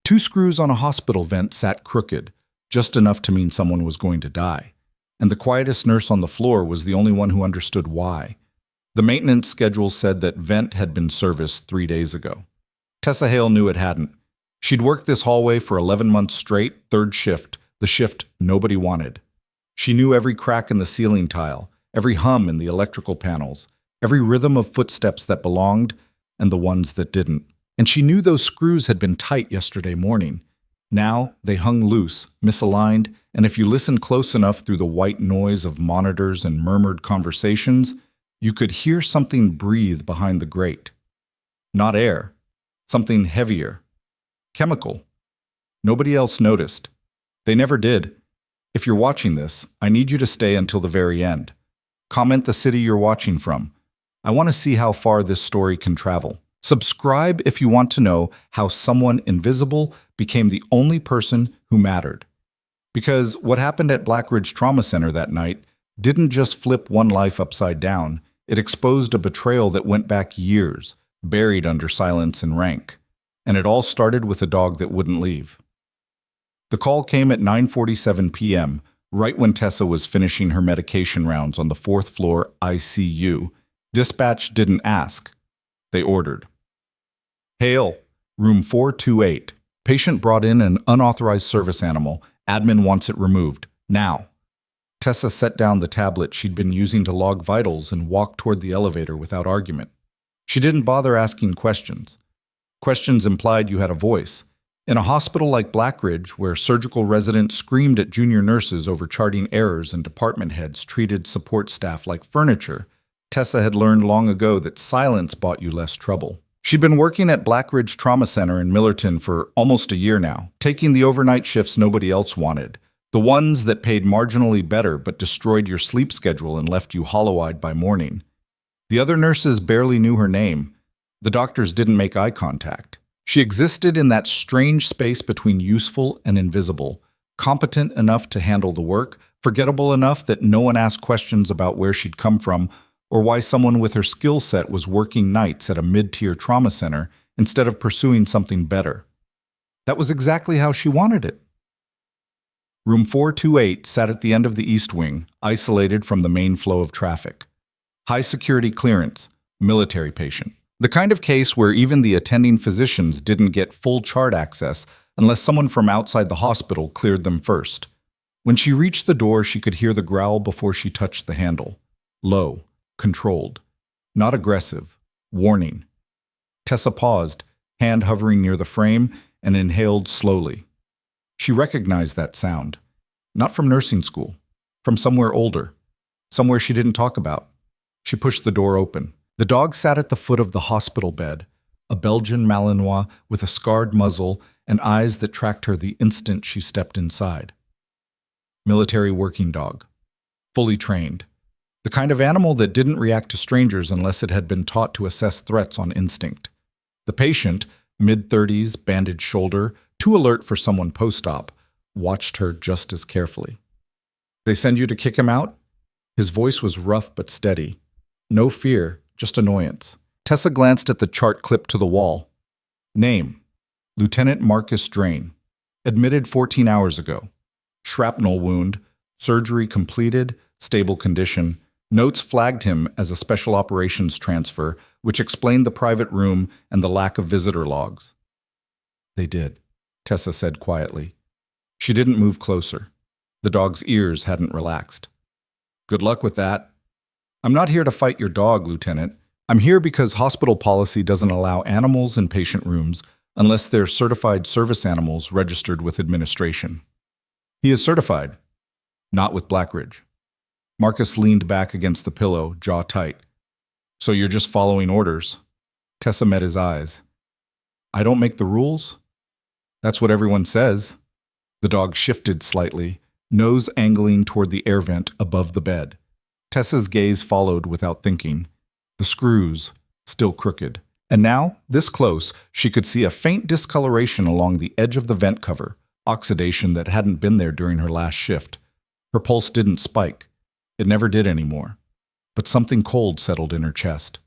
Two screws on a hospital vent sat crooked, just enough to mean someone was going to die. And the quietest nurse on the floor was the only one who understood why. The maintenance schedule said that vent had been serviced 3 days ago. Tessa Hale knew it hadn't. She'd worked this hallway for 11 months straight, third shift, the shift nobody wanted. She knew every crack in the ceiling tile, every hum in the electrical panels, every rhythm of footsteps that belonged and the ones that didn't. And she knew those screws had been tight yesterday morning. Now they hung loose, misaligned, and if you listened close enough through the white noise of monitors and murmured conversations, you could hear something breathe behind the grate. Not air, something heavier. Chemical. Nobody else noticed. They never did. If you're watching this, I need you to stay until the very end. Comment the city you're watching from. I want to see how far this story can travel. Subscribe if you want to know how someone invisible became the only person who mattered. Because what happened at Blackridge Trauma Center that night didn't just flip one life upside down, it exposed a betrayal that went back years, buried under silence and rank. And it all started with a dog that wouldn't leave. The call came at 9:47 p.m., right when Tessa was finishing her medication rounds on the 4th floor ICU. Dispatch didn't ask. They ordered. Hale, room 428. Patient brought in an unauthorized service animal. Admin wants it removed. Now. Tessa set down the tablet she'd been using to log vitals and walked toward the elevator without argument. She didn't bother asking questions. Questions implied you had a voice. In a hospital like Blackridge, where surgical residents screamed at junior nurses over charting errors and department heads treated support staff like furniture, Tessa had learned long ago that silence bought you less trouble. She'd been working at Blackridge Trauma Center in Millerton for almost a year now, taking the overnight shifts nobody else wanted, the ones that paid marginally better but destroyed your sleep schedule and left you hollow-eyed by morning. The other nurses barely knew her name. The doctors didn't make eye contact. She existed in that strange space between useful and invisible, competent enough to handle the work, forgettable enough that no one asked questions about where she'd come from or why someone with her skill set was working nights at a mid-tier trauma center instead of pursuing something better. That was exactly how she wanted it. Room 428 sat at the end of the East Wing, isolated from the main flow of traffic. High security clearance, military patient. The kind of case where even the attending physicians didn't get full chart access unless someone from outside the hospital cleared them first. When she reached the door, she could hear the growl before she touched the handle. Low, controlled, not aggressive, warning. Tessa paused, hand hovering near the frame, and inhaled slowly. She recognized that sound, not from nursing school, from somewhere older, somewhere she didn't talk about. She pushed the door open. The dog sat at the foot of the hospital bed, a Belgian Malinois with a scarred muzzle and eyes that tracked her the instant she stepped inside. Military working dog, fully trained. The kind of animal that didn't react to strangers unless it had been taught to assess threats on instinct. The patient, mid-30s, bandaged shoulder, too alert for someone post-op, watched her just as carefully. "They send you to kick him out?" His voice was rough but steady. No fear, just annoyance. Tessa glanced at the chart clipped to the wall. Name: Lieutenant Marcus Drain. Admitted 14 hours ago. Shrapnel wound. Surgery completed. Stable condition. Notes flagged him as a special operations transfer, which explained the private room and the lack of visitor logs. "They did," Tessa said quietly. She didn't move closer. The dog's ears hadn't relaxed. "Good luck with that. I'm not here to fight your dog, Lieutenant. I'm here because hospital policy doesn't allow animals in patient rooms unless they're certified service animals registered with administration." "He is certified." "Not with Blackridge." Marcus leaned back against the pillow, jaw tight. "So you're just following orders?" Tessa met his eyes. "I don't make the rules?" "That's what everyone says." The dog shifted slightly, nose angling toward the air vent above the bed. Tessa's gaze followed without thinking. The screws, still crooked. And now, this close, she could see a faint discoloration along the edge of the vent cover, oxidation that hadn't been there during her last shift. Her pulse didn't spike. It never did anymore. But something cold settled in her chest.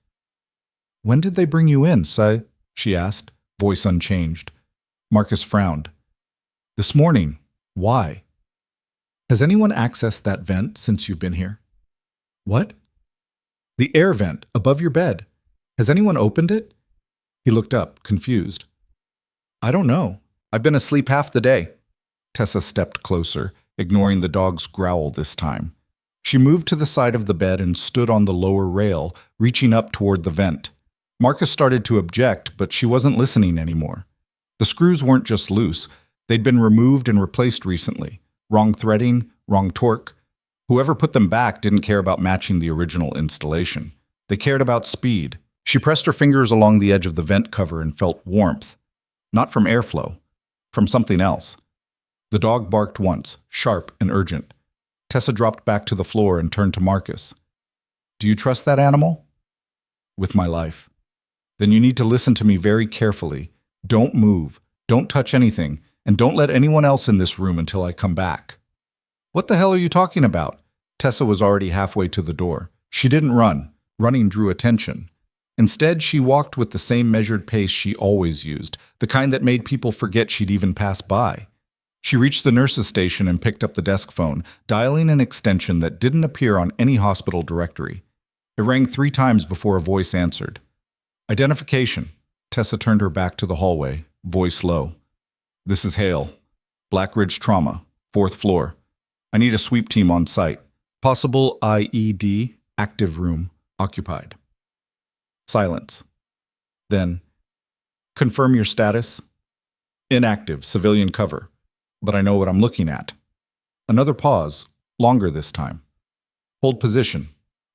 "When did they bring you in, Si?" she asked, voice unchanged. Marcus frowned. This morning. Why? Has anyone accessed that vent since you've been here? What? The air vent above your bed. Has anyone opened it? He looked up, confused. I don't know. I've been asleep half the day. Tessa stepped closer, ignoring the dog's growl this time. She moved to the side of the bed and stood on the lower rail, reaching up toward the vent. Marcus started to object, but she wasn't listening anymore. The screws weren't just loose. They'd been removed and replaced recently. Wrong threading, wrong torque. Whoever put them back didn't care about matching the original installation. They cared about speed. She pressed her fingers along the edge of the vent cover and felt warmth. Not from airflow, from something else. The dog barked once, sharp and urgent. Tessa dropped back to the floor and turned to Marcus. Do you trust that animal? With my life. Then you need to listen to me very carefully. Don't move, don't touch anything, and don't let anyone else in this room until I come back. What the hell are you talking about? Tessa was already halfway to the door. She didn't run. Running drew attention. Instead, she walked with the same measured pace she always used, the kind that made people forget she'd even passed by. She reached the nurse's station and picked up the desk phone, dialing an extension that didn't appear on any hospital directory. It rang 3 times before a voice answered. Identification. Tessa turned her back to the hallway, voice low. This is Hale. Black Ridge Trauma, 4th floor. I need a sweep team on site. Possible IED, active room, occupied. Silence. Then, confirm your status. Inactive, civilian cover. But I know what I'm looking at. Another pause, longer this time. Hold position.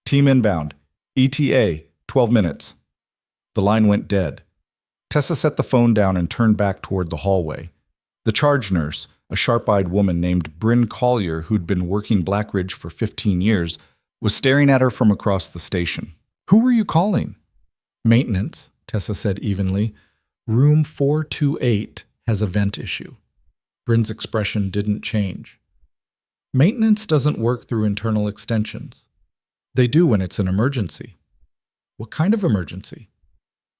Team inbound. ETA, 12 minutes. The line went dead. Tessa set the phone down and turned back toward the hallway. The charge nurse, a sharp-eyed woman named Bryn Collier who'd been working Black Ridge for 15 years, was staring at her from across the station. Who were you calling? Maintenance, Tessa said evenly. Room 428 has a vent issue. Bryn's expression didn't change. Maintenance doesn't work through internal extensions. They do when it's an emergency. What kind of emergency?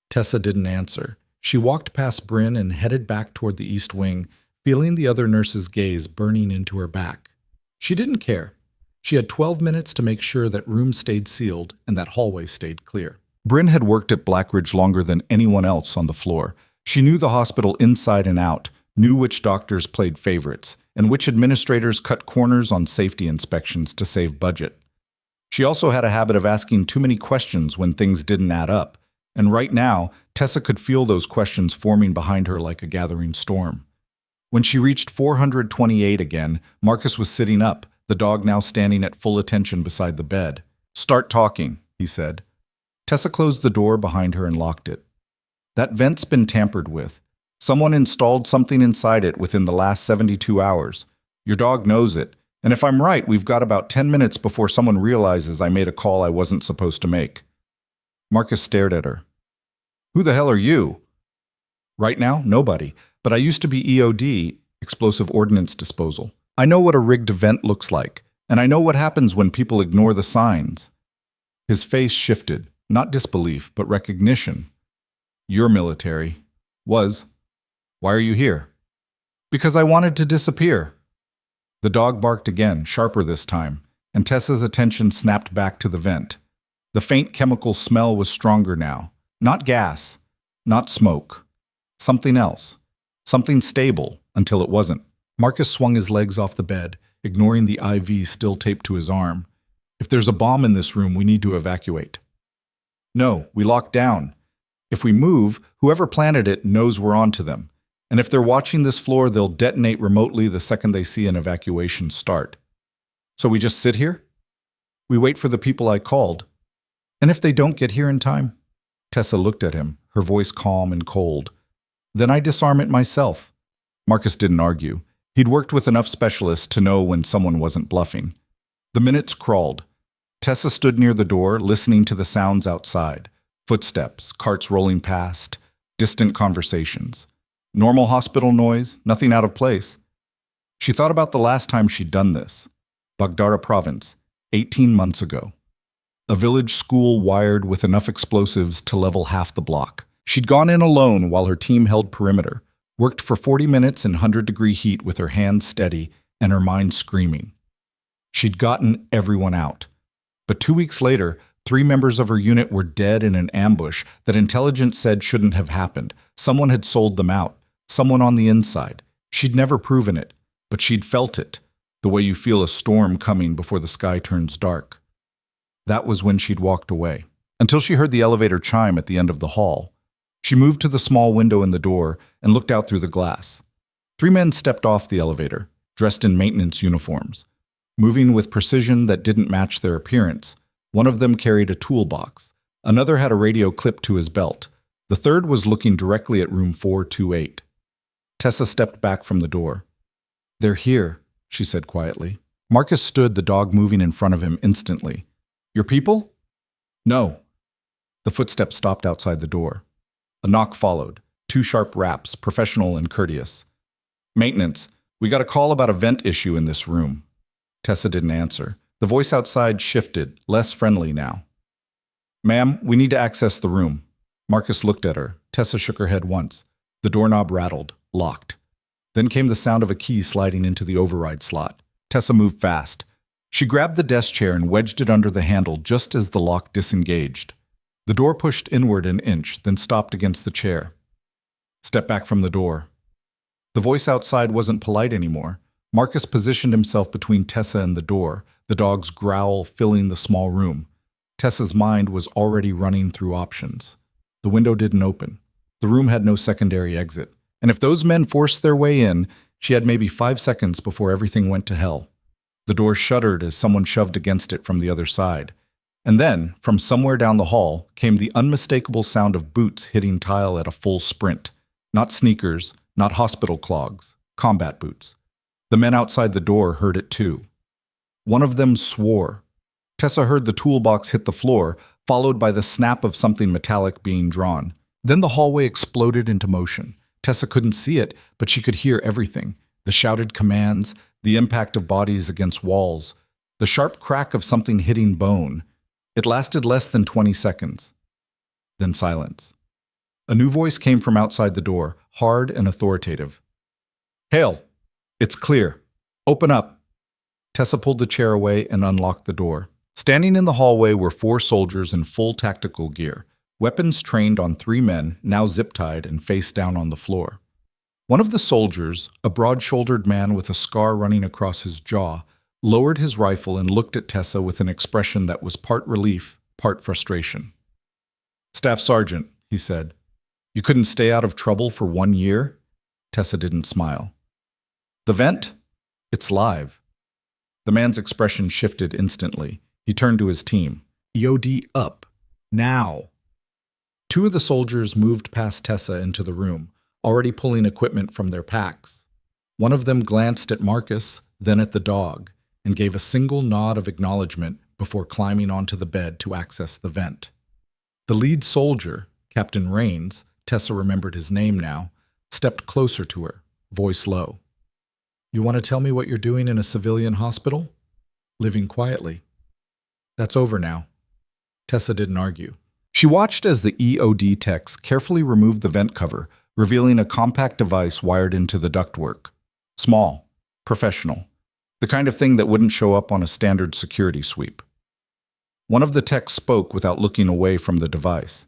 Tessa didn't answer. She walked past Bryn and headed back toward the east wing, feeling the other nurse's gaze burning into her back. She didn't care. She had 12 minutes to make sure that rooms stayed sealed and that hallway stayed clear. Bryn had worked at Black Ridge longer than anyone else on the floor. She knew the hospital inside and out, knew which doctors played favorites, and which administrators cut corners on safety inspections to save budget. She also had a habit of asking too many questions when things didn't add up, and right now, Tessa could feel those questions forming behind her like a gathering storm. When she reached 428 again, Marcus was sitting up, the dog now standing at full attention beside the bed. Start talking, he said. Tessa closed the door behind her and locked it. That vent's been tampered with. Someone installed something inside it within the last 72 hours. Your dog knows it, and if I'm right, we've got about 10 minutes before someone realizes I made a call I wasn't supposed to make. Marcus stared at her. Who the hell are you? Right now, nobody, but I used to be EOD, Explosive Ordnance Disposal. I know what a rigged vent looks like, and I know what happens when people ignore the signs. His face shifted, not disbelief, but recognition. You're military. Was. Why are you here? Because I wanted to disappear. The dog barked again, sharper this time, and Tessa's attention snapped back to the vent. The faint chemical smell was stronger now. Not gas, not smoke. Something else. Something stable, until it wasn't. Marcus swung his legs off the bed, ignoring the IV still taped to his arm. If there's a bomb in this room, we need to evacuate. No, we locked down. If we move, whoever planted it knows we're onto them. And if they're watching this floor, they'll detonate remotely the second they see an evacuation start. So we just sit here? We wait for the people I called. And if they don't get here in time? Tessa looked at him, her voice calm and cold. Then I disarm it myself. Marcus didn't argue. He'd worked with enough specialists to know when someone wasn't bluffing. The minutes crawled. Tessa stood near the door, listening to the sounds outside. Footsteps, carts rolling past, distant conversations. Normal hospital noise, nothing out of place. She thought about the last time she'd done this. Bagdara province, 18 months ago. A village school wired with enough explosives to level half the block. She'd gone in alone while her team held perimeter. Worked for 40 minutes in 100-degree heat with her hands steady and her mind screaming. She'd gotten everyone out. But 2 weeks later, 3 members of her unit were dead in an ambush that intelligence said shouldn't have happened. Someone had sold them out. Someone on the inside. She'd never proven it, but she'd felt it, the way you feel a storm coming before the sky turns dark. That was when she'd walked away, until she heard the elevator chime at the end of the hall. She moved to the small window in the door and looked out through the glass. 3 men stepped off the elevator, dressed in maintenance uniforms, moving with precision that didn't match their appearance. One of them carried a toolbox. Another had a radio clipped to his belt. The third was looking directly at room 428. Tessa stepped back from the door. "They're here," she said quietly. Marcus stood, the dog moving in front of him instantly. "Your people?" "No." The footsteps stopped outside the door. A knock followed. 2 sharp raps, professional and courteous. "Maintenance, we got a call about a vent issue in this room." Tessa didn't answer. The voice outside shifted, less friendly now. "Ma'am, we need to access the room." Marcus looked at her. Tessa shook her head once. The doorknob rattled, locked. Then came the sound of a key sliding into the override slot. Tessa moved fast. She grabbed the desk chair and wedged it under the handle just as the lock disengaged. The door pushed inward an inch, then stopped against the chair. "Step back from the door." The voice outside wasn't polite anymore. Marcus positioned himself between Tessa and the door, the dog's growl filling the small room. Tessa's mind was already running through options. The window didn't open. The room had no secondary exit. And if those men forced their way in, she had maybe 5 seconds before everything went to hell. The door shuddered as someone shoved against it from the other side. And then, from somewhere down the hall, came the unmistakable sound of boots hitting tile at a full sprint. Not sneakers, not hospital clogs, combat boots. The men outside the door heard it too. One of them swore. Tessa heard the toolbox hit the floor, followed by the snap of something metallic being drawn. Then the hallway exploded into motion. Tessa couldn't see it, but she could hear everything. The shouted commands, the impact of bodies against walls, the sharp crack of something hitting bone. It lasted less than 20 seconds. Then silence. A new voice came from outside the door, hard and authoritative. "Hale, it's clear. Open up." Tessa pulled the chair away and unlocked the door. Standing in the hallway were 4 soldiers in full tactical gear, weapons trained on 3 men, now zip-tied and face down on the floor. One of the soldiers, a broad-shouldered man with a scar running across his jaw, lowered his rifle and looked at Tessa with an expression that was part relief, part frustration. "Staff Sergeant," he said, "you couldn't stay out of trouble for 1 year?" Tessa didn't smile. "The vent? It's live." The man's expression shifted instantly. He turned to his team. "EOD up. Now." 2 of the soldiers moved past Tessa into the room, already pulling equipment from their packs. One of them glanced at Marcus, then at the dog, and gave a single nod of acknowledgement before climbing onto the bed to access the vent. The lead soldier, Captain Rains, Tessa remembered his name now, stepped closer to her, voice low. "You want to tell me what you're doing in a civilian hospital?" "Living quietly." "That's over now." Tessa didn't argue. She watched as the EOD techs carefully removed the vent cover, revealing a compact device wired into the ductwork. Small, professional, the kind of thing that wouldn't show up on a standard security sweep. One of the techs spoke without looking away from the device.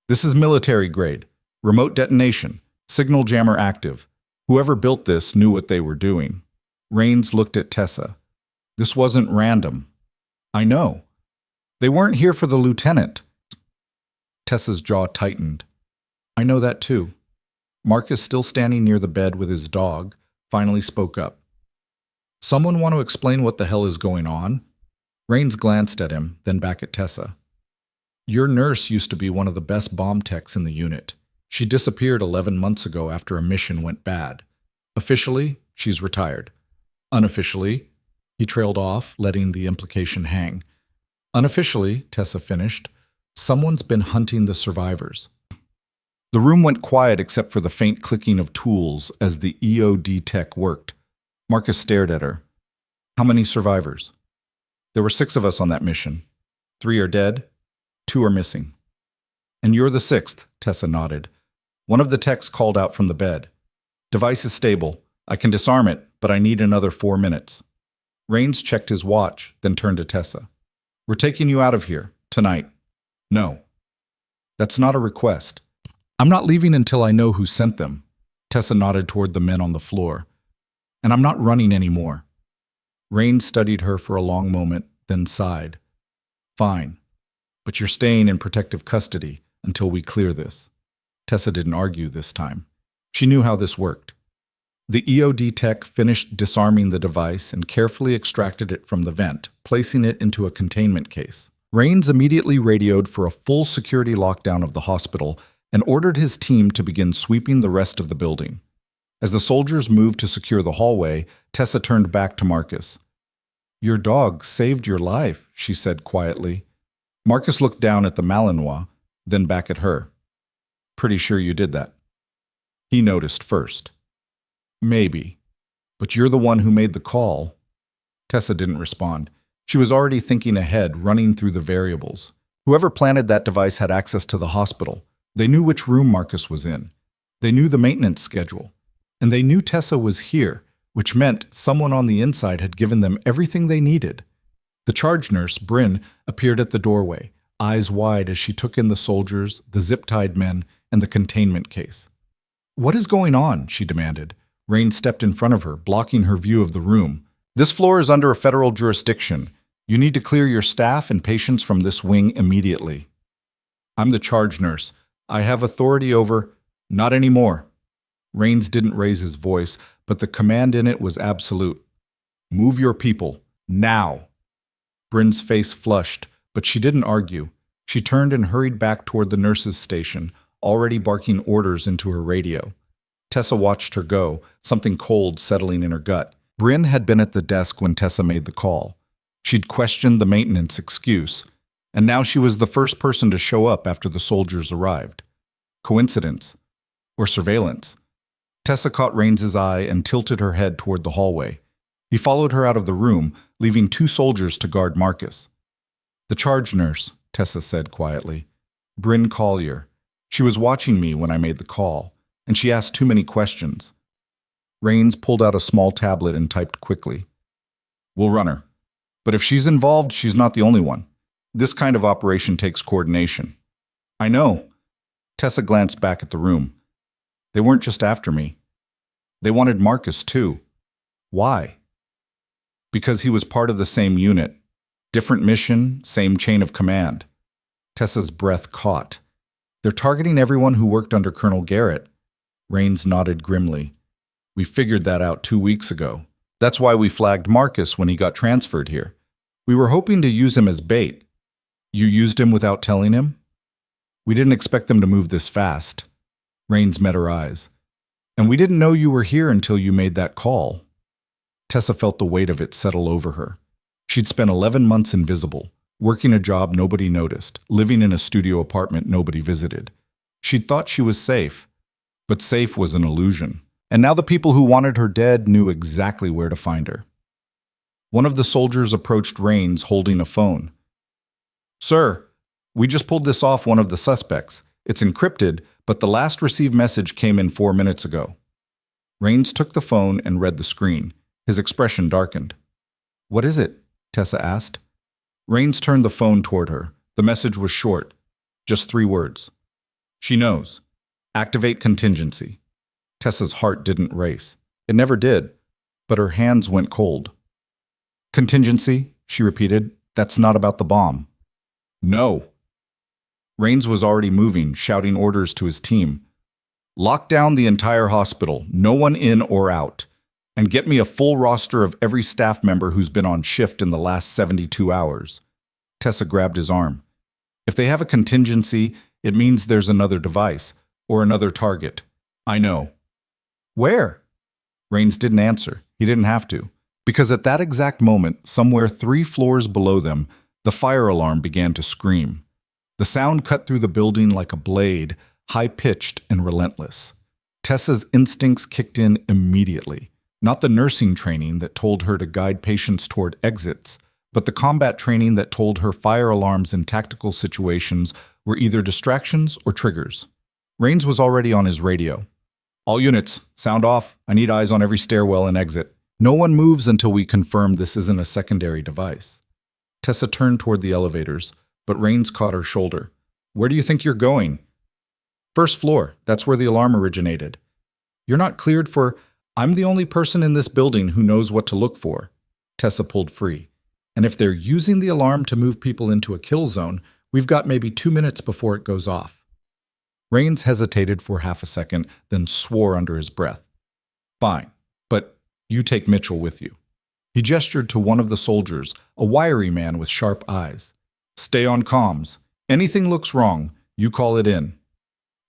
"This is military grade, remote detonation, signal jammer active. Whoever built this knew what they were doing." Rains looked at Tessa. "This wasn't random." "I know. They weren't here for the lieutenant." Tessa's jaw tightened. "I know that too." Marcus, still standing near the bed with his dog, finally spoke up. "Someone want to explain what the hell is going on?" Rains glanced at him, then back at Tessa. "Your nurse used to be one of the best bomb techs in the unit. She disappeared 11 months ago after a mission went bad. Officially, she's retired. Unofficially," he trailed off, letting the implication hang. "Unofficially," Tessa finished, "someone's been hunting the survivors." The room went quiet except for the faint clicking of tools as the EOD tech worked. Marcus stared at her. "How many survivors?" "There were 6 of us on that mission. 3 are dead, 2 are missing." "And you're the 6th, Tessa nodded. One of the techs called out from the bed. Device is stable. I can disarm it, but I need another 4 minutes. Rains checked his watch, then turned to Tessa. We're taking you out of here, tonight. No. That's not a request. I'm not leaving until I know who sent them. Tessa nodded toward the men on the floor. And I'm not running anymore. Rains studied her for a long moment, then sighed. Fine. But you're staying in protective custody until we clear this. Tessa didn't argue this time. She knew how this worked. The EOD tech finished disarming the device and carefully extracted it from the vent, placing it into a containment case. Rains immediately radioed for a full security lockdown of the hospital and ordered his team to begin sweeping the rest of the building. As the soldiers moved to secure the hallway, Tessa turned back to Marcus. Your dog saved your life, she said quietly. Marcus looked down at the Malinois, then back at her. Pretty sure you did that. He noticed first. Maybe. But you're the one who made the call. Tessa didn't respond. She was already thinking ahead, running through the variables. Whoever planted that device had access to the hospital. They knew which room Marcus was in. They knew the maintenance schedule. And they knew Tessa was here, which meant someone on the inside had given them everything they needed. The charge nurse, Bryn, appeared at the doorway, eyes wide as she took in the soldiers, the zip-tied men, and the containment case. What is going on? She demanded. Rain stepped in front of her, blocking her view of the room. This floor is under a federal jurisdiction. You need to clear your staff and patients from this wing immediately. I'm the charge nurse. I have authority over... Not anymore. Rains didn't raise his voice, but the command in it was absolute. Move your people. Now. Bryn's face flushed, but she didn't argue. She turned and hurried back toward the nurse's station, already barking orders into her radio. Tessa watched her go, something cold settling in her gut. Bryn had been at the desk when Tessa made the call. She'd questioned the maintenance excuse, and now she was the first person to show up after the soldiers arrived. Coincidence? Or surveillance? Tessa caught Rains's eye and tilted her head toward the hallway. He followed her out of the room, leaving 2 soldiers to guard Marcus. The charge nurse, Tessa said quietly. Bryn Collier. She was watching me when I made the call, and she asked too many questions. Rains pulled out a small tablet and typed quickly. We'll run her. But if she's involved, she's not the only one. This kind of operation takes coordination. I know. Tessa glanced back at the room. They weren't just after me. They wanted Marcus, too. Why? Because he was part of the same unit. Different mission, same chain of command. Tessa's breath caught. They're targeting everyone who worked under Colonel Garrett. Rains nodded grimly. We figured that out 2 weeks ago. That's why we flagged Marcus when he got transferred here. We were hoping to use him as bait. You used him without telling him? We didn't expect them to move this fast. Rains met her eyes. And we didn't know you were here until you made that call. Tessa felt the weight of it settle over her. She'd spent 11 months invisible, working a job nobody noticed, living in a studio apartment nobody visited. She'd thought she was safe, but safe was an illusion. And now the people who wanted her dead knew exactly where to find her. One of the soldiers approached Rains holding a phone. Sir, we just pulled this off one of the suspects. It's encrypted, but the last received message came in 4 minutes ago. Rains took the phone and read the screen. His expression darkened. What is it? Tessa asked. Rains turned the phone toward her. The message was short. Just 3 words. She knows. Activate contingency. Tessa's heart didn't race. It never did, but her hands went cold. Contingency, she repeated. That's not about the bomb. No. Rains was already moving, shouting orders to his team. Lock down the entire hospital, no one in or out, and get me a full roster of every staff member who's been on shift in the last 72 hours. Tessa grabbed his arm. If they have a contingency, it means there's another device, or another target. I know. Where? Rains didn't answer. He didn't have to. Because at that exact moment, somewhere 3 floors below them, the fire alarm began to scream. The sound cut through the building like a blade, high-pitched and relentless. Tessa's instincts kicked in immediately. Not the nursing training that told her to guide patients toward exits, but the combat training that told her fire alarms in tactical situations were either distractions or triggers. Rains was already on his radio. All units, sound off. I need eyes on every stairwell and exit. No one moves until we confirm this isn't a secondary device. Tessa turned toward the elevators, but Rains caught her shoulder. Where do you think you're going? First floor. That's where the alarm originated. You're not cleared for... I'm the only person in this building who knows what to look for. Tessa pulled free. And if they're using the alarm to move people into a kill zone, we've got maybe 2 minutes before it goes off. Rains hesitated for half a second, then swore under his breath. Fine, but you take Mitchell with you. He gestured to one of the soldiers, a wiry man with sharp eyes. Stay on comms. Anything looks wrong, you call it in.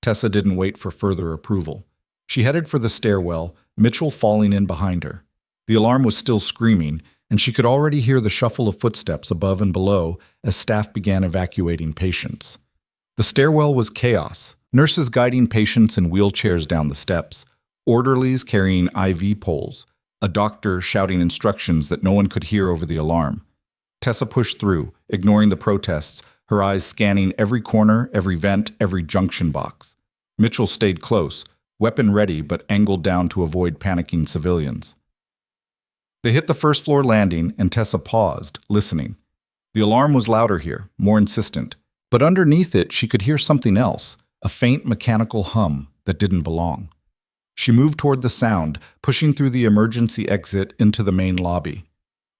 Tessa didn't wait for further approval. She headed for the stairwell, Mitchell falling in behind her. The alarm was still screaming, and she could already hear the shuffle of footsteps above and below as staff began evacuating patients. The stairwell was chaos. Nurses guiding patients in wheelchairs down the steps, orderlies carrying IV poles, a doctor shouting instructions that no one could hear over the alarm. Tessa pushed through, ignoring the protests, her eyes scanning every corner, every vent, every junction box. Mitchell stayed close, weapon ready but angled down to avoid panicking civilians. They hit the first floor landing, and Tessa paused, listening. The alarm was louder here, more insistent, but underneath it she could hear something else, a faint mechanical hum that didn't belong. She moved toward the sound, pushing through the emergency exit into the main lobby.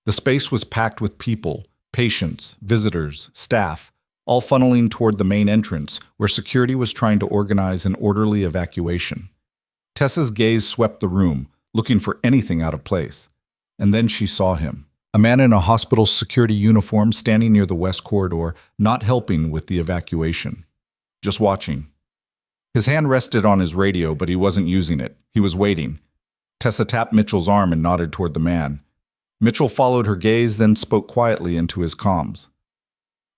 The space was packed with people, patients, visitors, staff, all funneling toward the main entrance, where security was trying to organize an orderly evacuation. Tessa's gaze swept the room, looking for anything out of place. And then she saw him, a man in a hospital security uniform standing near the west corridor, not helping with the evacuation. Just watching. His hand rested on his radio, but he wasn't using it. He was waiting. Tessa tapped Mitchell's arm and nodded toward the man. Mitchell followed her gaze, then spoke quietly into his comms.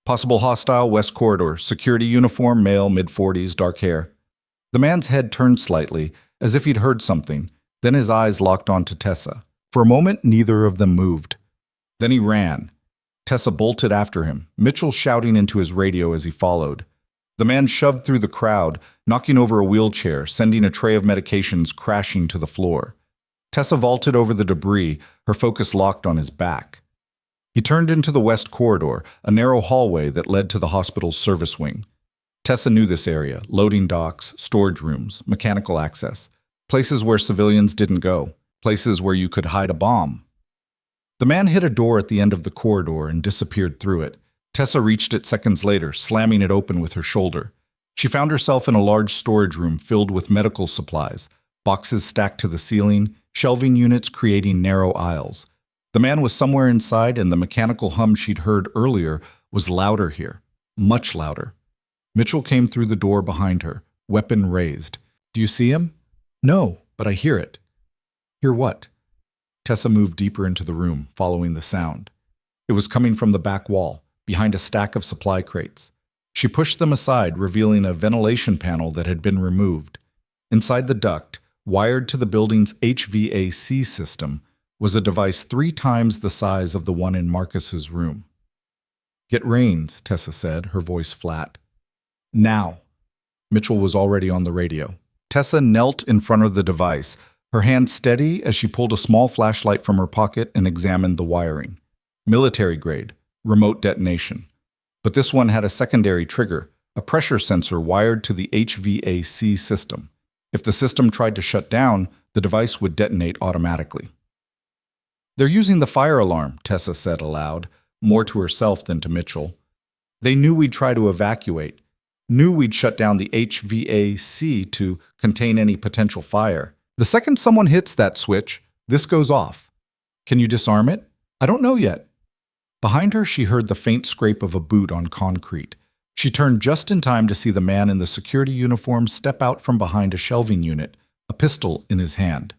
Possible hostile, west corridor, security uniform, male, mid-40s, dark hair. The man's head turned slightly, as if he'd heard something. Then his eyes locked onto Tessa. For a moment, neither of them moved. Then he ran. Tessa bolted after him, Mitchell shouting into his radio as he followed. The man shoved through the crowd, knocking over a wheelchair, sending a tray of medications crashing to the floor. Tessa vaulted over the debris, her focus locked on his back. He turned into the west corridor, a narrow hallway that led to the hospital's service wing. Tessa knew this area, loading docks, storage rooms, mechanical access, places where civilians didn't go, places where you could hide a bomb. The man hit a door at the end of the corridor and disappeared through it. Tessa reached it seconds later, slamming it open with her shoulder. She found herself in a large storage room filled with medical supplies, boxes stacked to the ceiling, shelving units creating narrow aisles. The man was somewhere inside, and the mechanical hum she'd heard earlier was louder here, much louder. Mitchell came through the door behind her, weapon raised. Do you see him? No, but I hear it. Hear what? Tessa moved deeper into the room, following the sound. It was coming from the back wall, behind a stack of supply crates. She pushed them aside, revealing a ventilation panel that had been removed. Inside the duct, wired to the building's HVAC system, was a device 3 times the size of the one in Marcus's room. Get Rains, Tessa said, her voice flat. Now. Mitchell was already on the radio. Tessa knelt in front of the device, her hand steady as she pulled a small flashlight from her pocket and examined the wiring. Military grade. Remote detonation. But this one had a secondary trigger, a pressure sensor wired to the HVAC system. If the system tried to shut down, the device would detonate automatically. They're using the fire alarm, Tessa said aloud, more to herself than to Mitchell. They knew we'd try to evacuate, knew we'd shut down the HVAC to contain any potential fire. The second someone hits that switch, this goes off. Can you disarm it? I don't know yet. Behind her, she heard the faint scrape of a boot on concrete. She turned just in time to see the man in the security uniform step out from behind a shelving unit, a pistol in his hand.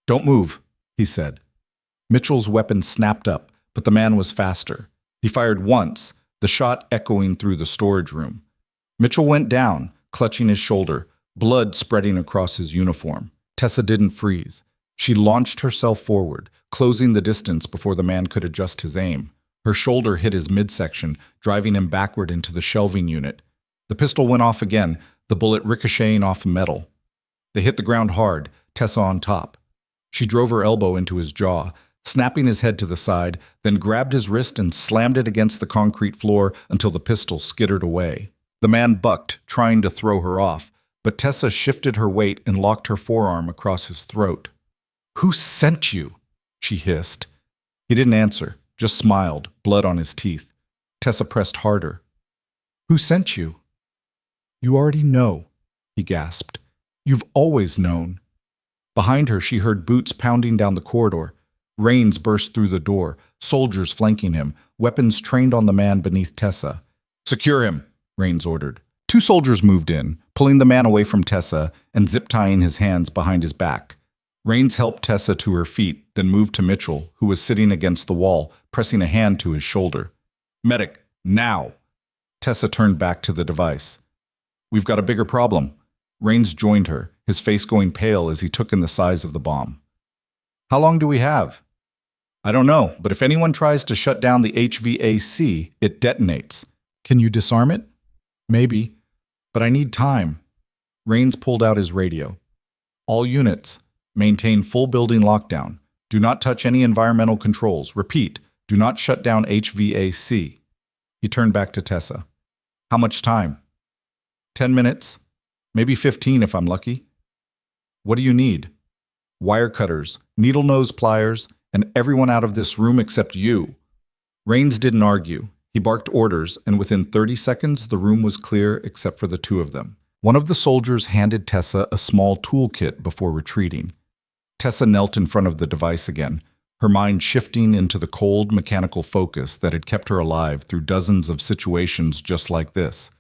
Don't move, he said. Mitchell's weapon snapped up, but the man was faster. He fired once, the shot echoing through the storage room. Mitchell went down, clutching his shoulder, blood spreading across his uniform. Tessa didn't freeze. She launched herself forward, closing the distance before the man could adjust his aim. Her shoulder hit his midsection, driving him backward into the shelving unit. The pistol went off again, the bullet ricocheting off metal. They hit the ground hard, Tessa on top. She drove her elbow into his jaw, snapping his head to the side, then grabbed his wrist and slammed it against the concrete floor until the pistol skittered away. The man bucked, trying to throw her off, but Tessa shifted her weight and locked her forearm across his throat. "Who sent you?" she hissed. He didn't answer, just smiled, blood on his teeth. Tessa pressed harder. "Who sent you?" "You already know," he gasped. "You've always known." Behind her, she heard boots pounding down the corridor. Rains burst through the door, soldiers flanking him, weapons trained on the man beneath Tessa. "Secure him," Rains ordered. Two soldiers moved in, pulling the man away from Tessa and zip-tying his hands behind his back. Rains helped Tessa to her feet, then moved to Mitchell, who was sitting against the wall, pressing a hand to his shoulder. "Medic, now!" Tessa turned back to the device. "We've got a bigger problem." Rains joined her, his face going pale as he took in the size of the bomb. "How long do we have?" "I don't know, but if anyone tries to shut down the HVAC, it detonates." "Can you disarm it?" "Maybe, but I need time." Rains pulled out his radio. "All units, maintain full building lockdown. Do not touch any environmental controls. Repeat, do not shut down HVAC." He turned back to Tessa. "How much time?" 10 minutes, maybe 15 if I'm lucky." "What do you need?" "Wire cutters, needle nose pliers, and everyone out of this room except you." Rains didn't argue. He barked orders, and within 30 seconds, the room was clear except for the two of them. One of the soldiers handed Tessa a small toolkit before retreating. Tessa knelt in front of the device again, her mind shifting into the cold, mechanical focus that had kept her alive through dozens of situations just like this.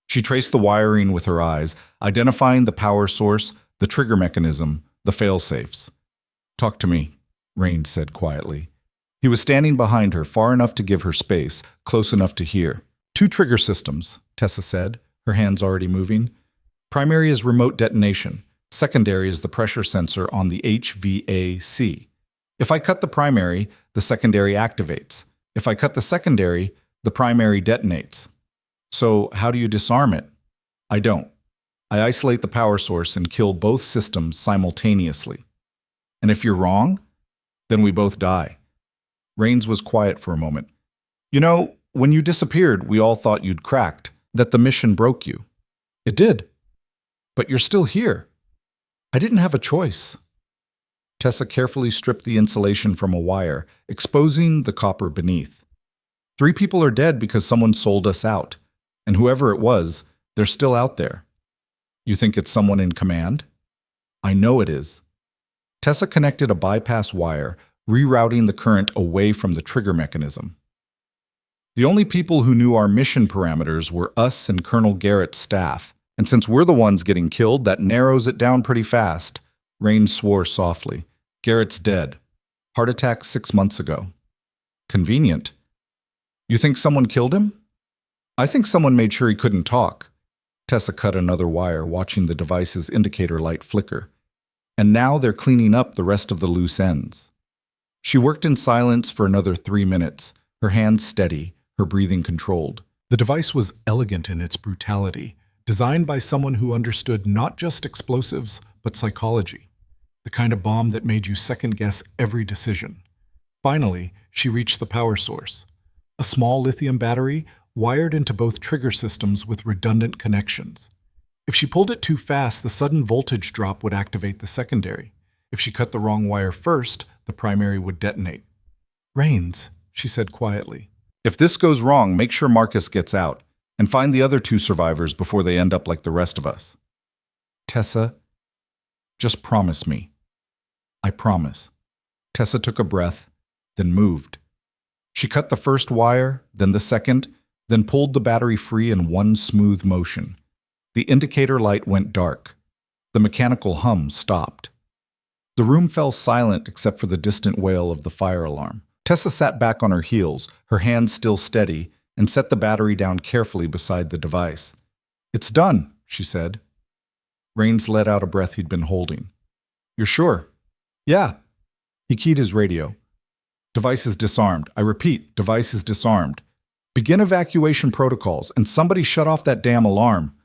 She traced the wiring with her eyes, identifying the power source, the trigger mechanism, the fail-safes. "Talk to me," Rains said quietly. He was standing behind her, far enough to give her space, close enough to hear. "Two trigger systems," Tessa said, her hands already moving. "Primary is remote detonation. Secondary is the pressure sensor on the HVAC. If I cut the primary, the secondary activates. If I cut the secondary, the primary detonates." "So how do you disarm it?" "I don't. I isolate the power source and kill both systems simultaneously." "And if you're wrong? Then we both die." Rains was quiet for a moment. "You know, when you disappeared, we all thought you'd cracked, that the mission broke you." "It did. But you're still here." "I didn't have a choice." Tessa carefully stripped the insulation from a wire, exposing the copper beneath. 3 people are dead because someone sold us out. And whoever it was, they're still out there." "You think it's someone in command?" "I know it is." Tessa connected a bypass wire, rerouting the current away from the trigger mechanism. "The only people who knew our mission parameters were us and Colonel Garrett's staff, and since we're the ones getting killed, that narrows it down pretty fast." Rains swore softly. "Garrett's dead. Heart attack 6 months ago." "Convenient. You think someone killed him?" "I think someone made sure he couldn't talk." Tessa cut another wire, watching the device's indicator light flicker. "And now they're cleaning up the rest of the loose ends." She worked in silence for another 3 minutes, her hands steady, her breathing controlled. The device was elegant in its brutality, designed by someone who understood not just explosives, but psychology. The kind of bomb that made you second-guess every decision. Finally, she reached the power source. A small lithium battery wired into both trigger systems with redundant connections. If she pulled it too fast, the sudden voltage drop would activate the secondary. If she cut the wrong wire first, the primary would detonate. "Rains," she said quietly. "If this goes wrong, make sure Marcus gets out, and find the other 2 survivors before they end up like the rest of us." "Tessa, just promise me." "I promise." Tessa took a breath, then moved. She cut the first wire, then the second, then pulled the battery free in one smooth motion. The indicator light went dark. The mechanical hum stopped. The room fell silent except for the distant wail of the fire alarm. Tessa sat back on her heels, her hands still steady, and set the battery down carefully beside the device. "It's done," she said. Rains let out a breath he'd been holding. "You're sure?" "Yeah." He keyed his radio. "Device is disarmed. I repeat, device is disarmed. Begin evacuation protocols, and somebody shut off that damn alarm."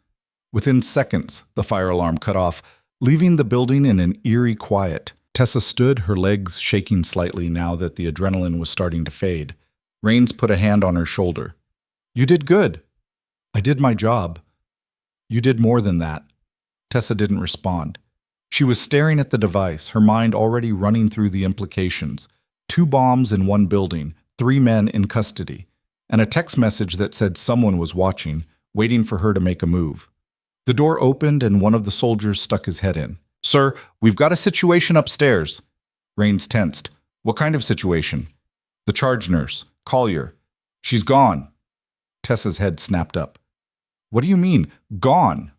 Within seconds, the fire alarm cut off, Leaving the building in an eerie quiet, Tessa stood, her legs shaking slightly now that the adrenaline was starting to fade. Rains put a hand on her shoulder. "You did good." "I did my job." "You did more than that." Tessa didn't respond. She was staring at the device, her mind already running through the implications. 2 bombs in one building, 3 men in custody, and a text message that said someone was watching, waiting for her to make a move. The door opened and one of the soldiers stuck his head in. "Sir, we've got a situation upstairs." Rains tensed. "What kind of situation?" "The charge nurse, Collier. She's gone." Tessa's head snapped up. "What do you mean, gone?"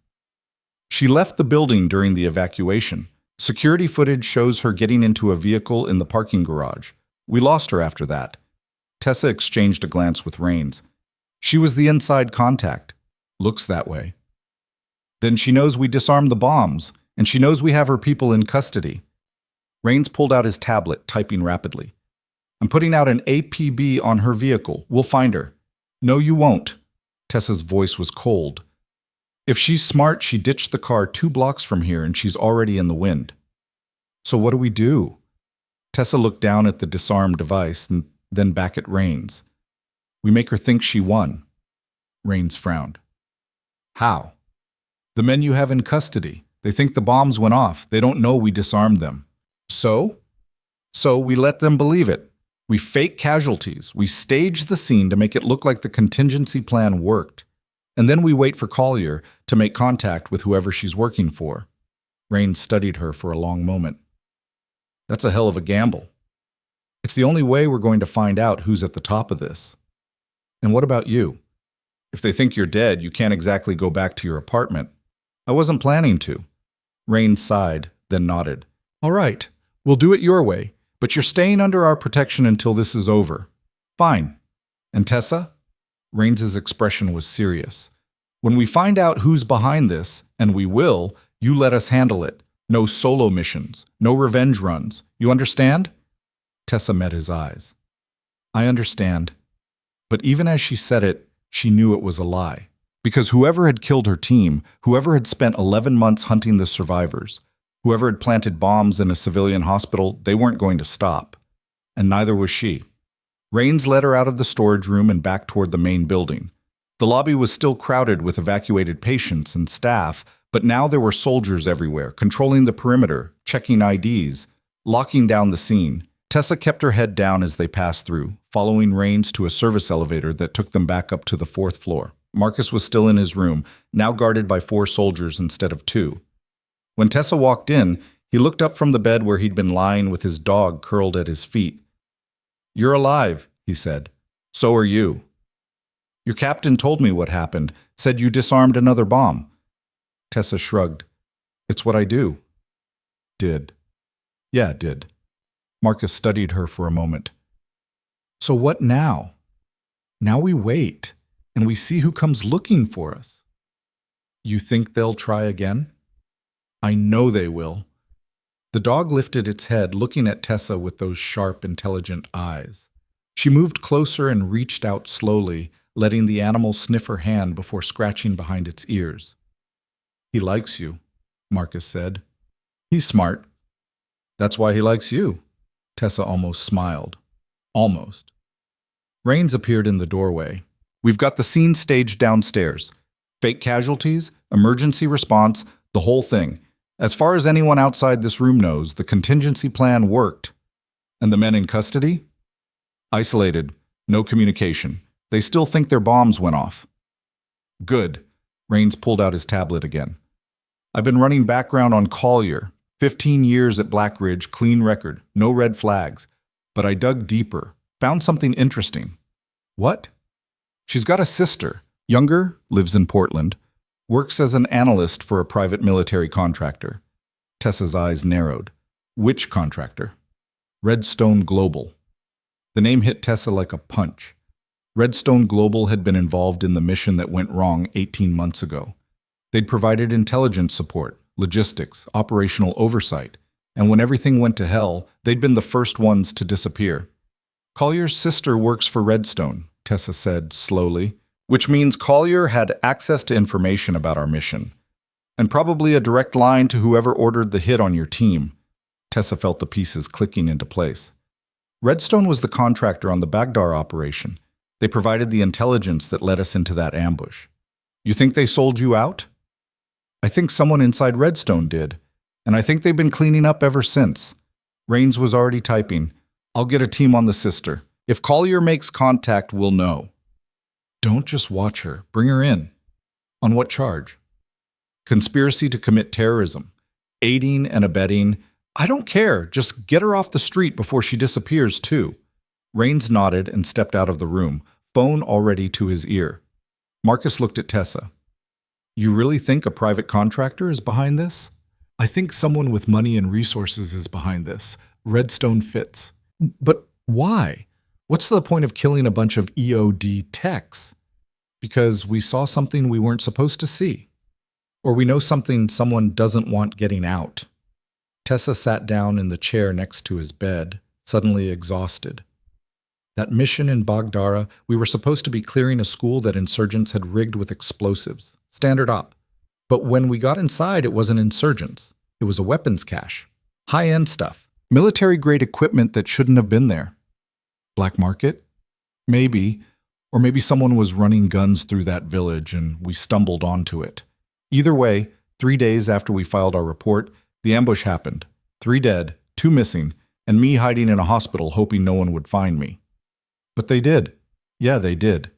"She left the building during the evacuation. Security footage shows her getting into a vehicle in the parking garage. We lost her after that." Tessa exchanged a glance with Rains. "She was the inside contact. Looks that way." "Then she knows we disarmed the bombs, and she knows we have her people in custody." Rains pulled out his tablet, typing rapidly. "I'm putting out an APB on her vehicle. We'll find her." "No, you won't." Tessa's voice was cold. "If she's smart, she ditched the car 2 blocks from here and she's already in the wind." "So what do we do?" Tessa looked down at the disarmed device and then back at Rains. "We make her think she won." Rains frowned. "How?" "The men you have in custody. They think the bombs went off. They don't know we disarmed them." "So?" "So we let them believe it. We fake casualties. We stage the scene to make it look like the contingency plan worked. And then we wait for Collier to make contact with whoever she's working for." Rains studied her for a long moment. "That's a hell of a gamble." "It's the only way we're going to find out who's at the top of this." "And what about you? If they think you're dead, you can't exactly go back to your apartment." "I wasn't planning to." Rains sighed, then nodded. "All right, we'll do it your way, but you're staying under our protection until this is over." "Fine." "And Tessa?" Rains's expression was serious. "When we find out who's behind this, and we will, you let us handle it. No solo missions, no revenge runs. You understand?" Tessa met his eyes. "I understand." But even as she said it, she knew it was a lie. Because whoever had killed her team, whoever had spent 11 months hunting the survivors, whoever had planted bombs in a civilian hospital, they weren't going to stop. And neither was she. Rains led her out of the storage room and back toward the main building. The lobby was still crowded with evacuated patients and staff, but now there were soldiers everywhere, controlling the perimeter, checking IDs, locking down the scene. Tessa kept her head down as they passed through, following Rains to a service elevator that took them back up to the 4th floor. Marcus was still in his room, now guarded by 4 soldiers instead of 2. When Tessa walked in, he looked up from the bed where he'd been lying with his dog curled at his feet. "You're alive," he said. "So are you." "Your captain told me what happened, said you disarmed another bomb." Tessa shrugged. "It's what I do." "Did." "Yeah, did." Marcus studied her for a moment. "So what now?" "Now we wait, and we see who comes looking for us." "You think they'll try again?" "I know they will." The dog lifted its head, looking at Tessa with those sharp, intelligent eyes. She moved closer and reached out slowly, letting the animal sniff her hand before scratching behind its ears. "He likes you," Marcus said. "He's smart." "That's why he likes you." Tessa almost smiled. Almost. Rains appeared in the doorway. "We've got the scene staged downstairs. Fake casualties, emergency response, the whole thing. As far as anyone outside this room knows, the contingency plan worked." "And the men in custody?" "Isolated. No communication. They still think their bombs went off." "Good." Rains pulled out his tablet again. "I've been running background on Collier. 15 years at Black Ridge, clean record, no red flags. But I dug deeper, found something interesting." "What?" "She's got a sister. Younger, lives in Portland. Works as an analyst for a private military contractor." Tessa's eyes narrowed. "Which contractor?" "Redstone Global." The name hit Tessa like a punch. Redstone Global had been involved in the mission that went wrong 18 months ago. They'd provided intelligence support, logistics, operational oversight, and when everything went to hell, they'd been the first ones to disappear. "Collier's sister works for Redstone," Tessa said slowly, "which means Collier had access to information about our mission. And probably a direct line to whoever ordered the hit on your team. Tessa felt the pieces clicking into place. Redstone was the contractor on the Baghdar operation. They provided the intelligence that led us into that ambush. You think they sold you out? I think someone inside Redstone did, and I think they've been cleaning up ever since. Rains was already typing. I'll get a team on the sister. If Collier makes contact, we'll know. Don't just watch her. Bring her in. On what charge? Conspiracy to commit terrorism. Aiding and abetting. I don't care. Just get her off the street before she disappears, too. Rains nodded and stepped out of the room, phone already to his ear. Marcus looked at Tessa. You really think a private contractor is behind this? I think someone with money and resources is behind this. Redstone fits. But why? What's the point of killing a bunch of EOD techs? Because we saw something we weren't supposed to see. Or we know something someone doesn't want getting out. Tessa sat down in the chair next to his bed, suddenly exhausted. That mission in Baghdara, we were supposed to be clearing a school that insurgents had rigged with explosives. Standard op. But when we got inside, it wasn't insurgents. It was a weapons cache. High-end stuff. Military-grade equipment that shouldn't have been there. Black market? Maybe. Or maybe someone was running guns through that village and we stumbled onto it. Either way, 3 days after we filed our report, the ambush happened. 3 dead, 2 missing, and me hiding in a hospital hoping no one would find me. But they did. Yeah, they did.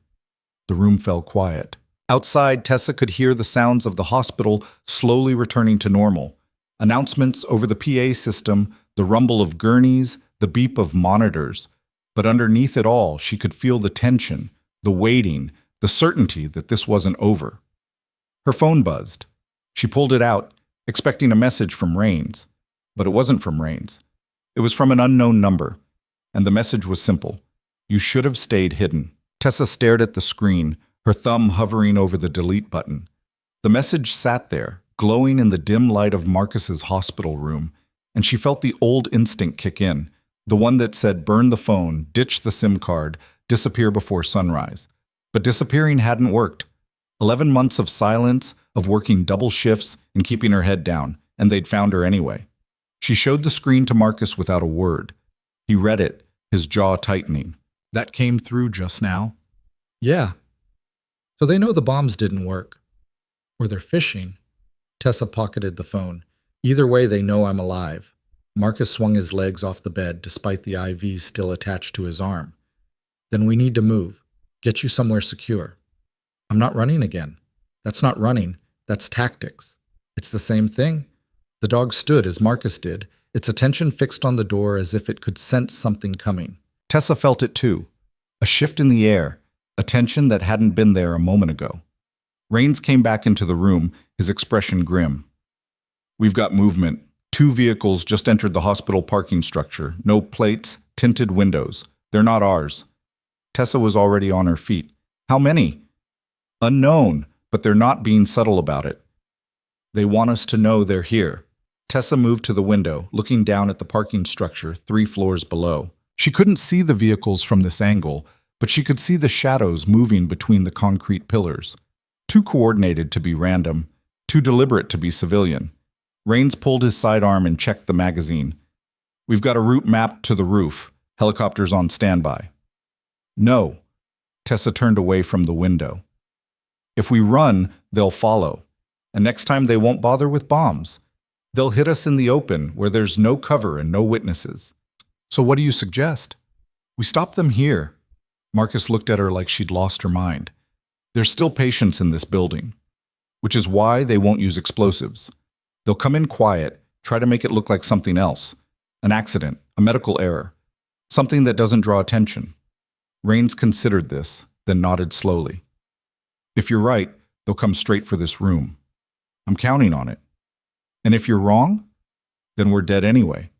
The room fell quiet. Outside, Tessa could hear the sounds of the hospital slowly returning to normal. Announcements over the PA system, the rumble of gurneys, the beep of monitors. But underneath it all, she could feel the tension, the waiting, the certainty that this wasn't over. Her phone buzzed. She pulled it out, expecting a message from Rains. But it wasn't from Rains. It was from an unknown number. And the message was simple. You should have stayed hidden. Tessa stared at the screen, her thumb hovering over the delete button. The message sat there, glowing in the dim light of Marcus's hospital room, and she felt the old instinct kick in, the one that said burn the phone, ditch the SIM card, disappear before sunrise. But disappearing hadn't worked. 11 months of silence, of working double shifts and keeping her head down, and they'd found her anyway. She showed the screen to Marcus without a word. He read it, his jaw tightening. That came through just now? Yeah. So they know the bombs didn't work. Or they're fishing. Tessa pocketed the phone. Either way, they know I'm alive. Marcus swung his legs off the bed despite the IVs still attached to his arm. Then we need to move. Get you somewhere secure. I'm not running again. That's not running. That's tactics. It's the same thing. The dog stood as Marcus did, its attention fixed on the door as if it could sense something coming. Tessa felt it too. A shift in the air, a tension that hadn't been there a moment ago. Rains came back into the room, his expression grim. We've got movement. 2 vehicles just entered the hospital parking structure. No plates, tinted windows. They're not ours. Tessa was already on her feet. How many? Unknown, but they're not being subtle about it. They want us to know they're here. Tessa moved to the window, looking down at the parking structure 3 floors below. She couldn't see the vehicles from this angle, but she could see the shadows moving between the concrete pillars. Too coordinated to be random, too deliberate to be civilian. Rains pulled his sidearm and checked the magazine. We've got a route mapped to the roof. Helicopters on standby. No. Tessa turned away from the window. If we run, they'll follow. And next time they won't bother with bombs. They'll hit us in the open where there's no cover and no witnesses. So what do you suggest? We stop them here. Marcus looked at her like she'd lost her mind. There's still patients in this building, which is why they won't use explosives. They'll come in quiet, try to make it look like something else. An accident, a medical error, something that doesn't draw attention. Rains considered this, then nodded slowly. If you're right, they'll come straight for this room. I'm counting on it. And if you're wrong, then we're dead anyway.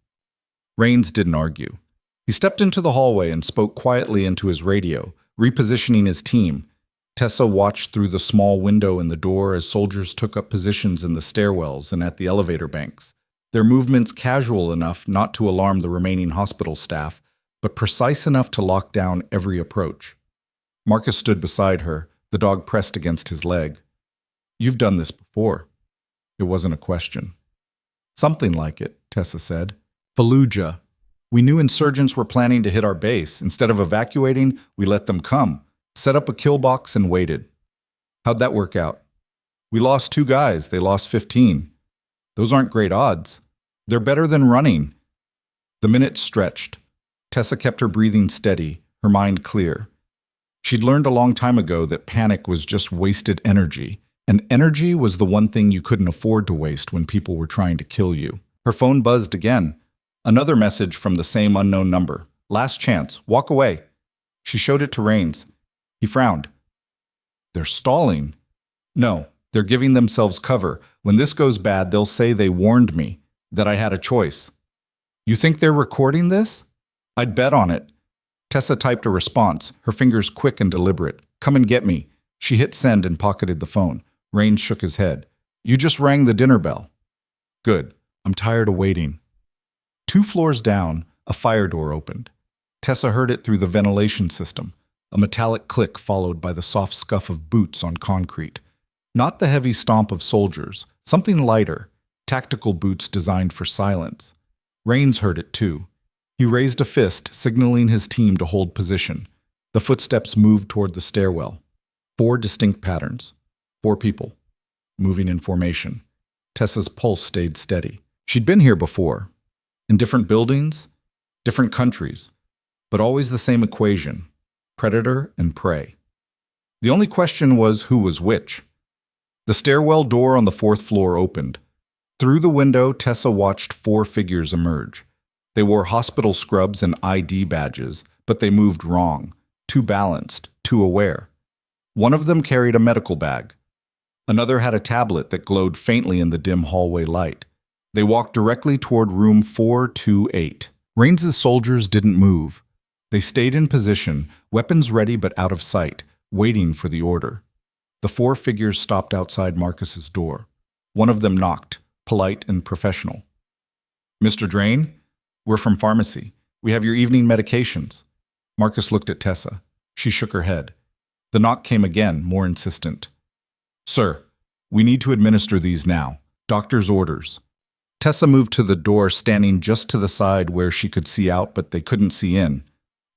Rains didn't argue. He stepped into the hallway and spoke quietly into his radio, repositioning his team. Tessa watched through the small window in the door as soldiers took up positions in the stairwells and at the elevator banks, their movements casual enough not to alarm the remaining hospital staff, but precise enough to lock down every approach. Marcus stood beside her, the dog pressed against his leg. You've done this before. It wasn't a question. Something like it, Tessa said. Fallujah. We knew insurgents were planning to hit our base. Instead of evacuating, we let them come, set up a kill box and waited. How'd that work out? We lost 2 guys, they lost 15. Those aren't great odds. They're better than running. The minutes stretched. Tessa kept her breathing steady, her mind clear. She'd learned a long time ago that panic was just wasted energy, and energy was the one thing you couldn't afford to waste when people were trying to kill you. Her phone buzzed again. Another message from the same unknown number. Last chance, walk away. She showed it to Rains. He frowned. They're stalling. No, they're giving themselves cover. When this goes bad, they'll say they warned me, that I had a choice. You think they're recording this? I'd bet on it. Tessa typed a response, her fingers quick and deliberate. Come and get me. She hit send and pocketed the phone. Rains shook his head. You just rang the dinner bell. Good. I'm tired of waiting. 2 floors down, a fire door opened. Tessa heard it through the ventilation system, a metallic click followed by the soft scuff of boots on concrete. Not the heavy stomp of soldiers, something lighter, tactical boots designed for silence. Rains heard it too. He raised a fist, signaling his team to hold position. The footsteps moved toward the stairwell. 4 distinct patterns. 4 people. Moving in formation. Tessa's pulse stayed steady. She'd been here before. In different buildings, different countries, but always the same equation. Predator and prey. The only question was who was which. The stairwell door on the 4th floor opened. Through the window, Tessa watched 4 figures emerge. They wore hospital scrubs and ID badges, but they moved wrong, too balanced, too aware. One of them carried a medical bag. Another had a tablet that glowed faintly in the dim hallway light. They walked directly toward room 428. Rains's soldiers didn't move. They stayed in position, weapons ready but out of sight, waiting for the order. The 4 figures stopped outside Marcus's door. One of them knocked, polite and professional. Mr. Drain? We're from pharmacy. We have your evening medications. Marcus looked at Tessa. She shook her head. The knock came again, more insistent. Sir, we need to administer these now. Doctor's orders. Tessa moved to the door, standing just to the side where she could see out, but they couldn't see in.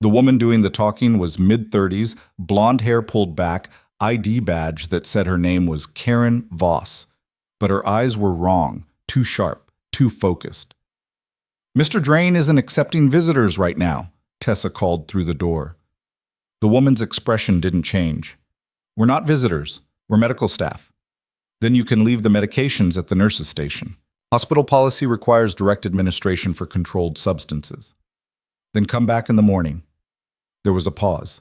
The woman doing the talking was mid-30s, blonde hair pulled back, ID badge that said her name was Karen Voss. But her eyes were wrong, too sharp, too focused. Mr. Drain isn't accepting visitors right now, Tessa called through the door. The woman's expression didn't change. We're not visitors. We're medical staff. Then you can leave the medications at the nurse's station. Hospital policy requires direct administration for controlled substances. Then come back in the morning. There was a pause.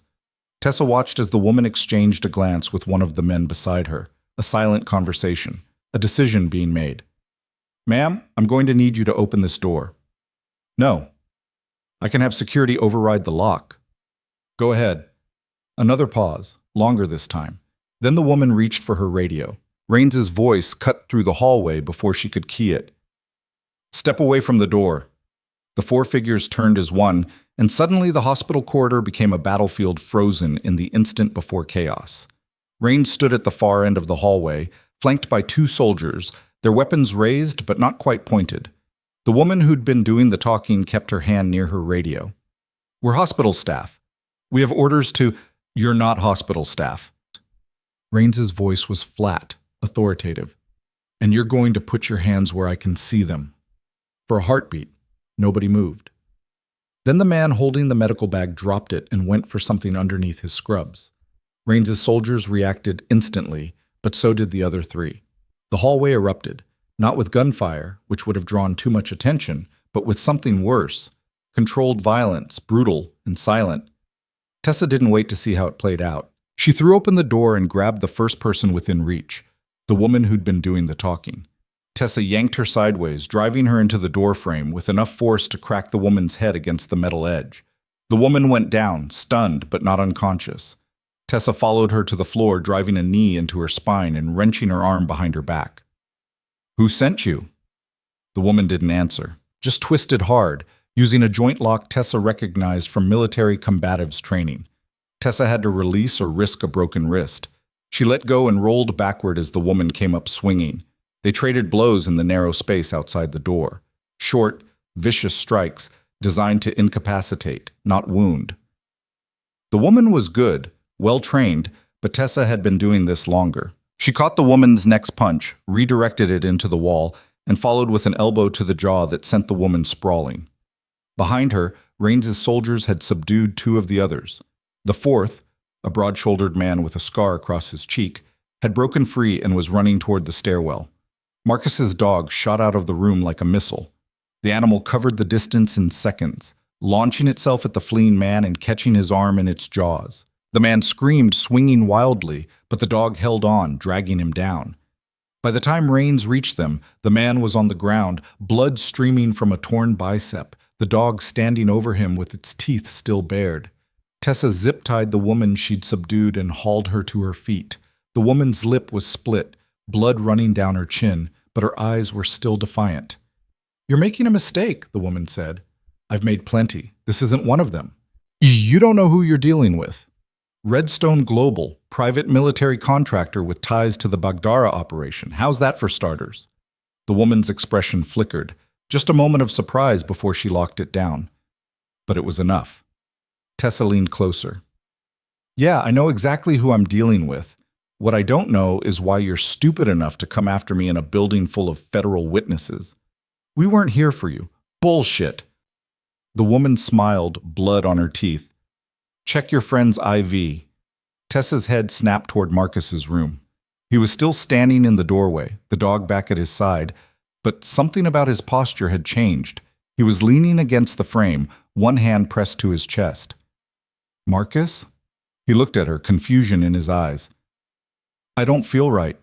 Tessa watched as the woman exchanged a glance with one of the men beside her, a silent conversation, a decision being made. Ma'am, I'm going to need you to open this door. No. I can have security override the lock. Go ahead. Another pause, longer this time. Then the woman reached for her radio. Rains's voice cut through the hallway before she could key it. Step away from the door. The 4 figures turned as one, and suddenly the hospital corridor became a battlefield frozen in the instant before chaos. Rains stood at the far end of the hallway, flanked by 2 soldiers, their weapons raised but not quite pointed. The woman who'd been doing the talking kept her hand near her radio. We're hospital staff. We have orders to— You're not hospital staff. Rains's voice was flat, authoritative. And you're going to put your hands where I can see them. For a heartbeat, nobody moved. Then the man holding the medical bag dropped it and went for something underneath his scrubs. Rains's soldiers reacted instantly, but so did the other 3. The hallway erupted, not with gunfire, which would have drawn too much attention, but with something worse. Controlled violence, brutal and silent. Tessa didn't wait to see how it played out. She threw open the door and grabbed the first person within reach, the woman who'd been doing the talking. Tessa yanked her sideways, driving her into the doorframe with enough force to crack the woman's head against the metal edge. The woman went down, stunned but not unconscious. Tessa followed her to the floor, driving a knee into her spine and wrenching her arm behind her back. Who sent you? The woman didn't answer, just twisted hard, using a joint lock Tessa recognized from military combatives training. Tessa had to release or risk a broken wrist. She let go and rolled backward as the woman came up swinging. They traded blows in the narrow space outside the door. Short, vicious strikes designed to incapacitate, not wound. The woman was good, well-trained, but Tessa had been doing this longer. She caught the woman's next punch, redirected it into the wall, and followed with an elbow to the jaw that sent the woman sprawling. Behind her, Raines's soldiers had subdued two of the others. The fourth, a broad-shouldered man with a scar across his cheek, had broken free and was running toward the stairwell. Marcus's dog shot out of the room like a missile. The animal covered the distance in seconds, launching itself at the fleeing man and catching his arm in its jaws. The man screamed, swinging wildly, but the dog held on, dragging him down. By the time Raines reached them, the man was on the ground, blood streaming from a torn bicep, the dog standing over him with its teeth still bared. Tessa zip-tied the woman she'd subdued and hauled her to her feet. The woman's lip was split, blood running down her chin, but her eyes were still defiant. "You're making a mistake," the woman said. "I've made plenty. This isn't one of them. You don't know who you're dealing with. Redstone Global, private military contractor with ties to the Baghdara operation. How's that for starters?" The woman's expression flickered, just a moment of surprise before she locked it down. But it was enough. Tessa leaned closer. "Yeah, I know exactly who I'm dealing with. What I don't know is why you're stupid enough to come after me in a building full of federal witnesses. We weren't here for you. Bullshit." The woman smiled, blood on her teeth. "Check your friend's IV." Tessa's head snapped toward Marcus's room. He was still standing in the doorway, the dog back at his side, but something about his posture had changed. He was leaning against the frame, one hand pressed to his chest. "Marcus?" He looked at her, confusion in his eyes. "I don't feel right."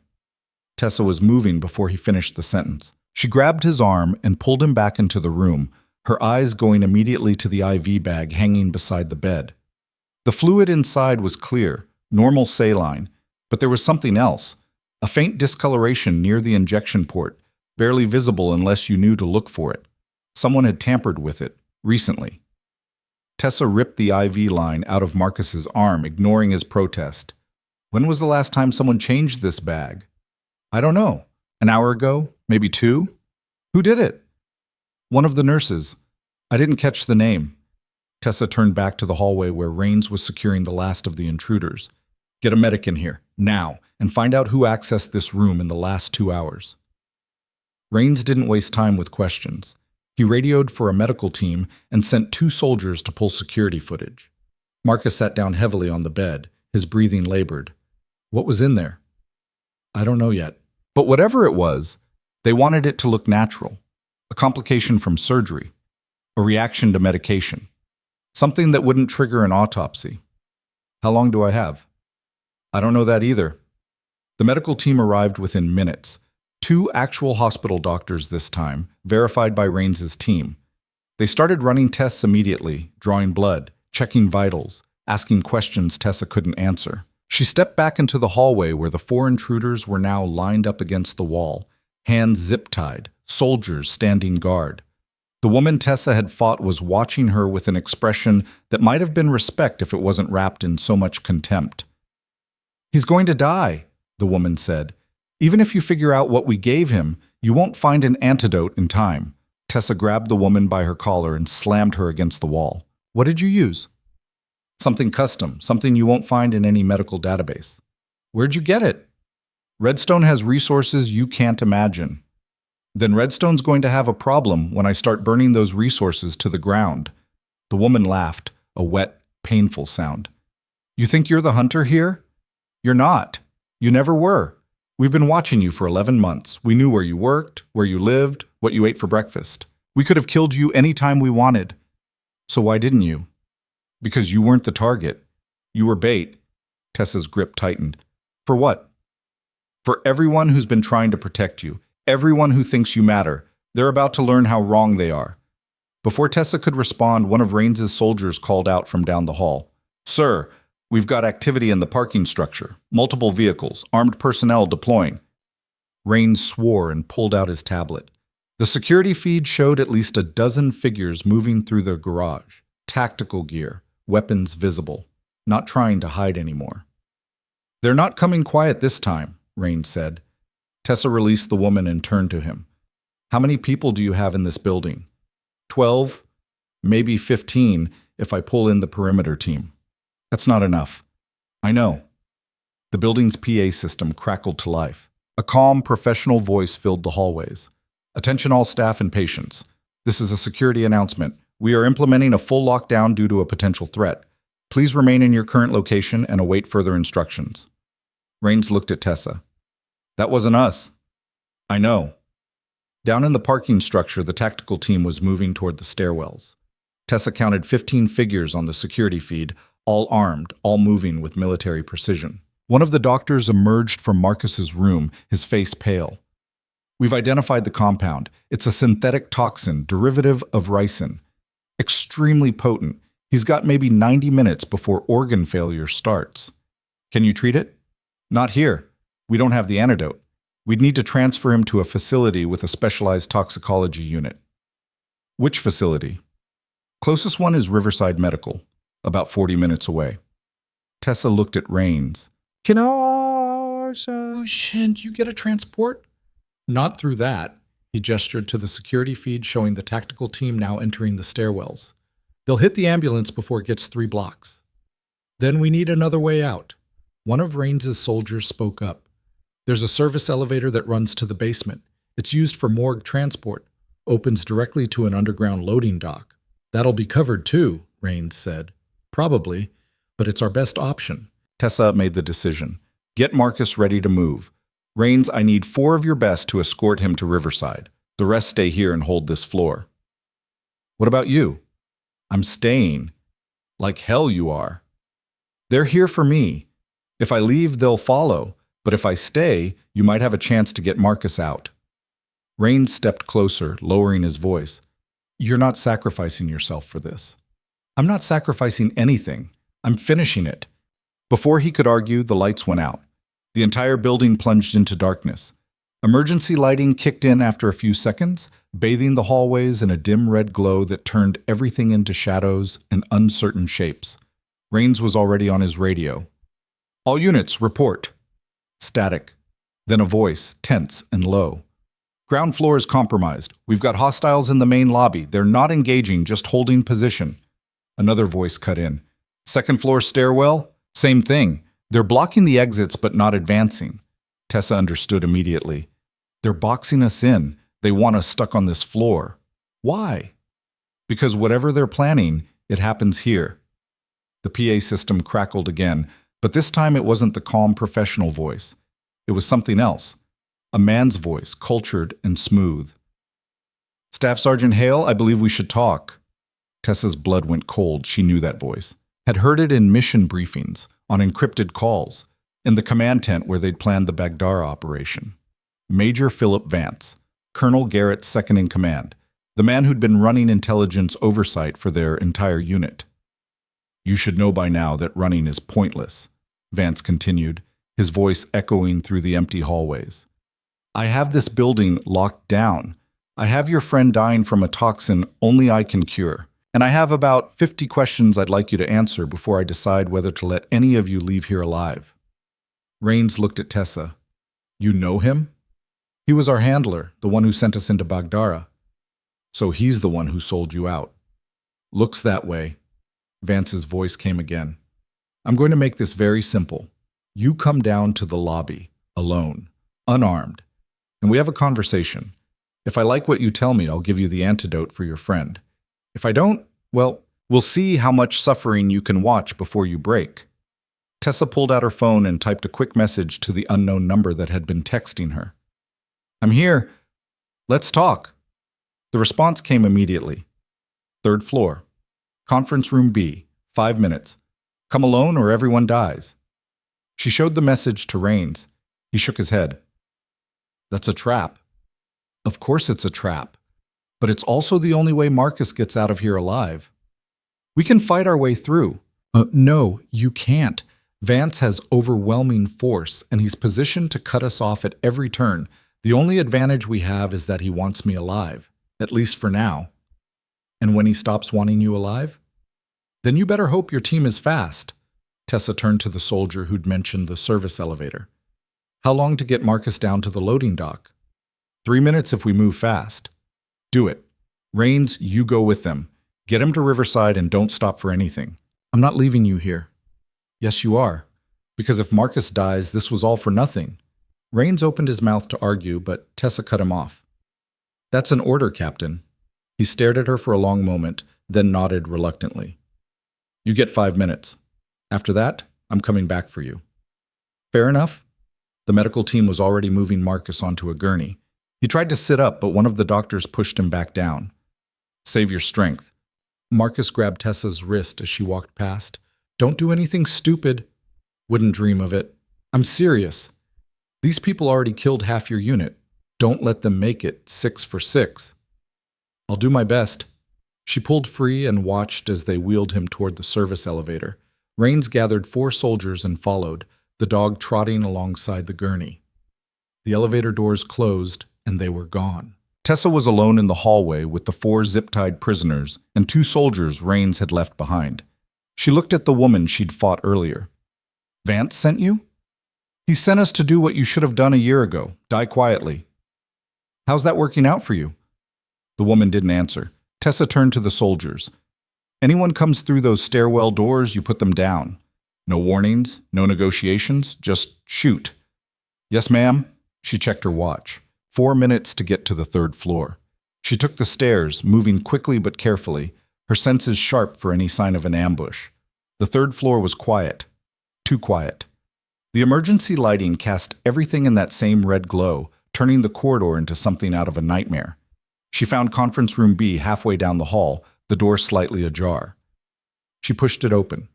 Tessa was moving before he finished the sentence. She grabbed his arm and pulled him back into the room, her eyes going immediately to the IV bag hanging beside the bed. The fluid inside was clear, normal saline, but there was something else, a faint discoloration near the injection port, barely visible unless you knew to look for it. Someone had tampered with it, recently. Tessa ripped the IV line out of Marcus's arm, ignoring his protest. "When was the last time someone changed this bag?" "I don't know. An hour ago? Maybe 2? "Who did it?" "One of the nurses. I didn't catch the name." Tessa turned back to the hallway where Raines was securing the last of the intruders. "Get a medic in here, now, and find out who accessed this room in the last 2 hours." Raines didn't waste time with questions. He radioed for a medical team and sent 2 soldiers to pull security footage. Marcus sat down heavily on the bed, his breathing labored. "What was in there?" "I don't know yet. But whatever it was, they wanted it to look natural. A complication from surgery. A reaction to medication. Something that wouldn't trigger an autopsy." "How long do I have?" "I don't know that either." The medical team arrived within minutes. 2 actual hospital doctors this time, verified by Raines's team. They started running tests immediately, drawing blood, checking vitals, asking questions Tessa couldn't answer. She stepped back into the hallway where the 4 intruders were now lined up against the wall, hands zip-tied, soldiers standing guard. The woman Tessa had fought was watching her with an expression that might have been respect if it wasn't wrapped in so much contempt. "He's going to die," the woman said. "Even if you figure out what we gave him, you won't find an antidote in time." Tessa grabbed the woman by her collar and slammed her against the wall. "What did you use?" "Something custom, something you won't find in any medical database." "Where'd you get it?" "Redstone has resources you can't imagine." "Then Redstone's going to have a problem when I start burning those resources to the ground." The woman laughed, a wet, painful sound. "You think you're the hunter here? You're not. You never were. We've been watching you for 11 months. We knew where you worked, where you lived, what you ate for breakfast. We could have killed you any time we wanted. So why didn't you?" "Because you weren't the target. You were bait." Tessa's grip tightened. "For what?" "For everyone who's been trying to protect you. Everyone who thinks you matter. They're about to learn how wrong they are." Before Tessa could respond, one of Raines's soldiers called out from down the hall. "Sir, we've got activity in the parking structure. Multiple vehicles, armed personnel deploying." Raines swore and pulled out his tablet. The security feed showed at least a dozen figures moving through the garage. Tactical gear, weapons visible, not trying to hide anymore. "They're not coming quiet this time," Raines said. Tessa released the woman and turned to him. How many people do you have in this building? 12, maybe 15 if I pull in the perimeter team. That's not enough. I know. The building's PA system crackled to life. A calm, professional voice filled the hallways. Attention all staff and patients. This is a security announcement. We are implementing a full lockdown due to a potential threat. Please remain in your current location and await further instructions. Rains looked at Tessa. That wasn't us. I know. Down in the parking structure, the tactical team was moving toward the stairwells. Tessa counted 15 figures on the security feed, all armed, all moving with military precision. One of the doctors emerged from Marcus's room, his face pale. We've identified the compound. It's a synthetic toxin, derivative of ricin. Extremely potent. He's got maybe 90 minutes before organ failure starts. Can you treat it? Not here. We don't have the antidote. We'd need to transfer him to a facility with a specialized toxicology unit. Which facility? Closest one is Riverside Medical, about 40 minutes away. Tessa looked at Rains. Can't you get a transport? Not through that. He gestured to the security feed showing the tactical team now entering the stairwells. They'll hit the ambulance before it gets 3 blocks. Then we need another way out. One of Rains's soldiers spoke up. There's a service elevator that runs to the basement. It's used for morgue transport. Opens directly to an underground loading dock. That'll be covered too, Rains said. Probably, but it's our best option. Tessa made the decision. Get Marcus ready to move. Rains, I need 4 of your best to escort him to Riverside. The rest stay here and hold this floor. What about you? I'm staying. Like hell you are. They're here for me. If I leave, they'll follow. But if I stay, you might have a chance to get Marcus out. Rains stepped closer, lowering his voice. You're not sacrificing yourself for this. I'm not sacrificing anything. I'm finishing it. Before he could argue, the lights went out. The entire building plunged into darkness. Emergency lighting kicked in after a few seconds, bathing the hallways in a dim red glow that turned everything into shadows and uncertain shapes. Rains was already on his radio. All units, report. Static. Then a voice, tense and low. Ground floor is compromised. We've got hostiles in the main lobby. They're not engaging, just holding position. Another voice cut in. Second floor stairwell? Same thing. They're blocking the exits but not advancing. Tessa understood immediately. They're boxing us in. They want us stuck on this floor. Why? Because whatever they're planning, it happens here. The PA system crackled again, but this time it wasn't the calm professional voice. It was something else. A man's voice, cultured and smooth. Staff Sergeant Hale, I believe we should talk. Tessa's blood went cold. She knew that voice. Had heard it in mission briefings, on encrypted calls, in the command tent where they'd planned the Baghdara operation. Major Philip Vance, Colonel Garrett's second in command, the man who'd been running intelligence oversight for their entire unit. You should know by now that running is pointless, Vance continued, his voice echoing through the empty hallways. I have this building locked down. I have your friend dying from a toxin only I can cure. And I have about 50 questions I'd like you to answer before I decide whether to let any of you leave here alive. Rains looked at Tessa. You know him? He was our handler, the one who sent us into Baghdara. So he's the one who sold you out. Looks that way. Vance's voice came again. I'm going to make this very simple. You come down to the lobby, alone, unarmed, and we have a conversation. If I like what you tell me, I'll give you the antidote for your friend. If I don't, well, we'll see how much suffering you can watch before you break. Tessa pulled out her phone and typed a quick message to the unknown number that had been texting her. I'm here. Let's talk. The response came immediately. 3rd floor. Conference room B. 5 minutes. Come alone or everyone dies. She showed the message to Rains. He shook his head. That's a trap. Of course it's a trap. But it's also the only way Marcus gets out of here alive. We can fight our way through. No, you can't. Vance has overwhelming force, and he's positioned to cut us off at every turn. The only advantage we have is that he wants me alive, at least for now. And when he stops wanting you alive? Then you better hope your team is fast. Tessa turned to the soldier who'd mentioned the service elevator. How long to get Marcus down to the loading dock? 3 minutes if we move fast. Do it. Rains, you go with them. Get him to Riverside and don't stop for anything. I'm not leaving you here. Yes, you are. Because if Marcus dies, this was all for nothing. Rains opened his mouth to argue, but Tessa cut him off. That's an order, Captain. He stared at her for a long moment, then nodded reluctantly. You get 5 minutes. After that, I'm coming back for you. Fair enough? The medical team was already moving Marcus onto a gurney. He tried to sit up, but one of the doctors pushed him back down. Save your strength. Marcus grabbed Tessa's wrist as she walked past. Don't do anything stupid. Wouldn't dream of it. I'm serious. These people already killed half your unit. Don't let them make it 6 for 6. I'll do my best. She pulled free and watched as they wheeled him toward the service elevator. Rains gathered 4 soldiers and followed, the dog trotting alongside the gurney. The elevator doors closed, and they were gone. Tessa was alone in the hallway with the 4 zip-tied prisoners and 2 soldiers Rains had left behind. She looked at the woman she'd fought earlier. Vance sent you? He sent us to do what you should have done a year ago, die quietly. How's that working out for you? The woman didn't answer. Tessa turned to the soldiers. Anyone comes through those stairwell doors, you put them down. No warnings, no negotiations, just shoot. Yes, ma'am. She checked her watch. 4 minutes to get to the 3rd floor. She took the stairs, moving quickly but carefully, her senses sharp for any sign of an ambush. The 3rd floor was quiet. Too quiet. The emergency lighting cast everything in that same red glow, turning the corridor into something out of a nightmare. She found conference room B halfway down the hall, the door slightly ajar. She pushed it open.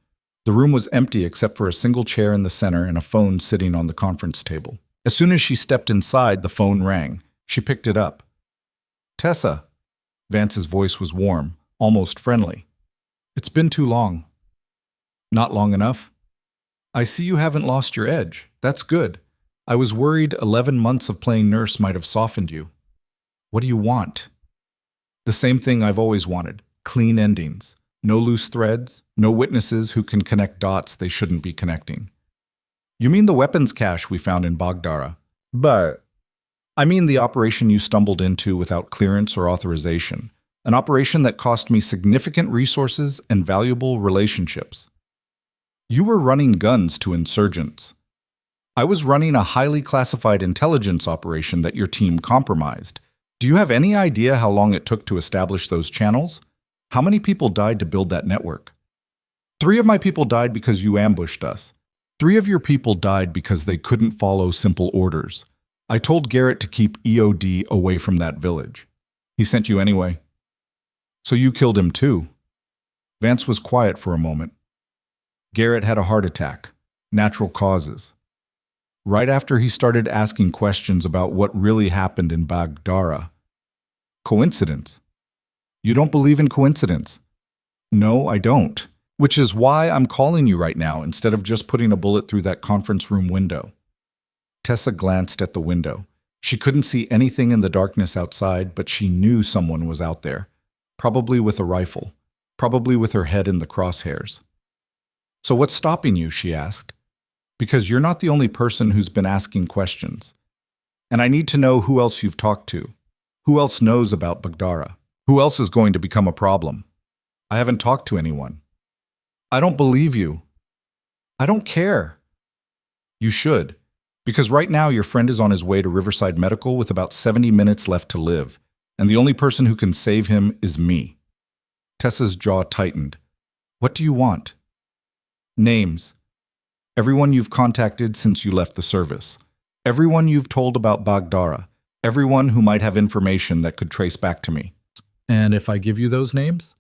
The room was empty except for a single chair in the center and a phone sitting on the conference table. As soon as she stepped inside, the phone rang. She picked it up. Tessa. Vance's voice was warm, almost friendly. It's been too long. Not long enough? I see you haven't lost your edge. That's good. I was worried 11 months of playing nurse might have softened you. What do you want? The same thing I've always wanted. Clean endings. No loose threads. No witnesses who can connect dots they shouldn't be connecting. You mean the weapons cache we found in Bagdara? But I mean the operation you stumbled into without clearance or authorization. An operation that cost me significant resources and valuable relationships. You were running guns to insurgents. I was running a highly classified intelligence operation that your team compromised. Do you have any idea how long it took to establish those channels? How many people died to build that network? 3 of my people died because you ambushed us. 3 of your people died because they couldn't follow simple orders. I told Garrett to keep EOD away from that village. He sent you anyway. So you killed him too. Vance was quiet for a moment. Garrett had a heart attack. Natural causes. Right after he started asking questions about what really happened in Bagdara. Coincidence? You don't believe in coincidence? No, I don't. Which is why I'm calling you right now instead of just putting a bullet through that conference room window. Tessa glanced at the window. She couldn't see anything in the darkness outside, but she knew someone was out there. Probably with a rifle. Probably with her head in the crosshairs. So what's stopping you? She asked. Because you're not the only person who's been asking questions. And I need to know who else you've talked to. Who else knows about Bagdara? Who else is going to become a problem? I haven't talked to anyone. I don't believe you. I don't care. You should. Because right now your friend is on his way to Riverside Medical with about 70 minutes left to live. And the only person who can save him is me. Tessa's jaw tightened. What do you want? Names. Everyone you've contacted since you left the service. Everyone you've told about Bagdara. Everyone who might have information that could trace back to me. And if I give you those names?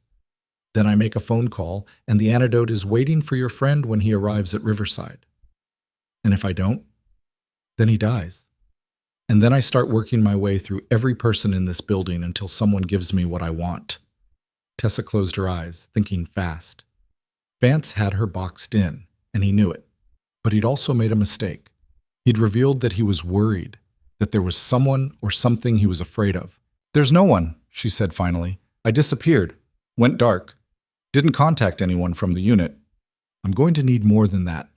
Then I make a phone call, and the antidote is waiting for your friend when he arrives at Riverside. And if I don't? Then he dies. And then I start working my way through every person in this building until someone gives me what I want. Tessa closed her eyes, thinking fast. Vance had her boxed in, and he knew it. But he'd also made a mistake. He'd revealed that he was worried, that there was someone or something he was afraid of. There's no one, she said finally. I disappeared, went dark, didn't contact anyone from the unit. I'm going to need more than that.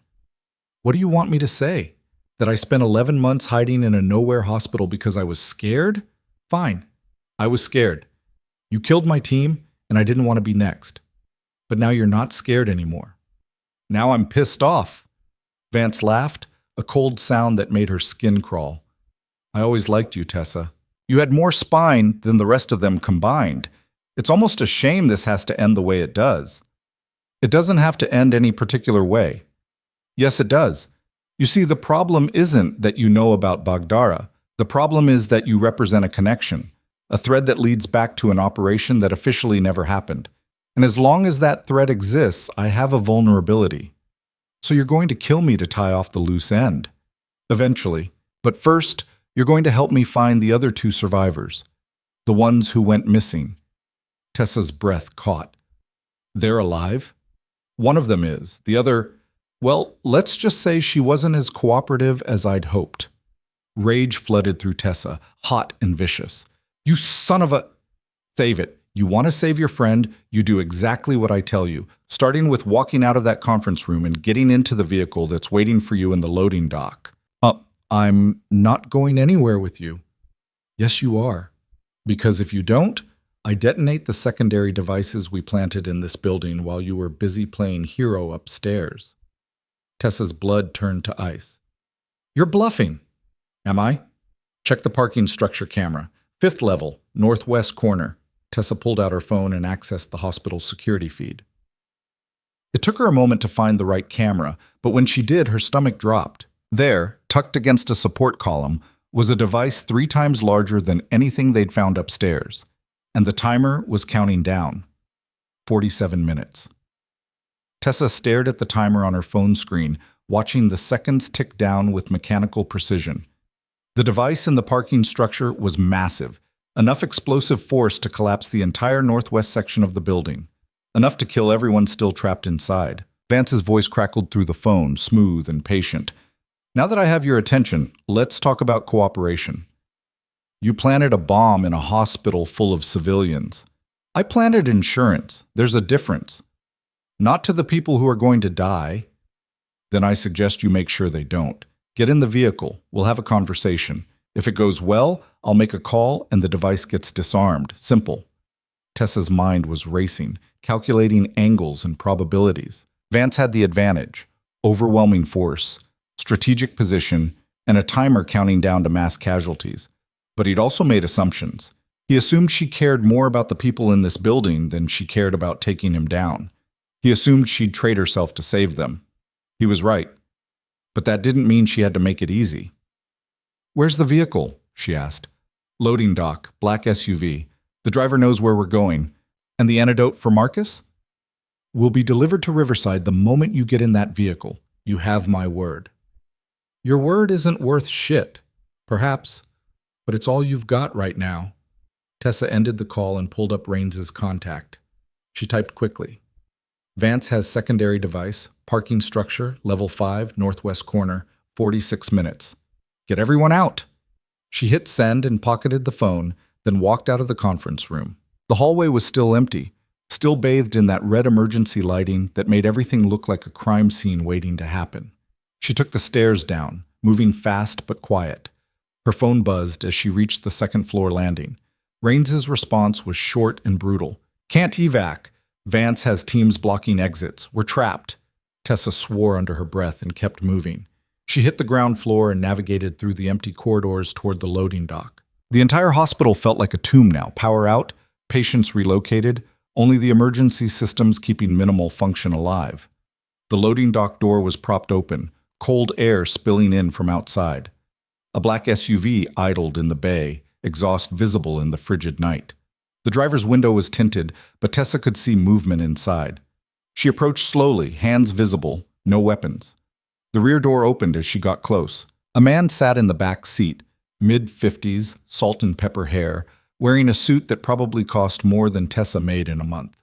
What do you want me to say? That I spent 11 months hiding in a nowhere hospital because I was scared? Fine. I was scared. You killed my team, and I didn't want to be next. But now you're not scared anymore. Now I'm pissed off. Vance laughed, a cold sound that made her skin crawl. I always liked you, Tessa. You had more spine than the rest of them combined. It's almost a shame this has to end the way it does. It doesn't have to end any particular way. Yes, it does. You see, the problem isn't that you know about Bagdara. The problem is that you represent a connection, a thread that leads back to an operation that officially never happened. And as long as that thread exists, I have a vulnerability. So you're going to kill me to tie off the loose end. Eventually. But first, you're going to help me find the other two survivors. The ones who went missing. Tessa's breath caught. They're alive? One of them is. The other, well, let's just say she wasn't as cooperative as I'd hoped. Rage flooded through Tessa, hot and vicious. You son of a... Save it. You want to save your friend, you do exactly what I tell you, starting with walking out of that conference room and getting into the vehicle that's waiting for you in the loading dock. I'm not going anywhere with you. Yes, you are. Because if you don't, I detonate the secondary devices we planted in this building while you were busy playing hero upstairs. Tessa's blood turned to ice. You're bluffing. Am I? Check the parking structure camera. 5th level, northwest corner. Tessa pulled out her phone and accessed the hospital's security feed. It took her a moment to find the right camera, but when she did, her stomach dropped. There, tucked against a support column, was a device 3 times larger than anything they'd found upstairs, and the timer was counting down. 47 minutes. Tessa stared at the timer on her phone screen, watching the seconds tick down with mechanical precision. The device in the parking structure was massive, enough explosive force to collapse the entire northwest section of the building, enough to kill everyone still trapped inside. Vance's voice crackled through the phone, smooth and patient. Now that I have your attention, let's talk about cooperation. You planted a bomb in a hospital full of civilians. I planted insurance. There's a difference. Not to the people who are going to die. Then I suggest you make sure they don't. Get in the vehicle. We'll have a conversation. If it goes well, I'll make a call and the device gets disarmed. Simple. Tessa's mind was racing, calculating angles and probabilities. Vance had the advantage. Overwhelming force, strategic position, and a timer counting down to mass casualties. But he'd also made assumptions. He assumed she cared more about the people in this building than she cared about taking him down. He assumed she'd trade herself to save them. He was right. But that didn't mean she had to make it easy. Where's the vehicle? She asked. Loading dock, black SUV. The driver knows where we're going. And the antidote for Marcus? Will be delivered to Riverside the moment you get in that vehicle. You have my word. Your word isn't worth shit. Perhaps. But it's all you've got right now. Tessa ended the call and pulled up Raines's contact. She typed quickly. Vance has secondary device, parking structure, level 5, northwest corner, 46 minutes. Get everyone out. She hit send and pocketed the phone, then walked out of the conference room. The hallway was still empty, still bathed in that red emergency lighting that made everything look like a crime scene waiting to happen. She took the stairs down, moving fast but quiet. Her phone buzzed as she reached the second-floor landing. Raines's response was short and brutal. Can't evac. Vance has teams blocking exits. We're trapped. Tessa swore under her breath and kept moving. She hit the ground floor and navigated through the empty corridors toward the loading dock. The entire hospital felt like a tomb now. Power out, patients relocated, only the emergency systems keeping minimal function alive. The loading dock door was propped open, cold air spilling in from outside. A black SUV idled in the bay, exhaust visible in the frigid night. The driver's window was tinted, but Tessa could see movement inside. She approached slowly, hands visible, no weapons. The rear door opened as she got close. A man sat in the back seat, mid-50s, salt and pepper hair, wearing a suit that probably cost more than Tessa made in a month.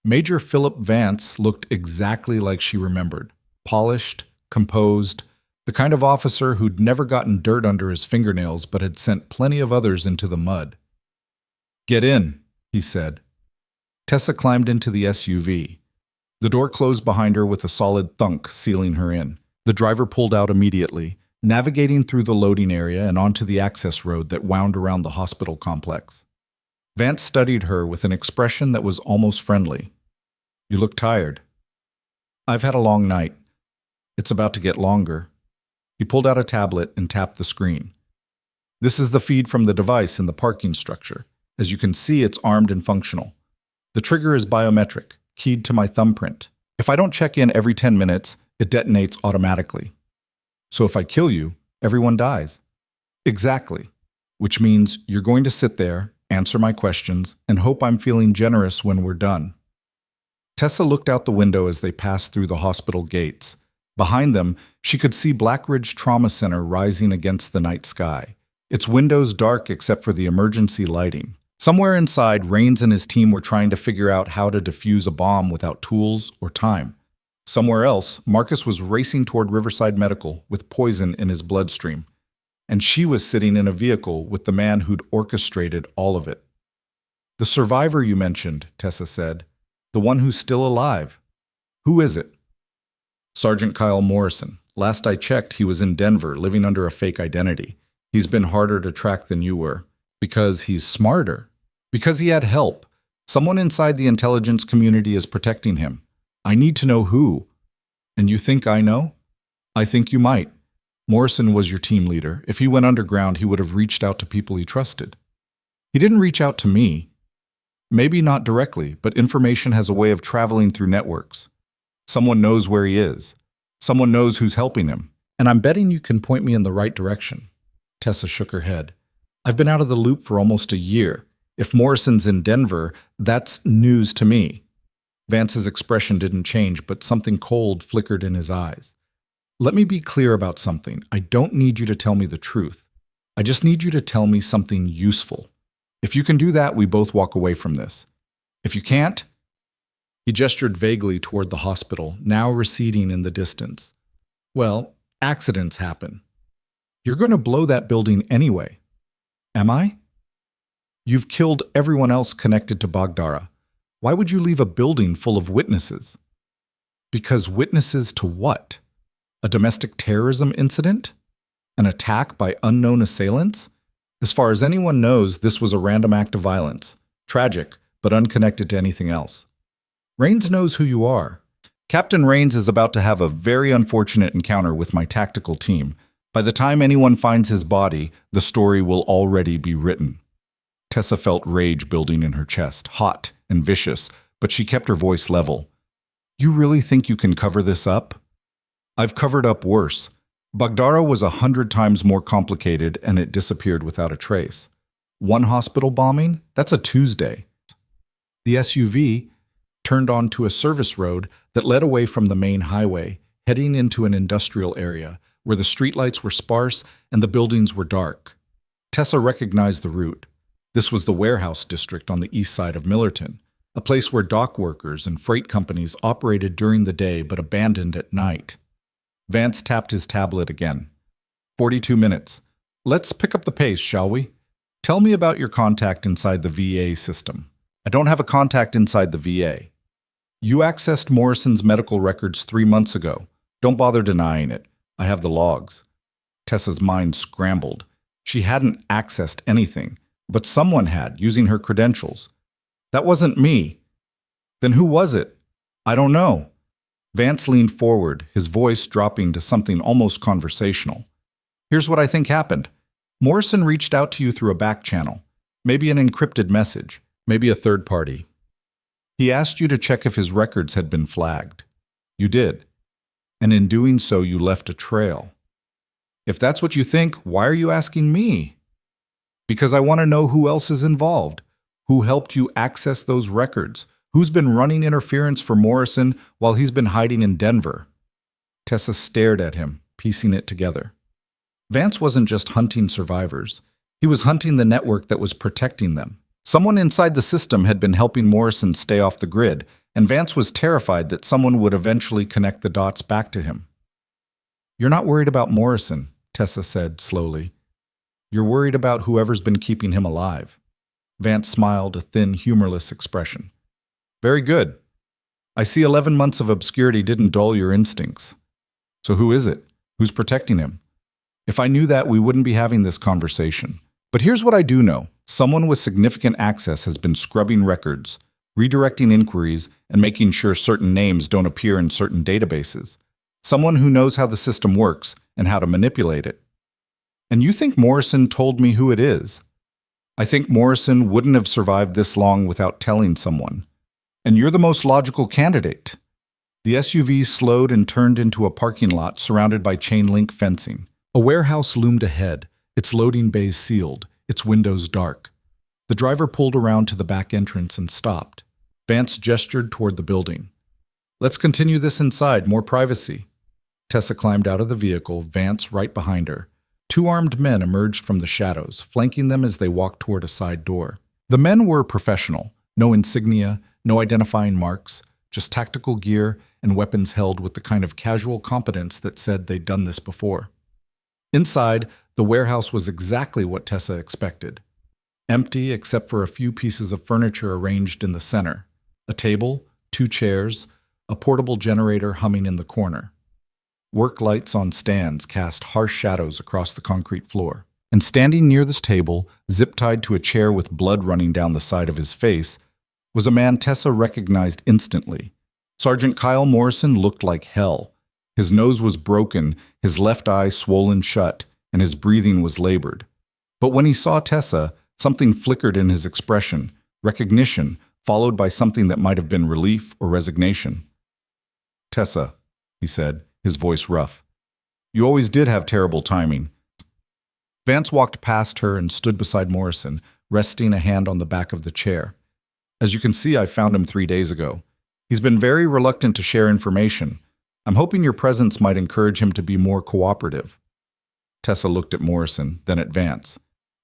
Major Philip Vance looked exactly like she remembered. Polished, composed, the kind of officer who'd never gotten dirt under his fingernails but had sent plenty of others into the mud. Get in, he said. Tessa climbed into the SUV. The door closed behind her with a solid thunk, sealing her in. The driver pulled out immediately, navigating through the loading area and onto the access road that wound around the hospital complex. Vance studied her with an expression that was almost friendly. "You look tired." "I've had a long night. It's about to get longer." He pulled out a tablet and tapped the screen. "This is the feed from the device in the parking structure. As you can see, it's armed and functional. The trigger is biometric, keyed to my thumbprint. If I don't check in every 10 minutes, it detonates automatically. So if I kill you, everyone dies." "Exactly. Which means you're going to sit there, answer my questions, and hope I'm feeling generous when we're done." Tessa looked out the window as they passed through the hospital gates. Behind them, she could see Blackridge Trauma Center rising against the night sky, its windows dark except for the emergency lighting. Somewhere inside, Rains and his team were trying to figure out how to defuse a bomb without tools or time. Somewhere else, Marcus was racing toward Riverside Medical with poison in his bloodstream, and she was sitting in a vehicle with the man who'd orchestrated all of it. "The survivor you mentioned," Tessa said. "The one who's still alive. Who is it?" "Sergeant Kyle Morrison. Last I checked, he was in Denver, living under a fake identity. He's been harder to track than you were. Because he's smarter. Because he had help. Someone inside the intelligence community is protecting him. I need to know who. And you think I know?" "I think you might. Morrison was your team leader. If he went underground, he would have reached out to people he trusted." "He didn't reach out to me." "Maybe not directly, but information has a way of traveling through networks. Someone knows where he is. Someone knows who's helping him. And I'm betting you can point me in the right direction." Tessa shook her head. "I've been out of the loop for almost a year. If Morrison's in Denver, that's news to me." Vance's expression didn't change, but something cold flickered in his eyes. "Let me be clear about something. I don't need you to tell me the truth. I just need you to tell me something useful. If you can do that, we both walk away from this. If you can't..." He gestured vaguely toward the hospital, now receding in the distance. "Well, accidents happen. You're going to blow that building anyway." "Am I?" "You've killed everyone else connected to Bagdara. Why would you leave a building full of witnesses?" "Because witnesses to what? A domestic terrorism incident? An attack by unknown assailants? As far as anyone knows, this was a random act of violence. Tragic, but unconnected to anything else. Rains knows who you are. Captain Rains is about to have a very unfortunate encounter with my tactical team. By the time anyone finds his body, the story will already be written." Tessa felt rage building in her chest, hot and vicious, but she kept her voice level. "You really think you can cover this up?" "I've covered up worse. Bagdara was 100 times more complicated, and it disappeared without a trace. One hospital bombing? That's a Tuesday." The SUV turned onto a service road that led away from the main highway, heading into an industrial area, where the streetlights were sparse and the buildings were dark. Tessa recognized the route. This was the warehouse district on the east side of Millerton, a place where dock workers and freight companies operated during the day but abandoned at night. Vance tapped his tablet again. 42 minutes. Let's pick up the pace, shall we? Tell me about your contact inside the VA system." "I don't have a contact inside the VA." "You accessed Morrison's medical records 3 months ago. Don't bother denying it. I have the logs." Tessa's mind scrambled. She hadn't accessed anything, but someone had, using her credentials. "That wasn't me." "Then who was it?" "I don't know." Vance leaned forward, his voice dropping to something almost conversational. "Here's what I think happened. Morrison reached out to you through a back channel, maybe an encrypted message, maybe a third party. He asked you to check if his records had been flagged. You did. And in doing so, you left a trail. If that's what you think, why are you asking me?" "Because I want to know who else is involved. Who helped you access those records? Who's been running interference for Morrison while he's been hiding in Denver?" Tessa stared at him, piecing it together. Vance wasn't just hunting survivors. He was hunting the network that was protecting them. Someone inside the system had been helping Morrison stay off the grid, and Vance was terrified that someone would eventually connect the dots back to him. "You're not worried about Morrison," Tessa said slowly. "You're worried about whoever's been keeping him alive." Vance smiled, a thin, humorless expression. "Very good. I see 11 months of obscurity didn't dull your instincts. So who is it? Who's protecting him?" If I knew that, we wouldn't be having this conversation. But here's what I do know. Someone with significant access has been scrubbing records, redirecting inquiries, and making sure certain names don't appear in certain databases. Someone who knows how the system works and how to manipulate it. And you think Morrison told me who it is? I think Morrison wouldn't have survived this long without telling someone. And you're the most logical candidate. The SUV slowed and turned into a parking lot surrounded by chain-link fencing. A warehouse loomed ahead, its loading bays sealed, its windows dark. The driver pulled around to the back entrance and stopped. Vance gestured toward the building. Let's continue this inside, more privacy. Tessa climbed out of the vehicle, Vance right behind her. Two armed men emerged from the shadows, flanking them as they walked toward a side door. The men were professional, no insignia, no identifying marks, just tactical gear and weapons held with the kind of casual competence that said they'd done this before. Inside, the warehouse was exactly what Tessa expected. Empty except for a few pieces of furniture arranged in the center. A table, two chairs, a portable generator humming in the corner. Work lights on stands cast harsh shadows across the concrete floor. And standing near this table, zip-tied to a chair with blood running down the side of his face, was a man Tessa recognized instantly. Sergeant Kyle Morrison looked like hell. His nose was broken, his left eye swollen shut, and his breathing was labored. But when he saw Tessa, something flickered in his expression, recognition, followed by something that might have been relief or resignation. Tessa, he said, his voice rough. You always did have terrible timing. Vance walked past her and stood beside Morrison, resting a hand on the back of the chair. As you can see, I found him 3 days ago. He's been very reluctant to share information. I'm hoping your presence might encourage him to be more cooperative. Tessa looked at Morrison, then at Vance.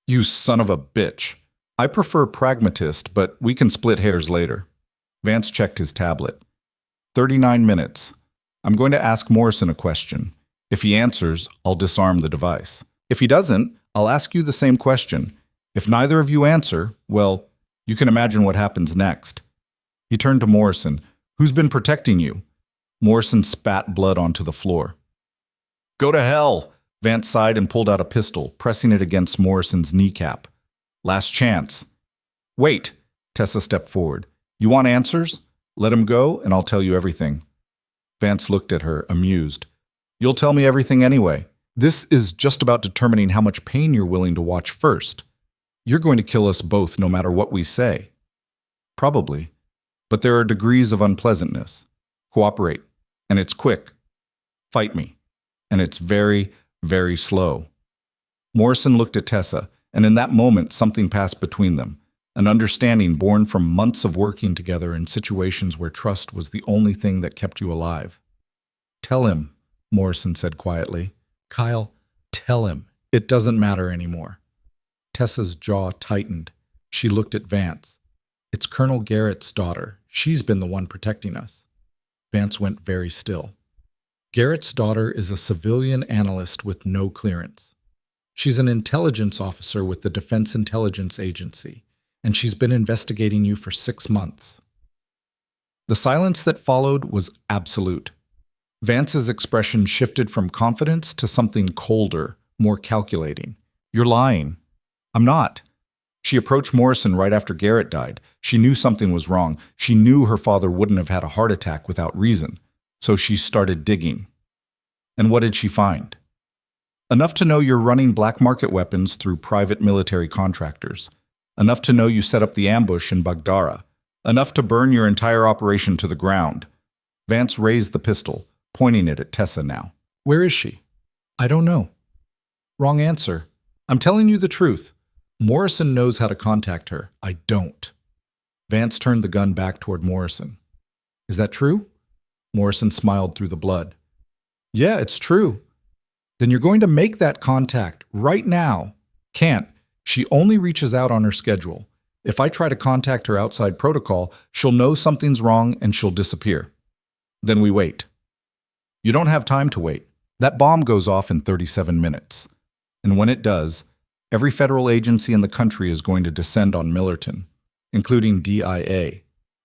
You son of a bitch. I prefer pragmatist, but we can split hairs later. Vance checked his tablet. 39 minutes. I'm going to ask Morrison a question. If he answers, I'll disarm the device. If he doesn't, I'll ask you the same question. If neither of you answer, well, you can imagine what happens next. He turned to Morrison. Who's been protecting you? Morrison spat blood onto the floor. Go to hell! Vance sighed and pulled out a pistol, pressing it against Morrison's kneecap. Last chance. Wait! Tessa stepped forward. You want answers? Let him go, and I'll tell you everything. Vance looked at her, amused. You'll tell me everything anyway. This is just about determining how much pain you're willing to watch first. You're going to kill us both no matter what we say. Probably. But there are degrees of unpleasantness. Cooperate. And it's quick. Fight me. And it's very, very slow. Morrison looked at Tessa, and in that moment something passed between them. An understanding born from months of working together in situations where trust was the only thing that kept you alive. Tell him, Morrison said quietly. Kyle, tell him. It doesn't matter anymore. Tessa's jaw tightened. She looked at Vance. It's Colonel Garrett's daughter. She's been the one protecting us. Vance went very still. Garrett's daughter is a civilian analyst with no clearance. She's an intelligence officer with the Defense Intelligence Agency, and she's been investigating you for 6 months. The silence that followed was absolute. Vance's expression shifted from confidence to something colder, more calculating. You're lying. I'm not. She approached Morrison right after Garrett died. She knew something was wrong. She knew her father wouldn't have had a heart attack without reason. So she started digging. And what did she find? Enough to know you're running black market weapons through private military contractors. Enough to know you set up the ambush in Baghdara. Enough to burn your entire operation to the ground. Vance raised the pistol, pointing it at Tessa now. Where is she? I don't know. Wrong answer. I'm telling you the truth. Morrison knows how to contact her. I don't. Vance turned the gun back toward Morrison. Is that true? Morrison smiled through the blood. Yeah, it's true. Then you're going to make that contact right now. Can't. She only reaches out on her schedule. If I try to contact her outside protocol, she'll know something's wrong and she'll disappear. Then we wait. You don't have time to wait. That bomb goes off in 37 minutes. And when it does, every federal agency in the country is going to descend on Millerton, including DIA,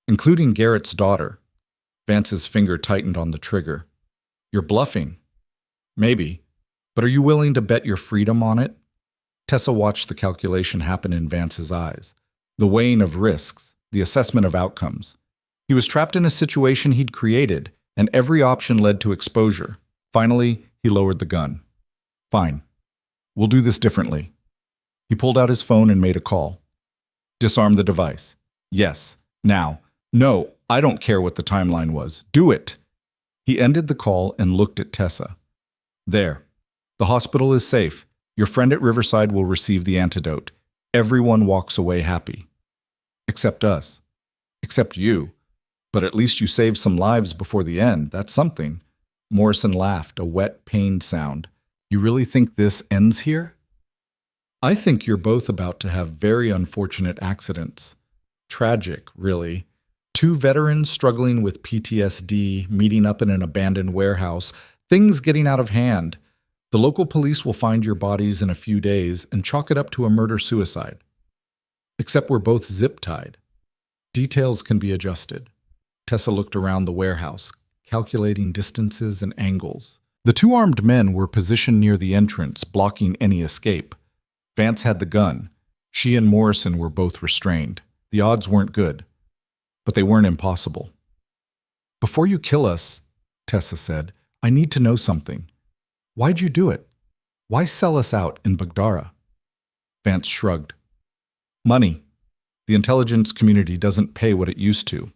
including Garrett's daughter. Vance's finger tightened on the trigger. You're bluffing. Maybe. But are you willing to bet your freedom on it? Tessa watched the calculation happen in Vance's eyes. The weighing of risks, the assessment of outcomes. He was trapped in a situation he'd created, and every option led to exposure. Finally, he lowered the gun. Fine. We'll do this differently. He pulled out his phone and made a call. Disarm the device. Yes. Now. No, I don't care what the timeline was. Do it. He ended the call and looked at Tessa. There. The hospital is safe. Your friend at Riverside will receive the antidote. Everyone walks away happy. Except us. Except you. But at least you saved some lives before the end. That's something. Morrison laughed, a wet, pained sound. You really think this ends here? I think you're both about to have very unfortunate accidents. Tragic, really. Two veterans struggling with PTSD, meeting up in an abandoned warehouse, things getting out of hand. The local police will find your bodies in a few days and chalk it up to a murder-suicide. Except we're both zip-tied. Details can be adjusted. Tessa looked around the warehouse, calculating distances and angles. The two armed men were positioned near the entrance, blocking any escape. Vance had the gun. She and Morrison were both restrained. The odds weren't good, but they weren't impossible. Before you kill us, Tessa said, I need to know something. Why'd you do it? Why sell us out in Baghdara? Vance shrugged. Money. The intelligence community doesn't pay what it used to.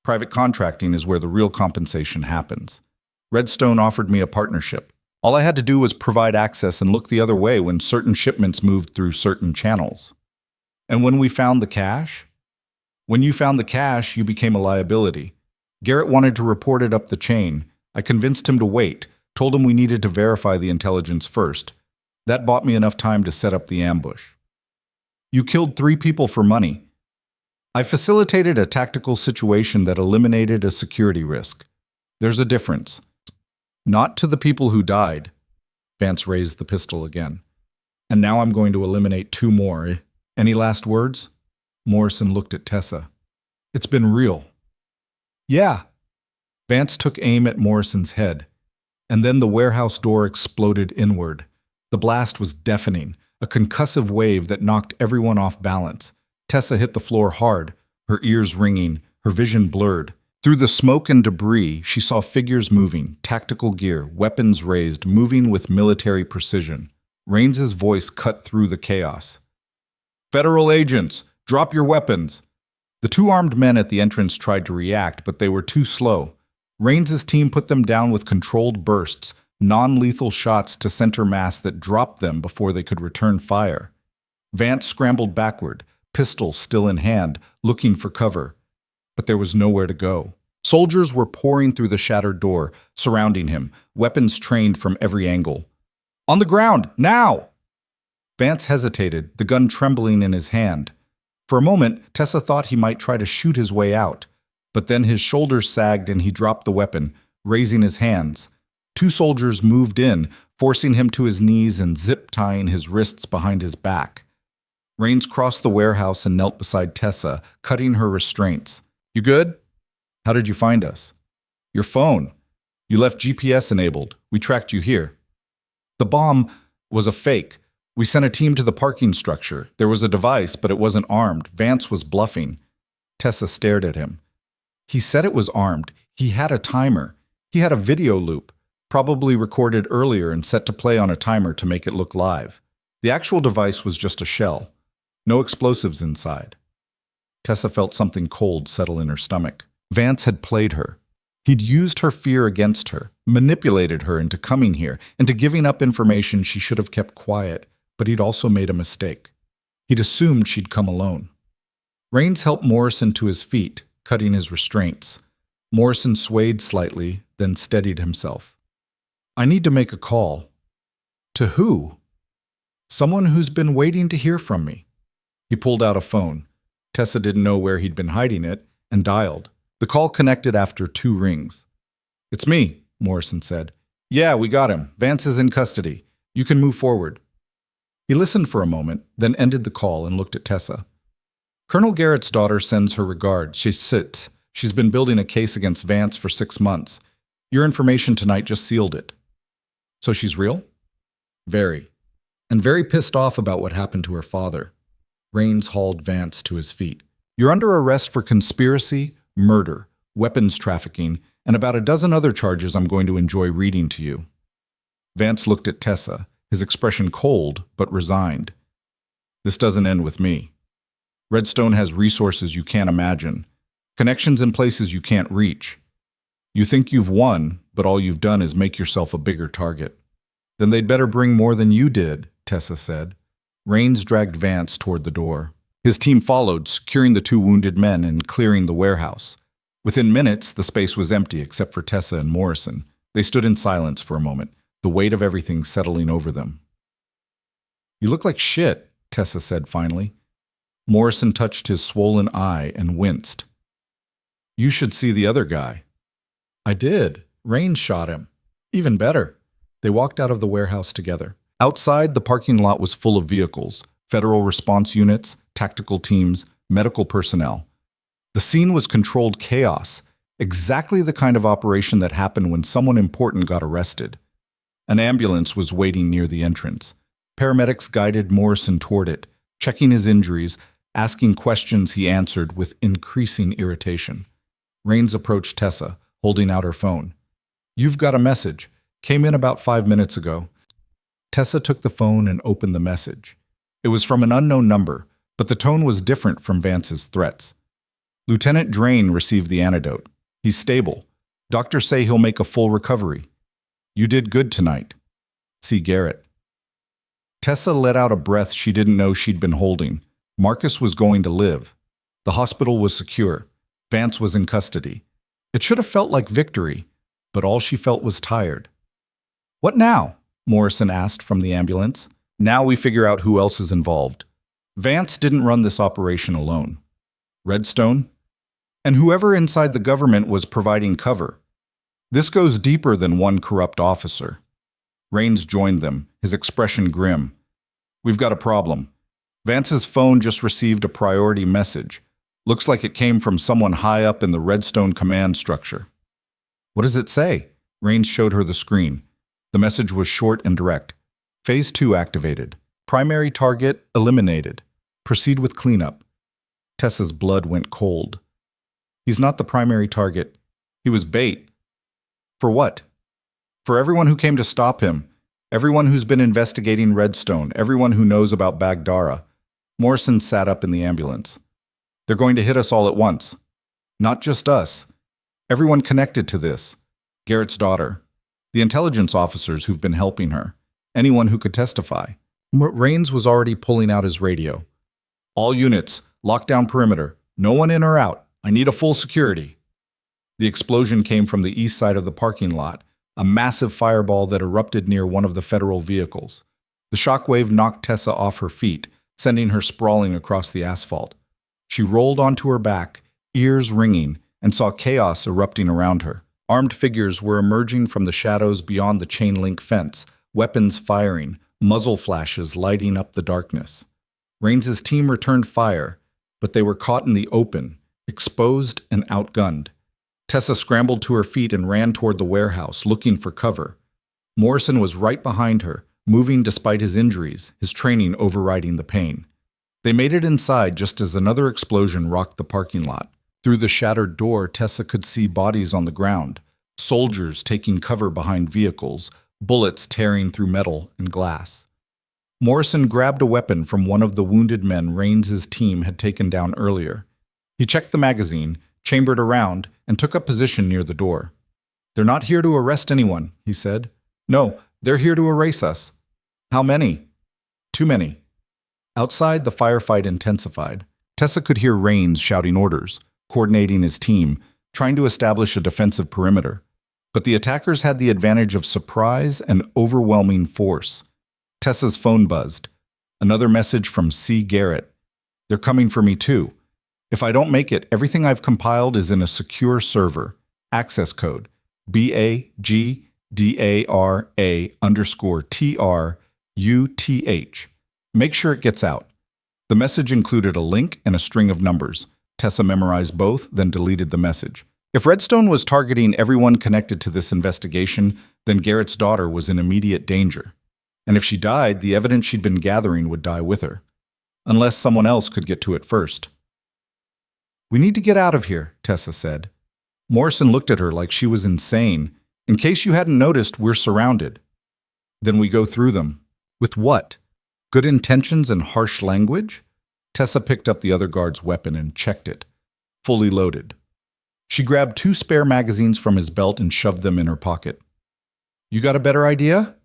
Private contracting is where the real compensation happens. Redstone offered me a partnership. All I had to do was provide access and look the other way when certain shipments moved through certain channels. And when we found the cash? When you found the cash, you became a liability. Garrett wanted to report it up the chain. I convinced him to wait, told him we needed to verify the intelligence first. That bought me enough time to set up the ambush. You killed 3 people for money. I facilitated a tactical situation that eliminated a security risk. There's a difference. Not to the people who died. Vance raised the pistol again. And now I'm going to eliminate 2 more. Any last words? Morrison looked at Tessa. It's been real. Yeah. Vance took aim at Morrison's head. And then the warehouse door exploded inward. The blast was deafening, a concussive wave that knocked everyone off balance. Tessa hit the floor hard, her ears ringing, her vision blurred. Through the smoke and debris, she saw figures moving, tactical gear, weapons raised, moving with military precision. Raines's voice cut through the chaos. Federal agents, drop your weapons! The 2 armed men at the entrance tried to react, but they were too slow. Raines's team put them down with controlled bursts, non-lethal shots to center mass that dropped them before they could return fire. Vance scrambled backward, pistol still in hand, looking for cover. But there was nowhere to go. Soldiers were pouring through the shattered door, surrounding him, weapons trained from every angle. On the ground, now! Vance hesitated, the gun trembling in his hand. For a moment, Tessa thought he might try to shoot his way out, but then his shoulders sagged and he dropped the weapon, raising his hands. 2 soldiers moved in, forcing him to his knees and zip-tying his wrists behind his back. Raines crossed the warehouse and knelt beside Tessa, cutting her restraints. You good? How did you find us? Your phone. You left GPS enabled. We tracked you here. The bomb was a fake. We sent a team to the parking structure. There was a device, but it wasn't armed. Vance was bluffing. Tessa stared at him. He said it was armed. He had a timer. He had a video loop, probably recorded earlier and set to play on a timer to make it look live. The actual device was just a shell. No explosives inside. Tessa felt something cold settle in her stomach. Vance had played her. He'd used her fear against her, manipulated her into coming here, into giving up information she should have kept quiet, but he'd also made a mistake. He'd assumed she'd come alone. Raines helped Morrison to his feet, cutting his restraints. Morrison swayed slightly, then steadied himself. I need to make a call. To who? Someone who's been waiting to hear from me. He pulled out a phone. Tessa didn't know where he'd been hiding it, and dialed. The call connected after 2 rings. It's me, Morrison said. Yeah, we got him. Vance is in custody. You can move forward. He listened for a moment, then ended the call and looked at Tessa. Colonel Garrett's daughter sends her regards. She's been building a case against Vance for 6 months. Your information tonight just sealed it. So she's real? Very. And very pissed off about what happened to her father. Rains hauled Vance to his feet. You're under arrest for conspiracy, murder, weapons trafficking, and about a dozen other charges I'm going to enjoy reading to you. Vance looked at Tessa, his expression cold but resigned. This doesn't end with me. Redstone has resources you can't imagine, connections in places you can't reach. You think you've won, but all you've done is make yourself a bigger target. Then they'd better bring more than you did, Tessa said. Rains dragged Vance toward the door. His team followed, securing the two wounded men and clearing the warehouse. Within minutes, the space was empty except for Tessa and Morrison. They stood in silence for a moment, the weight of everything settling over them. You look like shit, Tessa said finally. Morrison touched his swollen eye and winced. You should see the other guy. I did. Rain shot him. Even better. They walked out of the warehouse together. Outside, the parking lot was full of vehicles, federal response units, tactical teams, medical personnel. The scene was controlled chaos, exactly the kind of operation that happened when someone important got arrested. An ambulance was waiting near the entrance. Paramedics guided Morrison toward it, checking his injuries, asking questions he answered with increasing irritation. Rains approached Tessa, holding out her phone. You've got a message. Came in about 5 minutes ago. Tessa took the phone and opened the message. It was from an unknown number, but the tone was different from Vance's threats. Lieutenant Drain received the antidote. He's stable. Doctors say he'll make a full recovery. You did good tonight. C. Garrett. Tessa let out a breath she didn't know she'd been holding. Marcus was going to live. The hospital was secure. Vance was in custody. It should have felt like victory, but all she felt was tired. What now? Morrison asked from the ambulance. Now we figure out who else is involved. Vance didn't run this operation alone. Redstone? And whoever inside the government was providing cover. This goes deeper than one corrupt officer. Rains joined them, his expression grim. We've got a problem. Vance's phone just received a priority message. Looks like it came from someone high up in the Redstone command structure. What does it say? Rains showed her the screen. The message was short and direct. Phase 2 activated. Primary target eliminated. Proceed with cleanup. Tessa's blood went cold. He's not the primary target. He was bait. For what? For everyone who came to stop him. Everyone who's been investigating Redstone. Everyone who knows about Bagdara. Morrison sat up in the ambulance. They're going to hit us all at once. Not just us. Everyone connected to this. Garrett's daughter. The intelligence officers who've been helping her. Anyone who could testify. Rains was already pulling out his radio. All units, lock down perimeter. No one in or out. I need a full security. The explosion came from the east side of the parking lot, a massive fireball that erupted near one of the federal vehicles. The shockwave knocked Tessa off her feet, sending her sprawling across the asphalt. She rolled onto her back, ears ringing, and saw chaos erupting around her. Armed figures were emerging from the shadows beyond the chain-link fence, weapons firing, muzzle flashes lighting up the darkness. Rains's team returned fire, but they were caught in the open, exposed and outgunned. Tessa scrambled to her feet and ran toward the warehouse, looking for cover. Morrison was right behind her, moving despite his injuries, his training overriding the pain. They made it inside just as another explosion rocked the parking lot. Through the shattered door, Tessa could see bodies on the ground, soldiers taking cover behind vehicles, bullets tearing through metal and glass. Morrison grabbed a weapon from one of the wounded men Rains's team had taken down earlier. He checked the magazine, chambered around, and took up position near the door. They're not here to arrest anyone, he said. No, they're here to erase us. How many? Too many. Outside, the firefight intensified. Tessa could hear Rains shouting orders, coordinating his team, trying to establish a defensive perimeter. But the attackers had the advantage of surprise and overwhelming force. Tessa's phone buzzed. Another message from C. Garrett. They're coming for me too. If I don't make it, everything I've compiled is in a secure server. Access code BAGDARA_TRUTH. Make sure it gets out. The message included a link and a string of numbers. Tessa memorized both, then deleted the message. If Redstone was targeting everyone connected to this investigation, then Garrett's daughter was in immediate danger. And if she died, the evidence she'd been gathering would die with her, unless someone else could get to it first. "We need to get out of here," Tessa said. Morrison looked at her like she was insane. "In case you hadn't noticed, we're surrounded." "Then we go through them." "With what? Good intentions and harsh language?" Tessa picked up the other guard's weapon and checked it. Fully loaded. She grabbed 2 spare magazines from his belt and shoved them in her pocket. "You got a better idea?"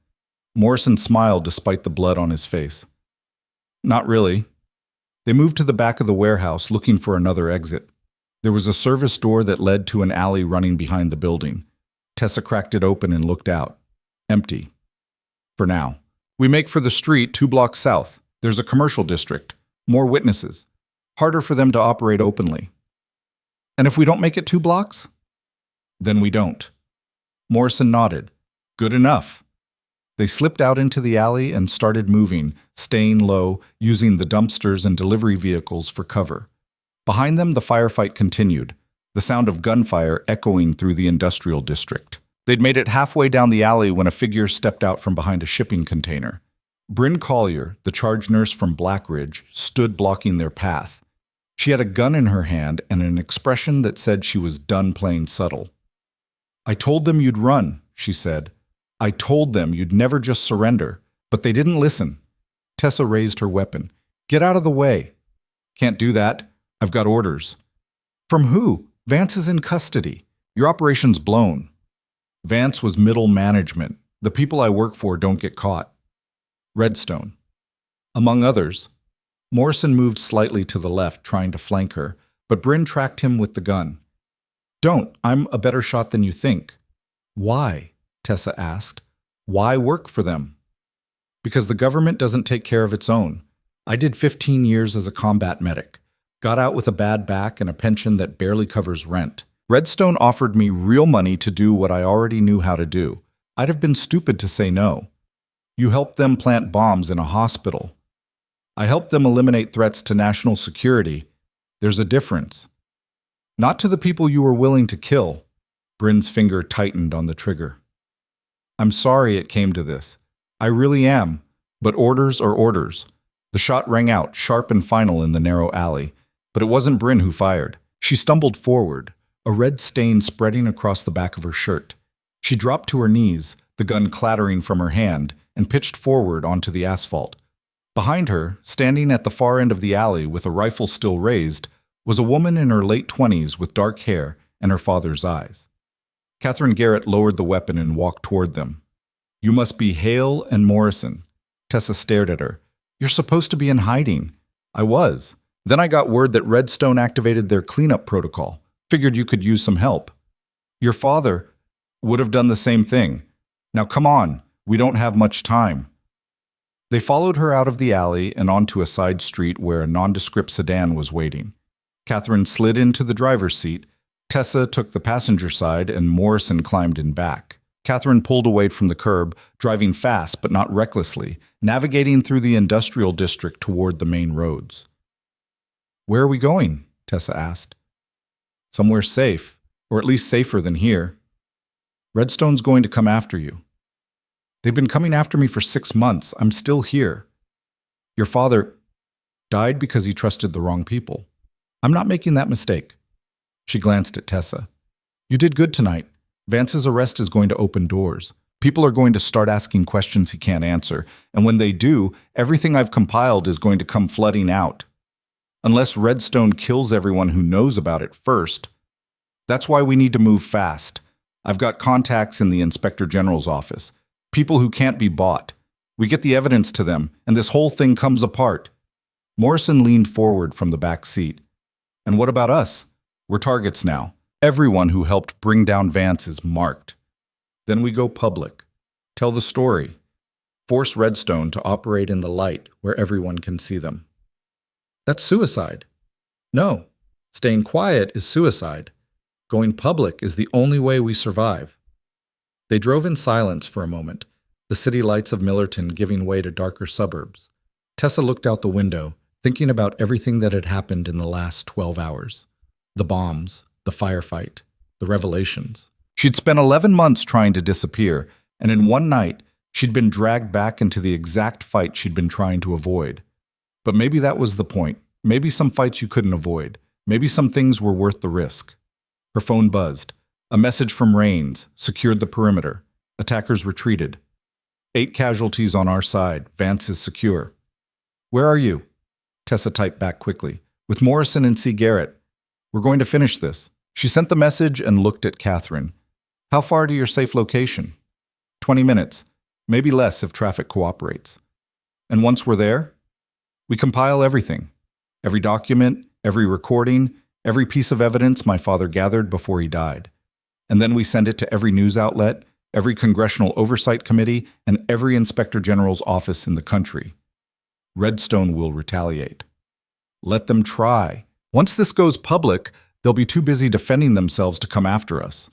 Morrison smiled despite the blood on his face. "Not really." They moved to the back of the warehouse, looking for another exit. There was a service door that led to an alley running behind the building. Tessa cracked it open and looked out. Empty. For now. "We make for the street 2 blocks south. There's a commercial district. More witnesses. Harder for them to operate openly." "And if we don't make it 2 blocks?" "Then we don't." Morrison nodded. "Good enough." They slipped out into the alley and started moving, staying low, using the dumpsters and delivery vehicles for cover. Behind them, the firefight continued, the sound of gunfire echoing through the industrial district. They'd made it halfway down the alley when a figure stepped out from behind a shipping container. Bryn Collier, the charge nurse from Blackridge, stood blocking their path. She had a gun in her hand and an expression that said she was done playing subtle. "I told them you'd run," she said. "I told them you'd never just surrender, but they didn't listen." Tessa raised her weapon. "Get out of the way." "Can't do that. I've got orders." "From who? Vance is in custody. Your operation's blown." "Vance was middle management. The people I work for don't get caught." "Redstone." "Among others." Morrison moved slightly to the left, trying to flank her, but Bryn tracked him with the gun. "Don't. I'm a better shot than you think." "Why?" Tessa asked. "Why work for them?" "Because the government doesn't take care of its own. I did 15 years as a combat medic. Got out with a bad back and a pension that barely covers rent. Redstone offered me real money to do what I already knew how to do. I'd have been stupid to say no. You helped them plant bombs in a hospital. I helped them eliminate threats to national security. There's a difference. Not to the people you were willing to kill." Bryn's finger tightened on the trigger. "I'm sorry it came to this. I really am. But orders are orders." The shot rang out, sharp and final in the narrow alley. But it wasn't Bryn who fired. She stumbled forward, a red stain spreading across the back of her shirt. She dropped to her knees, the gun clattering from her hand, and pitched forward onto the asphalt. Behind her, standing at the far end of the alley with a rifle still raised, was a woman in her late 20s with dark hair and her father's eyes. Catherine Garrett lowered the weapon and walked toward them. "You must be Hale and Morrison." Tessa stared at her. "You're supposed to be in hiding." "I was. Then I got word that Redstone activated their cleanup protocol. Figured you could use some help." "Your father would have done the same thing. Now come on, we don't have much time." They followed her out of the alley and onto a side street where a nondescript sedan was waiting. Catherine slid into the driver's seat, Tessa took the passenger side, and Morrison climbed in back. Catherine pulled away from the curb, driving fast but not recklessly, navigating through the industrial district toward the main roads. "Where are we going?" Tessa asked. "Somewhere safe, or at least safer than here. Redstone's going to come after you." "They've been coming after me for 6 months. I'm still here." "Your father died because he trusted the wrong people. I'm not making that mistake." She glanced at Tessa. "You did good tonight. Vance's arrest is going to open doors. People are going to start asking questions he can't answer, and when they do, everything I've compiled is going to come flooding out. Unless Redstone kills everyone who knows about it first. That's why we need to move fast. I've got contacts in the Inspector General's office. People who can't be bought. We get the evidence to them, and this whole thing comes apart." Morrison leaned forward from the back seat. "And what about us? We're targets now. Everyone who helped bring down Vance is marked. Then we go public. Tell the story. Force Redstone to operate in the light where everyone can see them." "That's suicide." "No. Staying quiet is suicide. Going public is the only way we survive." They drove in silence for a moment, the city lights of Millerton giving way to darker suburbs. Tessa looked out the window, thinking about everything that had happened in the last 12 hours. The bombs, the firefight, the revelations. She'd spent 11 months trying to disappear, and in one night, She'd been dragged back into the exact fight she'd been trying to avoid. But maybe that was the point. Maybe some fights you couldn't avoid. Maybe some things were worth the risk. Her phone buzzed. A message from Rains secured the perimeter. Attackers retreated. 8 casualties on our side. Vance is secure. Where are you? Tessa typed back quickly. With Morrison and C. Garrett. We're going to finish this. She sent the message and looked at Catherine. How far to your safe location? 20 minutes. Maybe less if traffic cooperates. And once we're there, we compile everything. Every document, every recording, every piece of evidence my father gathered before he died. And then we send it to every news outlet, every congressional oversight committee, and every inspector general's office in the country. Redstone will retaliate. Let them try. Once this goes public, they'll be too busy defending themselves to come after us.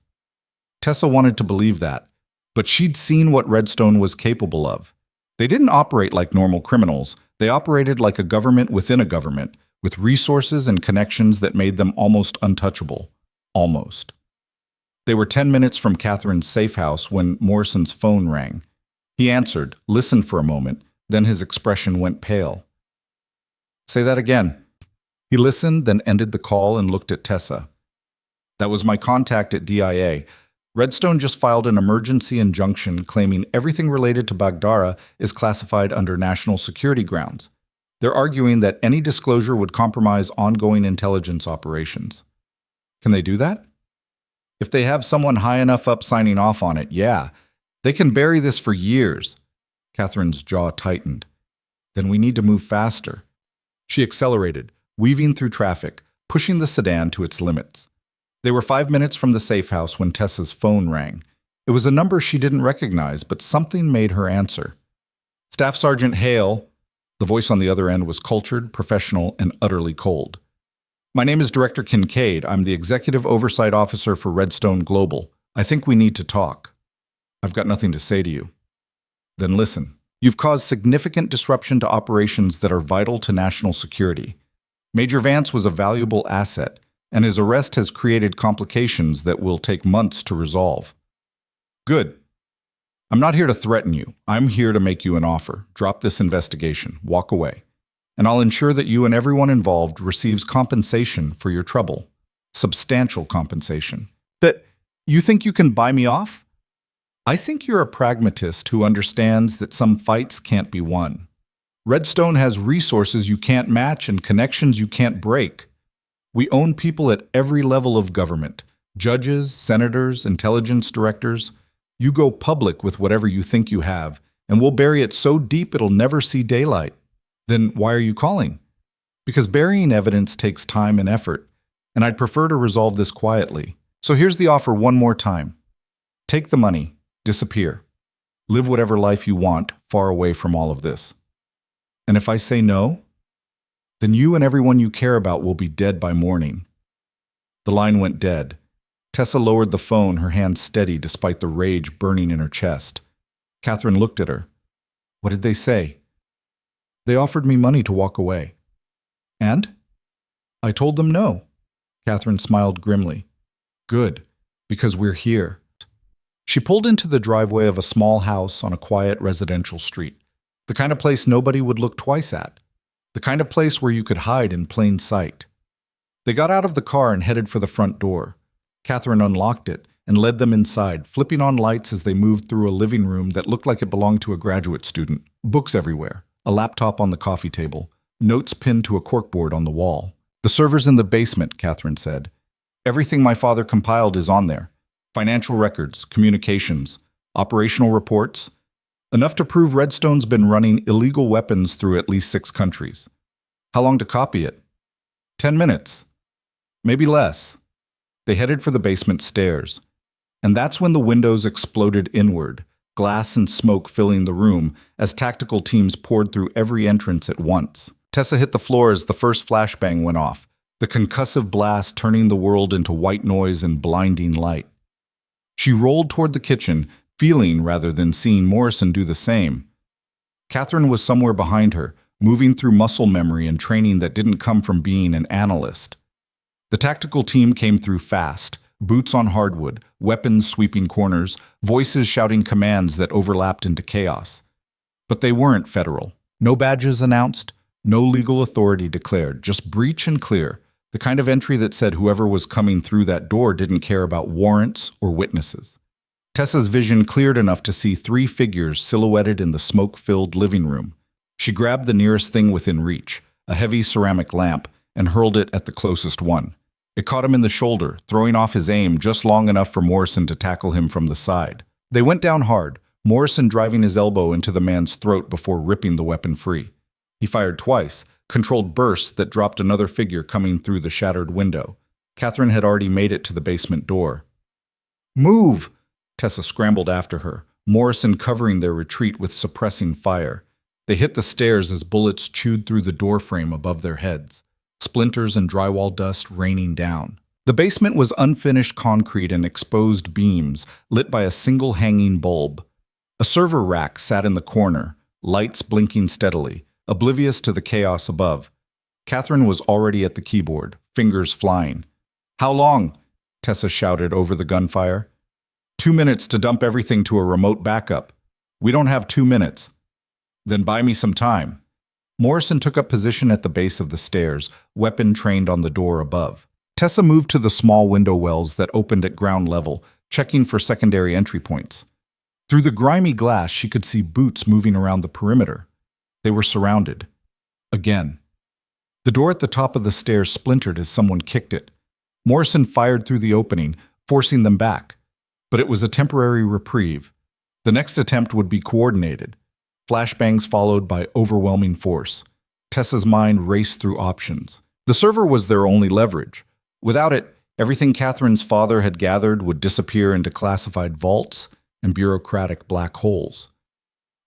Tessa wanted to believe that, but she'd seen what Redstone was capable of. They didn't operate like normal criminals. They operated like a government within a government, with resources and connections that made them almost untouchable. Almost. They were 10 minutes from Catherine's safe house when Morrison's phone rang. He answered, listened for a moment, then his expression went pale. Say that again. He listened, then ended the call and looked at Tessa. That was my contact at DIA. Redstone just filed an emergency injunction claiming everything related to Baghdara is classified under national security grounds. They're arguing that any disclosure would compromise ongoing intelligence operations. Can they do that? If they have someone high enough up signing off on it, yeah. They can bury this for years. Catherine's jaw tightened. Then we need to move faster. She accelerated, weaving through traffic, pushing the sedan to its limits. They were 5 minutes from the safe house when Tessa's phone rang. It was a number she didn't recognize, but something made her answer. Staff Sergeant Hale. The voice on the other end was cultured, professional, and utterly cold. My name is Director Kincaid. I'm the Executive Oversight Officer for Redstone Global. I think we need to talk. I've got nothing to say to you. Then listen. You've caused significant disruption to operations that are vital to national security. Major Vance was a valuable asset, and his arrest has created complications that will take months to resolve. Good. I'm not here to threaten you. I'm here to make you an offer. Drop this investigation. Walk away. And I'll ensure that you and everyone involved receives compensation for your trouble. Substantial compensation. That you think you can buy me off? I think you're a pragmatist who understands that some fights can't be won. Redstone has resources you can't match and connections you can't break. We own people at every level of government. Judges, senators, intelligence directors. You go public with whatever you think you have, and we'll bury it so deep it'll never see daylight. Then why are you calling? Because burying evidence takes time and effort, and I'd prefer to resolve this quietly. So here's the offer one more time. Take the money, disappear. Live whatever life you want, far away from all of this. And if I say no, then you and everyone you care about will be dead by morning. The line went dead. Tessa lowered the phone, her hand steady despite the rage burning in her chest. Catherine looked at her. What did they say? They offered me money to walk away. And? I told them no. Catherine smiled grimly. Good, because we're here. She pulled into the driveway of a small house on a quiet residential street. The kind of place nobody would look twice at. The kind of place where you could hide in plain sight. They got out of the car and headed for the front door. Catherine unlocked it and led them inside, flipping on lights as they moved through a living room that looked like it belonged to a graduate student. Books everywhere, a laptop on the coffee table, notes pinned to a corkboard on the wall. The server's in the basement, Catherine said. Everything my father compiled is on there. Financial records, communications, operational reports. Enough to prove Redstone's been running illegal weapons through at least 6 countries. How long to copy it? 10 minutes. Maybe less. They headed for the basement stairs. And that's when the windows exploded inward, glass and smoke filling the room as tactical teams poured through every entrance at once. Tessa hit the floor as the first flashbang went off, the concussive blast turning the world into white noise and blinding light. She rolled toward the kitchen, feeling rather than seeing Morrison do the same. Catherine was somewhere behind her, moving through muscle memory and training that didn't come from being an analyst. The tactical team came through fast, boots on hardwood, weapons sweeping corners, voices shouting commands that overlapped into chaos. But they weren't federal. No badges announced, no legal authority declared, just breach and clear, the kind of entry that said whoever was coming through that door didn't care about warrants or witnesses. Tessa's vision cleared enough to see 3 figures silhouetted in the smoke-filled living room. She grabbed the nearest thing within reach, a heavy ceramic lamp, and hurled it at the closest one. It caught him in the shoulder, throwing off his aim just long enough for Morrison to tackle him from the side. They went down hard, Morrison driving his elbow into the man's throat before ripping the weapon free. He fired twice, controlled bursts that dropped another figure coming through the shattered window. Catherine had already made it to the basement door. "Move!" Tessa scrambled after her, Morrison covering their retreat with suppressing fire. They hit the stairs as bullets chewed through the doorframe above their heads, splinters and drywall dust raining down. The basement was unfinished concrete and exposed beams, lit by a single hanging bulb. A server rack sat in the corner, lights blinking steadily, oblivious to the chaos above. Catherine was already at the keyboard, fingers flying. "How long?" Tessa shouted over the gunfire. 2 minutes to dump everything to a remote backup. "We don't have 2 minutes." "Then buy me some time." Morrison took up position at the base of the stairs, weapon trained on the door above. Tessa moved to the small window wells that opened at ground level, checking for secondary entry points. Through the grimy glass, she could see boots moving around the perimeter. They were surrounded. Again. The door at the top of the stairs splintered as someone kicked it. Morrison fired through the opening, forcing them back. But it was a temporary reprieve. The next attempt would be coordinated. Flashbangs followed by overwhelming force. Tessa's mind raced through options. The server was their only leverage. Without it, everything Catherine's father had gathered would disappear into classified vaults and bureaucratic black holes.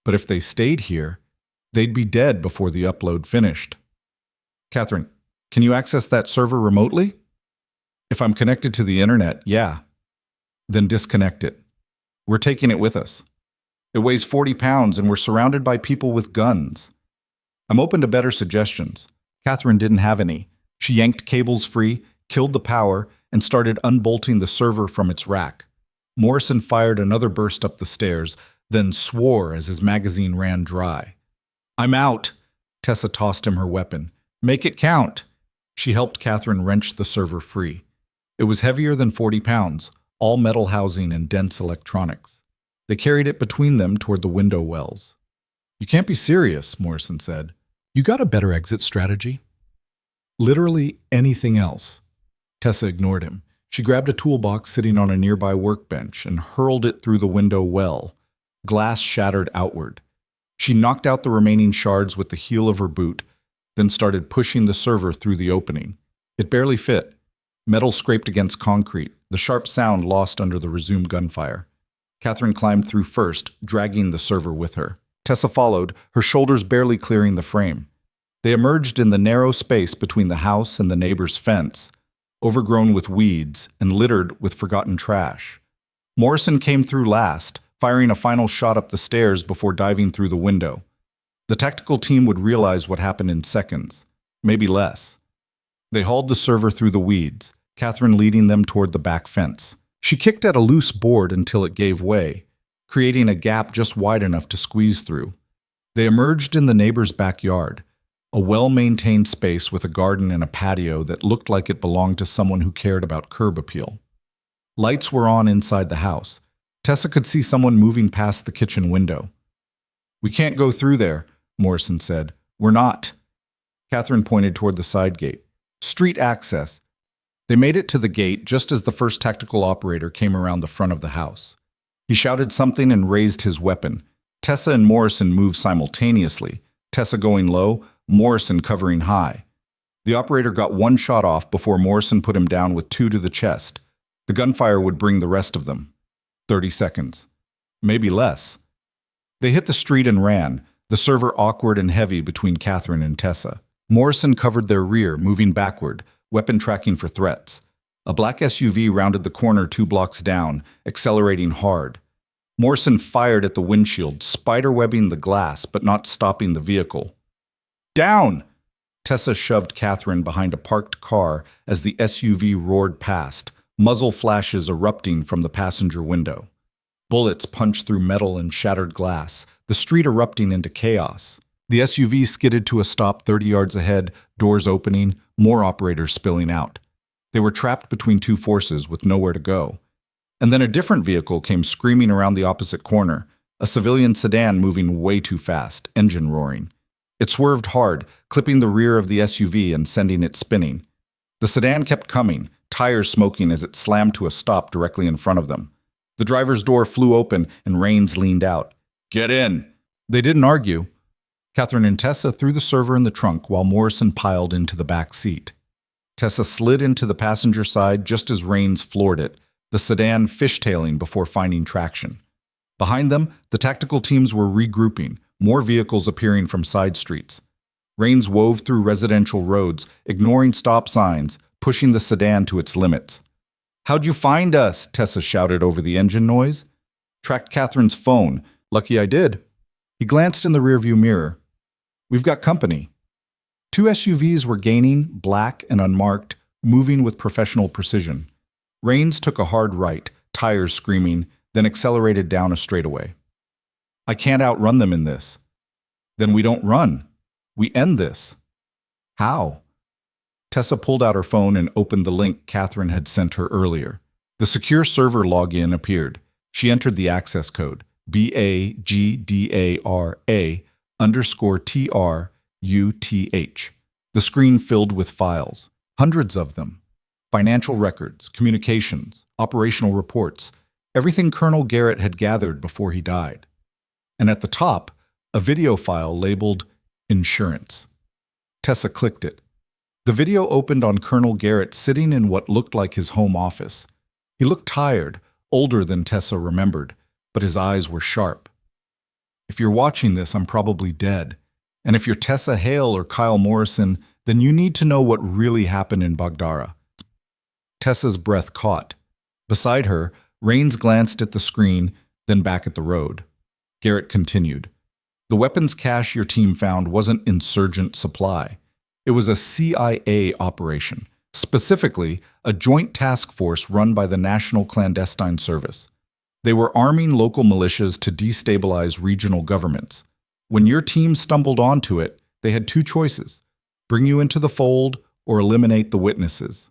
But if they stayed here, they'd be dead before the upload finished. "Catherine, can you access that server remotely?" "If I'm connected to the internet, yeah." "Then disconnect it. We're taking it with us. It weighs 40 pounds and we're surrounded by people with guns." "I'm open to better suggestions." Catherine didn't have any. She yanked cables free, killed the power, and started unbolting the server from its rack. Morrison fired another burst up the stairs, then swore as his magazine ran dry. "I'm out." Tessa tossed him her weapon. "Make it count." She helped Catherine wrench the server free. It was heavier than 40 pounds, all metal housing and dense electronics. They carried it between them toward the window wells. "You can't be serious," Morrison said. "You got a better exit strategy?" "Literally anything else." Tessa ignored him. She grabbed a toolbox sitting on a nearby workbench and hurled it through the window well. Glass shattered outward. She knocked out the remaining shards with the heel of her boot, then started pushing the server through the opening. It barely fit. Metal scraped against concrete, the sharp sound lost under the resumed gunfire. Catherine climbed through first, dragging the server with her. Tessa followed, her shoulders barely clearing the frame. They emerged in the narrow space between the house and the neighbor's fence, overgrown with weeds and littered with forgotten trash. Morrison came through last, firing a final shot up the stairs before diving through the window. The tactical team would realize what happened in seconds, maybe less. They hauled the server through the weeds, Catherine leading them toward the back fence. She kicked at a loose board until it gave way, creating a gap just wide enough to squeeze through. They emerged in the neighbor's backyard, a well-maintained space with a garden and a patio that looked like it belonged to someone who cared about curb appeal. Lights were on inside the house. Tessa could see someone moving past the kitchen window. "We can't go through there," Morrison said. "We're not." Catherine pointed toward the side gate. "Street access." They made it to the gate just as the first tactical operator came around the front of the house. He shouted something and raised his weapon. Tessa and Morrison moved simultaneously, Tessa going low, Morrison covering high. The operator got one shot off before Morrison put him down with 2 to the chest. The gunfire would bring the rest of them. 30 seconds. Maybe less. They hit the street and ran, the server awkward and heavy between Catherine and Tessa. Morrison covered their rear, moving backward, weapon tracking for threats. A black SUV rounded the corner 2 blocks down, accelerating hard. Morrison fired at the windshield, spiderwebbing the glass but not stopping the vehicle. "Down!" Tessa shoved Catherine behind a parked car as the SUV roared past, muzzle flashes erupting from the passenger window. Bullets punched through metal and shattered glass, the street erupting into chaos. The SUV skidded to a stop 30 yards ahead, doors opening, more operators spilling out. They were trapped between two forces with nowhere to go. And then a different vehicle came screaming around the opposite corner, a civilian sedan moving way too fast, engine roaring. It swerved hard, clipping the rear of the SUV and sending it spinning. The sedan kept coming, tires smoking as it slammed to a stop directly in front of them. The driver's door flew open and Rains leaned out. "Get in!" They didn't argue. Catherine and Tessa threw the server in the trunk while Morrison piled into the back seat. Tessa slid into the passenger side just as Rains floored it, the sedan fishtailing before finding traction. Behind them, the tactical teams were regrouping, more vehicles appearing from side streets. Rains wove through residential roads, ignoring stop signs, pushing the sedan to its limits. "How'd you find us?" Tessa shouted over the engine noise. "Tracked Catherine's phone. Lucky I did." He glanced in the rearview mirror. "We've got company." Two SUVs were gaining, black and unmarked, moving with professional precision. Rains took a hard right, tires screaming, then accelerated down a straightaway. "I can't outrun them in this." "Then we don't run. We end this." "How?" Tessa pulled out her phone and opened the link Catherine had sent her earlier. The secure server login appeared. She entered the access code, BAGDARA_TRUTH. The screen filled with files, hundreds of them. Financial records, communications, operational reports, everything Colonel Garrett had gathered before he died. And at the top, a video file labeled Insurance. Tessa clicked it. The video opened on Colonel Garrett sitting in what looked like his home office. He looked tired, older than Tessa remembered, but his eyes were sharp. "If you're watching this, I'm probably dead. And if you're Tessa Hale or Kyle Morrison, then you need to know what really happened in Baghdara." Tessa's breath caught. Beside her, Rains glanced at the screen, then back at the road. Garrett continued. "The weapons cache your team found wasn't insurgent supply. It was a CIA operation, specifically a joint task force run by the National Clandestine Service. They were arming local militias to destabilize regional governments. When your team stumbled onto it, they had two choices: bring you into the fold or eliminate the witnesses."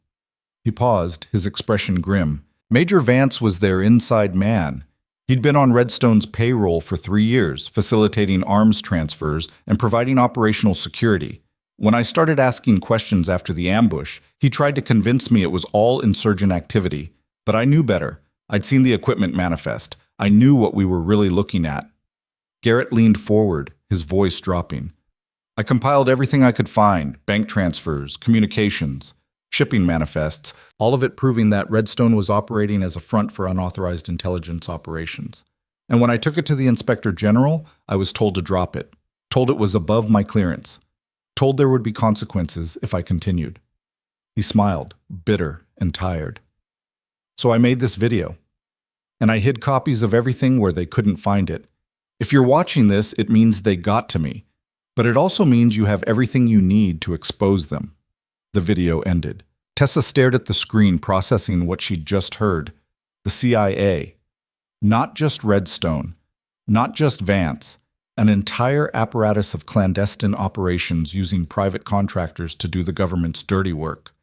He paused, his expression grim. Major Vance was their inside man. He'd been on Redstone's payroll for 3 years, facilitating arms transfers and providing operational security. When I started asking questions after the ambush, he tried to convince me it was all insurgent activity. But I knew better. I'd seen the equipment manifest. I knew what we were really looking at. Garrett leaned forward, his voice dropping. "I compiled everything I could find: bank transfers, communications, shipping manifests, all of it proving that Redstone was operating as a front for unauthorized intelligence operations. And when I took it to the Inspector General, I was told to drop it, told it was above my clearance, told there would be consequences if I continued." He smiled, bitter and tired. "So I made this video, and I hid copies of everything where they couldn't find it. If you're watching this, it means they got to me, but it also means you have everything you need to expose them." The video ended. Tessa stared at the screen, processing what she'd just heard. The CIA. Not just Redstone, not just Vance, an entire apparatus of clandestine operations using private contractors to do the government's dirty work.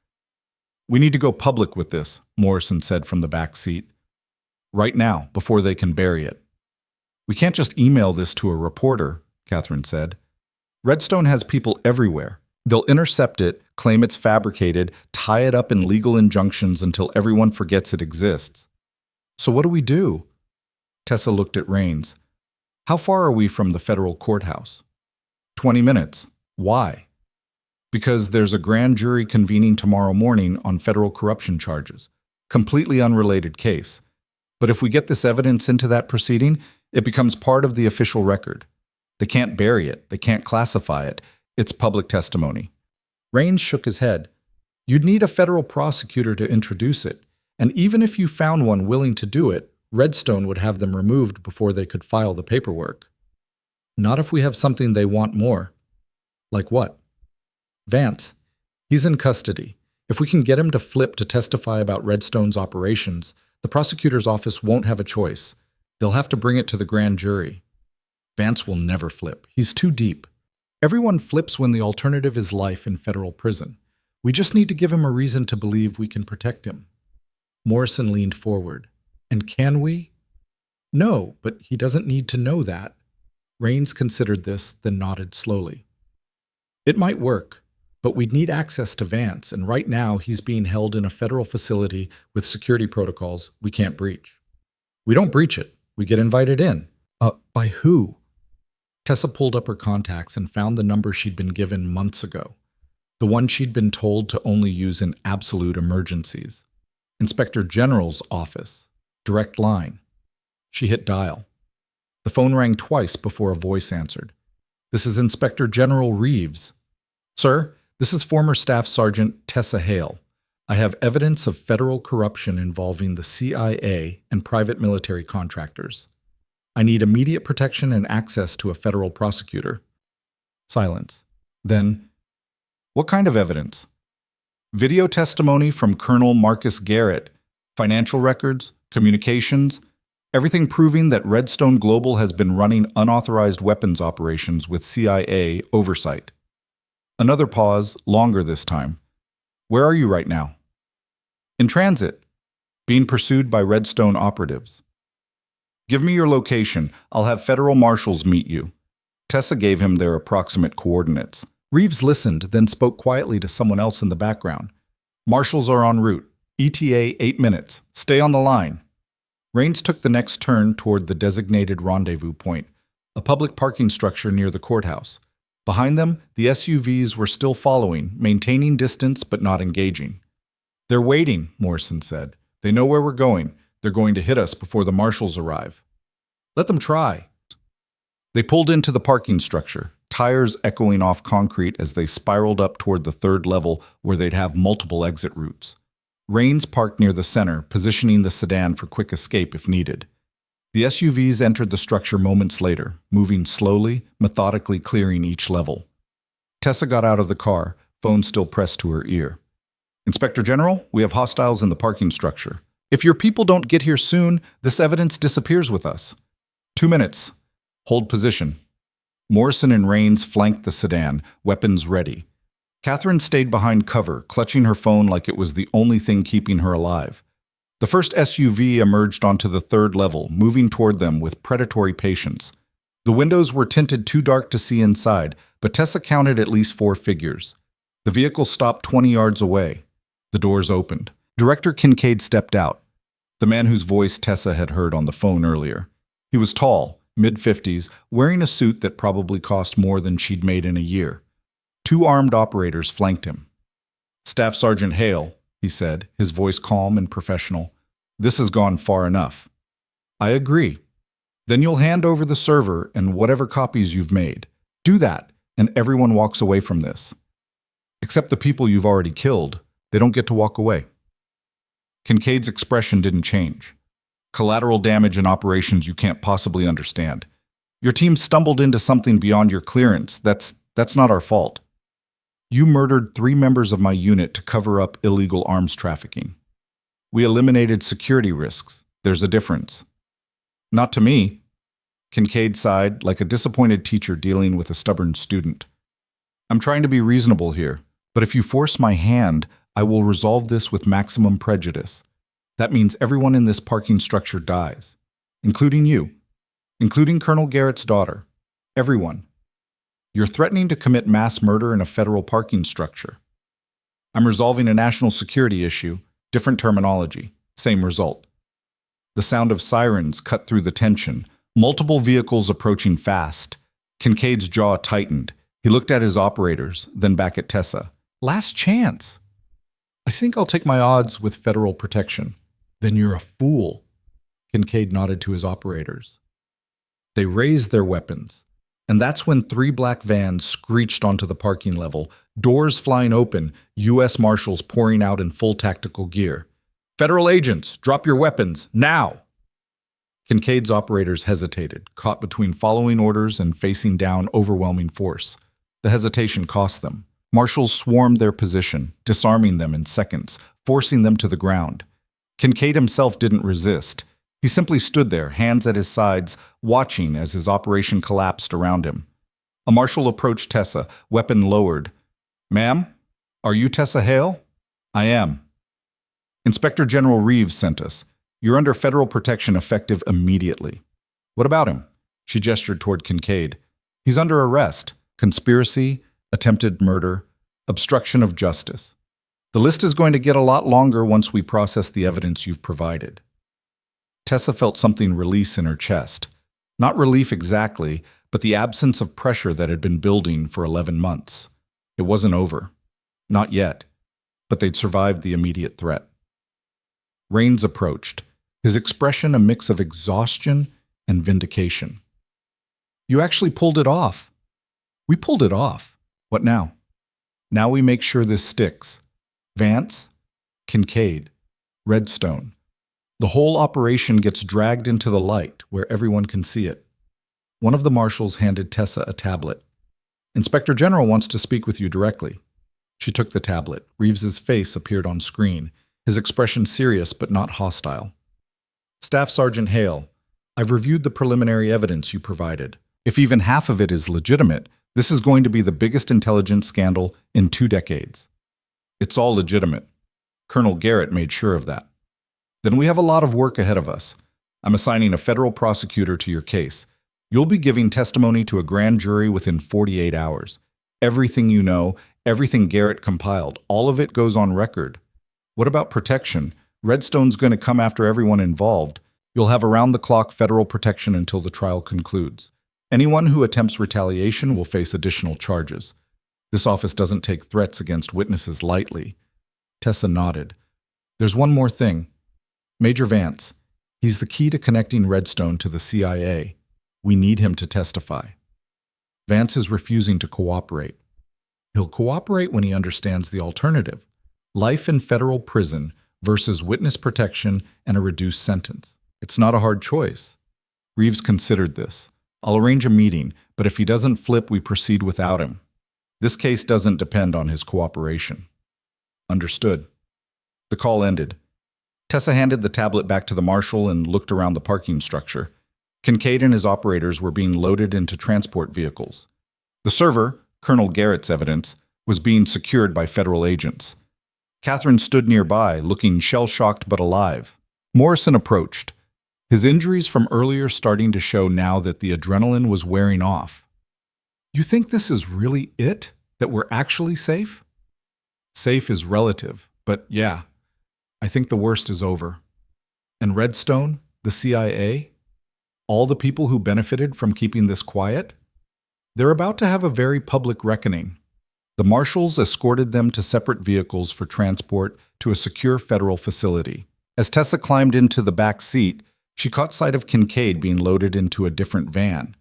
"We need to go public with this," Morrison said from the back seat. "Right now, before they can bury it." "We can't just email this to a reporter," Catherine said. "Redstone has people everywhere. They'll intercept it, claim it's fabricated, tie it up in legal injunctions until everyone forgets it exists." "So what do we do?" Tessa looked at Rains. "How far are we from the federal courthouse?" 20 minutes. Why?" "Because there's a grand jury convening tomorrow morning on federal corruption charges. Completely unrelated case. But if we get this evidence into that proceeding, it becomes part of the official record. They can't bury it. They can't classify it. It's public testimony." Rains shook his head. "You'd need a federal prosecutor to introduce it. And even if you found one willing to do it, Redstone would have them removed before they could file the paperwork." "Not if we have something they want more." "Like what?" "Vance. He's in custody. If we can get him to flip to testify about Redstone's operations, the prosecutor's office won't have a choice. They'll have to bring it to the grand jury. Vance will never flip. He's too deep. Everyone flips when the alternative is life in federal prison. We just need to give him a reason to believe we can protect him. Morrison leaned forward. And can we? No, but he doesn't need to know that. Raines considered this, then nodded slowly. It might work, but we'd need access to Vance, and right now he's being held in a federal facility with security protocols we can't breach. We don't breach it. We get invited in. By who? Tessa pulled up her contacts and found the number she'd been given months ago. The one she'd been told to only use in absolute emergencies. Inspector General's office. Direct line. She hit dial. The phone rang twice before a voice answered. This is Inspector General Reeves. Sir, this is former Staff Sergeant Tessa Hale. I have evidence of federal corruption involving the CIA and private military contractors. I need immediate protection and access to a federal prosecutor. Silence. Then, what kind of evidence? Video testimony from Colonel Marcus Garrett, financial records, communications, everything proving that Redstone Global has been running unauthorized weapons operations with CIA oversight. Another pause, longer this time. Where are you right now? In transit. Being pursued by Redstone operatives. Give me your location. I'll have federal marshals meet you. Tessa gave him their approximate coordinates. Reeves listened, then spoke quietly to someone else in the background. Marshals are en route. ETA 8 minutes. Stay on the line. Raines took the next turn toward the designated rendezvous point, a public parking structure near the courthouse. Behind them, the SUVs were still following, maintaining distance but not engaging. They're waiting, Morrison said. They know where we're going. They're going to hit us before the marshals arrive. Let them try. They pulled into the parking structure, tires echoing off concrete as they spiraled up toward the third level where they'd have multiple exit routes. Raines parked near the center, positioning the sedan for quick escape if needed. The SUVs entered the structure moments later, moving slowly, methodically clearing each level. Tessa got out of the car, phone still pressed to her ear. Inspector General, we have hostiles in the parking structure. If your people don't get here soon, this evidence disappears with us. 2 minutes. Hold position. Morrison and Raines flanked the sedan, weapons ready. Catherine stayed behind cover, clutching her phone like it was the only thing keeping her alive. The first SUV emerged onto the third level, moving toward them with predatory patience. The windows were tinted too dark to see inside, but Tessa counted at least 4 figures. The vehicle stopped 20 yards away. The doors opened. Director Kincaid stepped out, the man whose voice Tessa had heard on the phone earlier. He was tall, mid-50s, wearing a suit that probably cost more than she'd made in a year. 2 armed operators flanked him. Staff Sergeant Hale, he said, his voice calm and professional. This has gone far enough. I agree. Then you'll hand over the server and whatever copies you've made. Do that, and everyone walks away from this. Except the people you've already killed. They don't get to walk away. Kincaid's expression didn't change. Collateral damage in operations you can't possibly understand. Your team stumbled into something beyond your clearance. That's not our fault. You murdered 3 members of my unit to cover up illegal arms trafficking. We eliminated security risks. There's a difference. Not to me. Kincaid sighed, like a disappointed teacher dealing with a stubborn student. I'm trying to be reasonable here, but if you force my hand, I will resolve this with maximum prejudice. That means everyone in this parking structure dies, including you, including Colonel Garrett's daughter. Everyone. You're threatening to commit mass murder in a federal parking structure. I'm resolving a national security issue, different terminology, same result. The sound of sirens cut through the tension, multiple vehicles approaching fast. Kincaid's jaw tightened. He looked at his operators, then back at Tessa. Last chance. I think I'll take my odds with federal protection. Then you're a fool. Kincaid nodded to his operators. They raised their weapons, and that's when 3 black vans screeched onto the parking level, doors flying open, U.S. Marshals pouring out in full tactical gear. Federal agents, drop your weapons, now! Kincaid's operators hesitated, caught between following orders and facing down overwhelming force. The hesitation cost them. Marshals swarmed their position, disarming them in seconds, forcing them to the ground. Kincaid himself didn't resist. He simply stood there, hands at his sides, watching as his operation collapsed around him. A marshal approached Tessa, weapon lowered. "Ma'am, are you Tessa Hale?" "I am." "Inspector General Reeves sent us. You're under federal protection effective immediately." "What about him?" She gestured toward Kincaid. "He's under arrest. Conspiracy, attempted murder, obstruction of justice. The list is going to get a lot longer once we process the evidence you've provided." Tessa felt something release in her chest. Not relief exactly, but the absence of pressure that had been building for 11 months. It wasn't over. Not yet. But they'd survived the immediate threat. Raines approached, his expression a mix of exhaustion and vindication. "You actually pulled it off." "We pulled it off. What now?" "Now we make sure this sticks. Vance, Kincaid, Redstone. The whole operation gets dragged into the light where everyone can see it." One of the marshals handed Tessa a tablet. "Inspector General wants to speak with you directly." She took the tablet. Reeves's face appeared on screen, his expression serious but not hostile. "Staff Sergeant Hale, I've reviewed the preliminary evidence you provided. If even half of it is legitimate, this is going to be the biggest intelligence scandal in 2 decades. It's all legitimate. Colonel Garrett made sure of that. Then we have a lot of work ahead of us. I'm assigning a federal prosecutor to your case. You'll be giving testimony to a grand jury within 48 hours. Everything you know, everything Garrett compiled, all of it goes on record. What about protection? Redstone's going to come after everyone involved. You'll have around-the-clock federal protection until the trial concludes. Anyone who attempts retaliation will face additional charges. This office doesn't take threats against witnesses lightly." Tessa nodded. "There's one more thing. Major Vance. He's the key to connecting Redstone to the CIA. We need him to testify." Vance is refusing to cooperate. He'll cooperate when he understands the alternative. Life in federal prison versus witness protection and a reduced sentence. It's not a hard choice. Reeves considered this. "I'll arrange a meeting, but if he doesn't flip, we proceed without him. This case doesn't depend on his cooperation." "Understood." The call ended. Tessa handed the tablet back to the marshal and looked around the parking structure. Kincaid and his operators were being loaded into transport vehicles. The server, Colonel Garrett's evidence, was being secured by federal agents. Catherine stood nearby, looking shell-shocked but alive. Morrison approached, his injuries from earlier starting to show now that the adrenaline was wearing off. "You think this is really it? That we're actually safe?" "Safe is relative, but yeah, I think the worst is over. And Redstone, the CIA, all the people who benefited from keeping this quiet, they're about to have a very public reckoning." The marshals escorted them to separate vehicles for transport to a secure federal facility. As Tessa climbed into the back seat, she caught sight of Kincaid being loaded into a different van.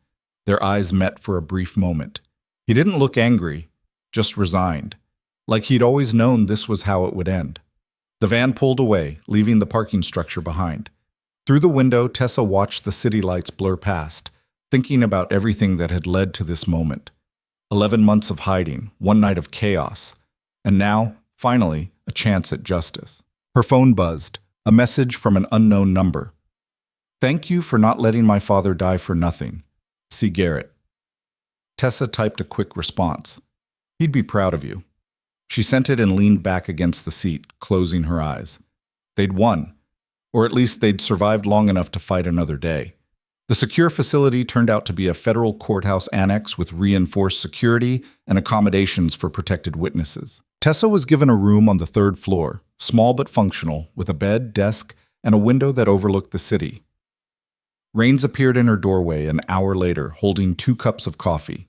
Their eyes met for a brief moment. He didn't look angry, just resigned, like he'd always known this was how it would end. The van pulled away, leaving the parking structure behind. Through the window, Tessa watched the city lights blur past, thinking about everything that had led to this moment. 11 months of hiding, one night of chaos, and now, finally, a chance at justice. Her phone buzzed, a message from an unknown number. "Thank you for not letting my father die for nothing. C. Garrett." Tessa typed a quick response. "He'd be proud of you." She sent it and leaned back against the seat, closing her eyes. They'd won, or at least they'd survived long enough to fight another day. The secure facility turned out to be a federal courthouse annex with reinforced security and accommodations for protected witnesses. Tessa was given a room on the 3rd floor, small but functional, with a bed, desk, and a window that overlooked the city. Raines appeared in her doorway an hour later, holding 2 cups of coffee.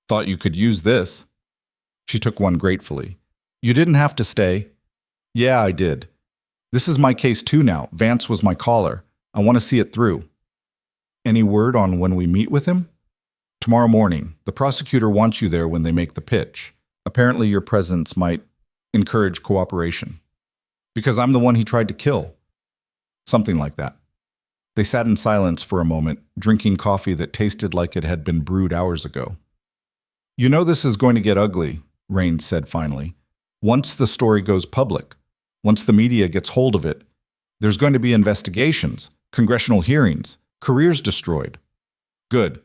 "Thought you could use this." She took one gratefully. "You didn't have to stay." "Yeah, I did. This is my case too now. Vance was my caller. I want to see it through." "Any word on when we meet with him?" "Tomorrow morning. The prosecutor wants you there when they make the pitch. Apparently your presence might encourage cooperation." "Because I'm the one he tried to kill." "Something like that." They sat in silence for a moment, drinking coffee that tasted like it had been brewed hours ago. "You know this is going to get ugly," Raines said finally. Once the story goes public, once the media gets hold of it, there's going to be investigations, congressional hearings, careers destroyed. Good.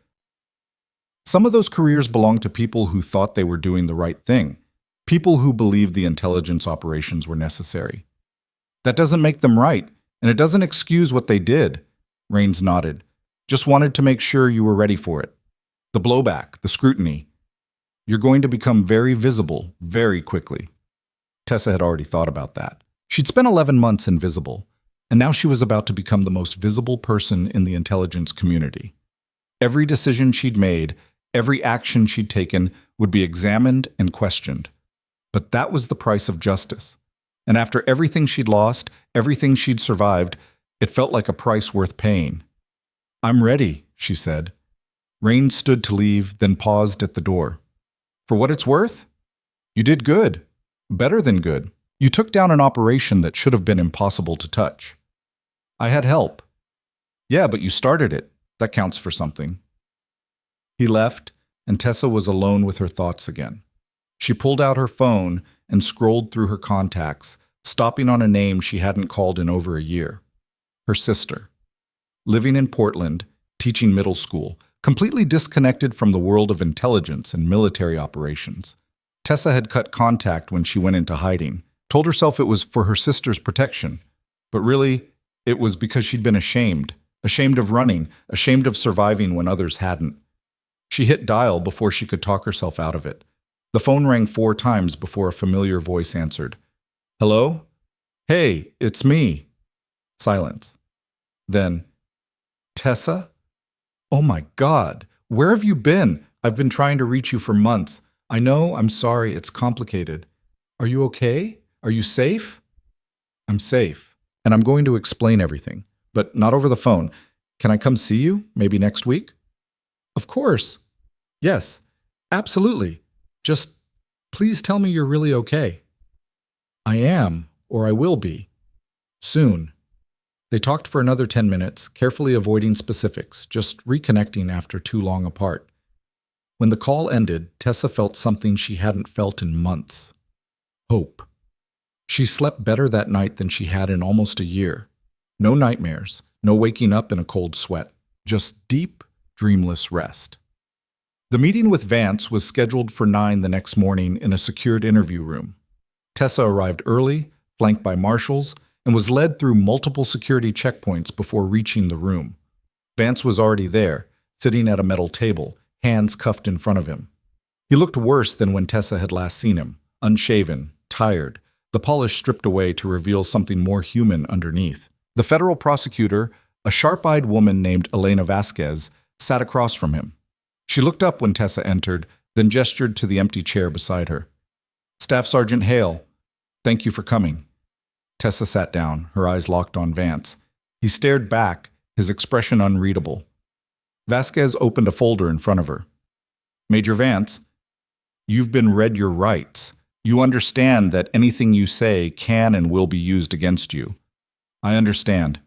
Some of those careers belong to people who thought they were doing the right thing, people who believed the intelligence operations were necessary. That doesn't make them right, and it doesn't excuse what they did. Raines nodded. Just wanted to make sure you were ready for it. The blowback, the scrutiny. You're going to become very visible very quickly. Tessa had already thought about that. She'd spent 11 months invisible, and now she was about to become the most visible person in the intelligence community. Every decision she'd made, every action she'd taken would be examined and questioned. But that was the price of justice. And after everything she'd lost, everything she'd survived, it felt like a price worth paying. I'm ready, she said. Raines stood to leave, then paused at the door. For what it's worth? You did good. Better than good. You took down an operation that should have been impossible to touch. I had help. Yeah, but you started it. That counts for something. He left, and Tessa was alone with her thoughts again. She pulled out her phone and scrolled through her contacts, stopping on a name she hadn't called in over a year. Her sister. Living in Portland, teaching middle school, completely disconnected from the world of intelligence and military operations. Tessa had cut contact when she went into hiding, told herself it was for her sister's protection. But really, it was because she'd been ashamed of running, ashamed of surviving when others hadn't. She hit dial before she could talk herself out of it. The phone rang 4 times before a familiar voice answered. Hello? Hey, it's me. Silence. Then, Tessa? Oh my God, where have you been? I've been trying to reach you for months. I know, I'm sorry, it's complicated. Are you okay? Are you safe? I'm safe, and I'm going to explain everything, but not over the phone. Can I come see you, maybe next week? Of course. Yes, absolutely. Just please tell me you're really okay. I am, or I will be. Soon. They talked for another 10 minutes, carefully avoiding specifics, just reconnecting after too long apart. When the call ended, Tessa felt something she hadn't felt in months. Hope. She slept better that night than she had in almost a year. No nightmares, no waking up in a cold sweat, just deep, dreamless rest. The meeting with Vance was scheduled for 9 the next morning in a secured interview room. Tessa arrived early, flanked by marshals, and was led through multiple security checkpoints before reaching the room. Vance was already there, sitting at a metal table, hands cuffed in front of him. He looked worse than when Tessa had last seen him, unshaven, tired, the polish stripped away to reveal something more human underneath. The federal prosecutor, a sharp-eyed woman named Elena Vasquez, sat across from him. She looked up when Tessa entered, then gestured to the empty chair beside her. Staff Sergeant Hale, thank you for coming. Tessa sat down, her eyes locked on Vance. He stared back, his expression unreadable. Vasquez opened a folder in front of her. Major Vance, you've been read your rights. You understand that anything you say can and will be used against you. I understand.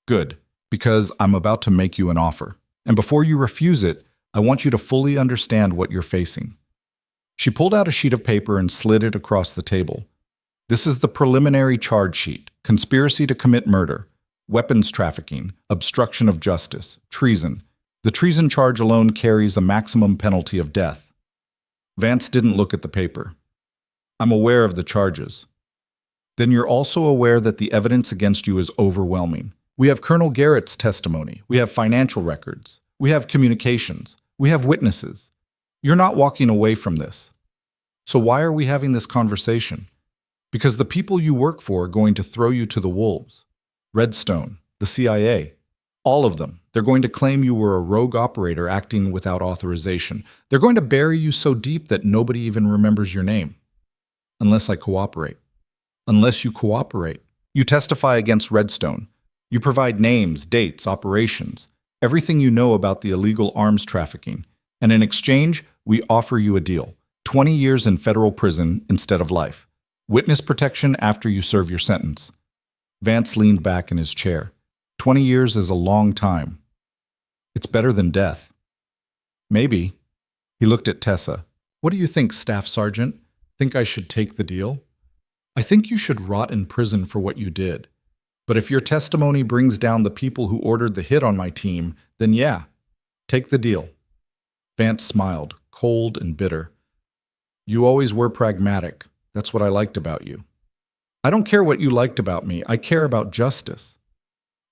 Good, because I'm about to make you an offer. And before you refuse it, I want you to fully understand what you're facing. She pulled out a sheet of paper and slid it across the table. This is the preliminary charge sheet: conspiracy to commit murder, weapons trafficking, obstruction of justice, treason. The treason charge alone carries a maximum penalty of death. Vance didn't look at the paper. I'm aware of the charges. Then you're also aware that the evidence against you is overwhelming. We have Colonel Garrett's testimony. We have financial records. We have communications. We have witnesses. You're not walking away from this. So why are we having this conversation? Because the people you work for are going to throw you to the wolves. Redstone, the CIA, all of them. They're going to claim you were a rogue operator acting without authorization. They're going to bury you so deep that nobody even remembers your name. Unless I cooperate. Unless you cooperate. You testify against Redstone. You provide names, dates, operations, everything you know about the illegal arms trafficking. And in exchange, we offer you a deal. 20 years in federal prison instead of life. Witness protection after you serve your sentence. Vance leaned back in his chair. 20 years is a long time. It's better than death. Maybe. He looked at Tessa. What do you think, Staff Sergeant? Think I should take the deal? I think you should rot in prison for what you did. But if your testimony brings down the people who ordered the hit on my team, then yeah, take the deal. Vance smiled, cold and bitter. You always were pragmatic. That's what I liked about you. I don't care what you liked about me. I care about justice.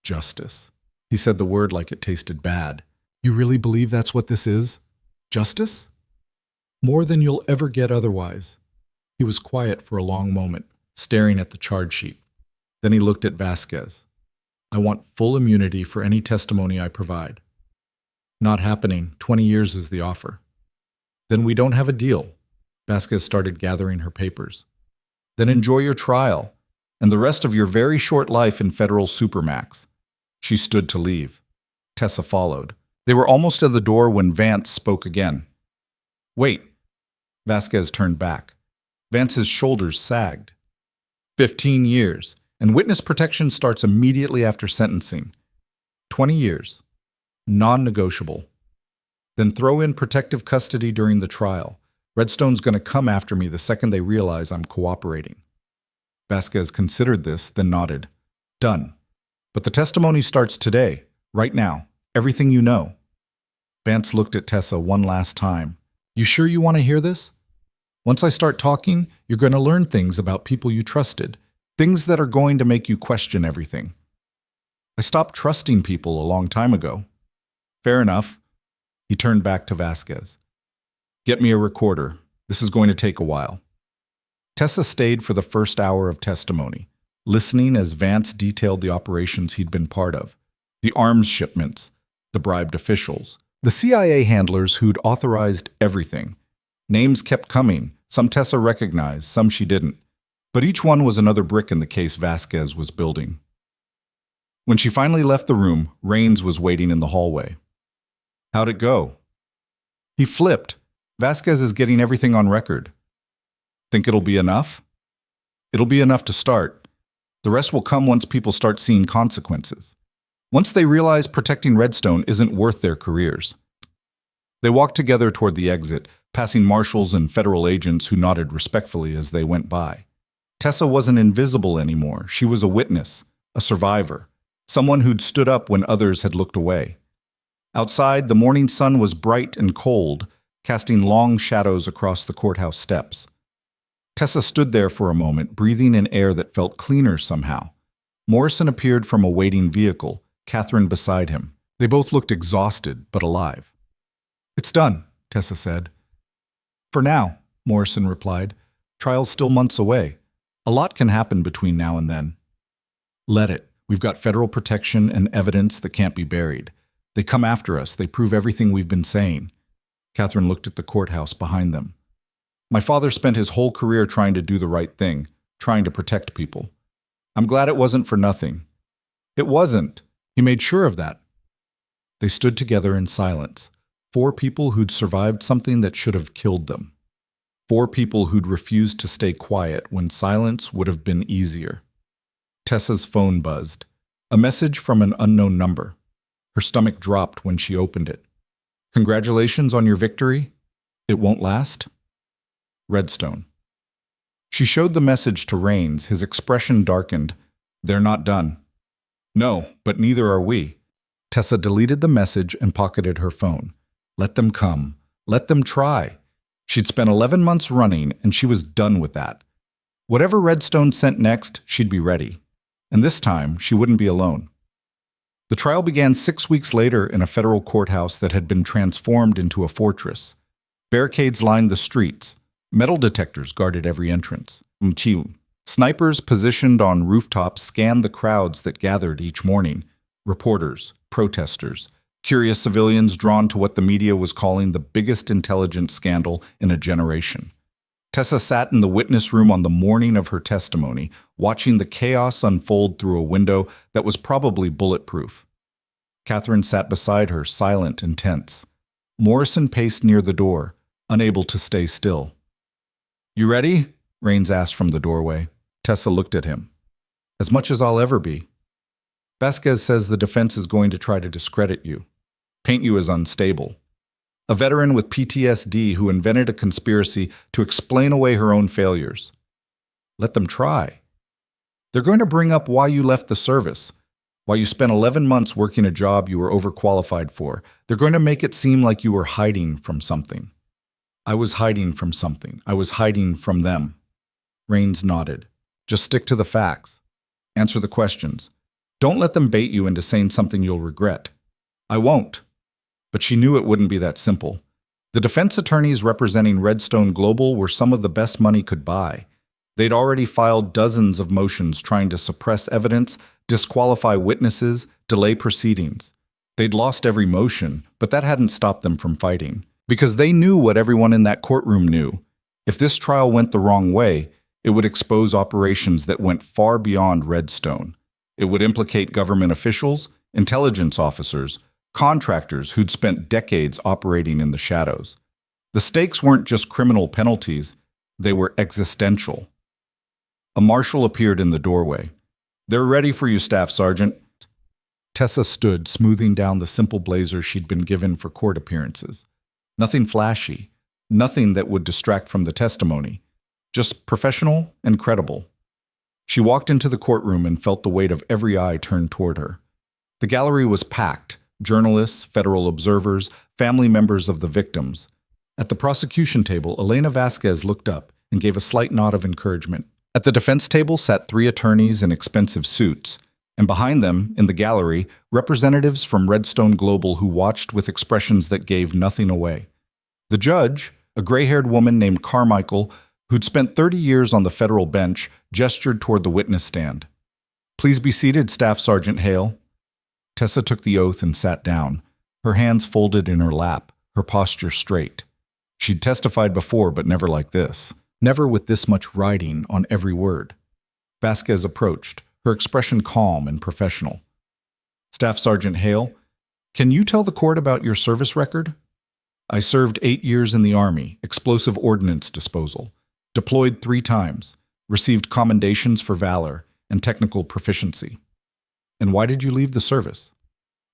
Justice. He said the word like it tasted bad. You really believe that's what this is? Justice? More than you'll ever get otherwise. He was quiet for a long moment, staring at the charge sheet. Then he looked at Vasquez. I want full immunity for any testimony I provide. Not happening. 20 years is the offer. Then we don't have a deal. Vasquez started gathering her papers. Then enjoy your trial and the rest of your very short life in federal supermax. She stood to leave. Tessa followed. They were almost at the door when Vance spoke again. Wait. Vasquez turned back. Vance's shoulders sagged. 15 years, and witness protection starts immediately after sentencing. 20 years. Non-negotiable. Then throw in protective custody during the trial. Redstone's going to come after me the second they realize I'm cooperating. Vasquez considered this, then nodded. Done. But the testimony starts today, right now. Everything you know. Vance looked at Tessa one last time. You sure you want to hear this? Once I start talking, you're going to learn things about people you trusted. Things that are going to make you question everything. I stopped trusting people a long time ago. Fair enough. He turned back to Vasquez. Get me a recorder. This is going to take a while. Tessa stayed for the first hour of testimony, listening as Vance detailed the operations he'd been part of. The arms shipments, the bribed officials, the CIA handlers who'd authorized everything. Names kept coming. Some Tessa recognized, some she didn't. But each one was another brick in the case Vasquez was building. When she finally left the room, Raines was waiting in the hallway. How'd it go? He flipped. Vasquez is getting everything on record. Think it'll be enough? It'll be enough to start. The rest will come once people start seeing consequences. Once they realize protecting Redstone isn't worth their careers. They walked together toward the exit, passing marshals and federal agents who nodded respectfully as they went by. Tessa wasn't invisible anymore. She was a witness, a survivor, someone who'd stood up when others had looked away. Outside, the morning sun was bright and cold, casting long shadows across the courthouse steps. Tessa stood there for a moment, breathing in air that felt cleaner somehow. Morrison appeared from a waiting vehicle, Catherine beside him. They both looked exhausted, but alive. It's done, Tessa said. For now, Morrison replied. Trial's still months away. A lot can happen between now and then. Let it. We've got federal protection and evidence that can't be buried. They come after us. They prove everything we've been saying. Catherine looked at the courthouse behind them. My father spent his whole career trying to do the right thing, trying to protect people. I'm glad it wasn't for nothing. It wasn't. He made sure of that. They stood together in silence. 4 people who'd survived something that should have killed them. 4 people who'd refused to stay quiet when silence would have been easier. Tessa's phone buzzed. A message from an unknown number. Her stomach dropped when she opened it. Congratulations on your victory. It won't last. Redstone. She showed the message to Raines. His expression darkened. They're not done. No, but neither are we. Tessa deleted the message and pocketed her phone. Let them come. Let them try. She'd spent 11 months running, and she was done with that. Whatever Redstone sent next, she'd be ready. And this time, she wouldn't be alone. The trial began 6 weeks later in a federal courthouse that had been transformed into a fortress. Barricades lined the streets. Metal detectors guarded every entrance. Snipers positioned on rooftops scanned the crowds that gathered each morning. Reporters, protesters, curious civilians drawn to what the media was calling the biggest intelligence scandal in a generation. Tessa sat in the witness room on the morning of her testimony, watching the chaos unfold through a window that was probably bulletproof. Catherine sat beside her, silent and tense. Morrison paced near the door, unable to stay still. You ready? Raines asked from the doorway. Tessa looked at him. As much as I'll ever be. Vasquez says the defense is going to try to discredit you, paint you as unstable. a veteran with PTSD who invented a conspiracy to explain away her own failures. Let them try. They're going to bring up why you left the service, why you spent 11 months working a job you were overqualified for. They're going to make it seem like you were hiding from something. I was hiding from something. I was hiding from them. Rains nodded. Just stick to the facts. Answer the questions. Don't let them bait you into saying something you'll regret. I won't. But she knew it wouldn't be that simple. The defense attorneys representing Redstone Global were some of the best money could buy. They'd already filed dozens of motions trying to suppress evidence, disqualify witnesses, delay proceedings. They'd lost every motion, but that hadn't stopped them from fighting. Because they knew what everyone in that courtroom knew. If this trial went the wrong way, it would expose operations that went far beyond Redstone. It would implicate government officials, intelligence officers, contractors who'd spent decades operating in the shadows. The stakes weren't just criminal penalties, they were existential. A marshal appeared in the doorway. "They're ready for you, Staff Sergeant." Tessa stood, smoothing down the simple blazer she'd been given for court appearances. Nothing flashy, nothing that would distract from the testimony, just professional and credible. She walked into the courtroom and felt the weight of every eye turned toward her. The gallery was packed, journalists, federal observers, family members of the victims. At the prosecution table, Elena Vasquez looked up and gave a slight nod of encouragement. At the defense table sat 3 attorneys in expensive suits, and behind them, in the gallery, representatives from Redstone Global who watched with expressions that gave nothing away. The judge, a gray-haired woman named Carmichael, who'd spent 30 years on the federal bench, gestured toward the witness stand. "Please be seated, Staff Sergeant Hale." Tessa took the oath and sat down, her hands folded in her lap, her posture straight. She'd testified before, but never like this. Never with this much writing on every word. Vasquez approached, her expression calm and professional. "Staff Sergeant Hale, can you tell the court about your service record?" "I served 8 years in the Army, explosive ordnance disposal, deployed 3 times, received commendations for valor and technical proficiency." "And why did you leave the service?"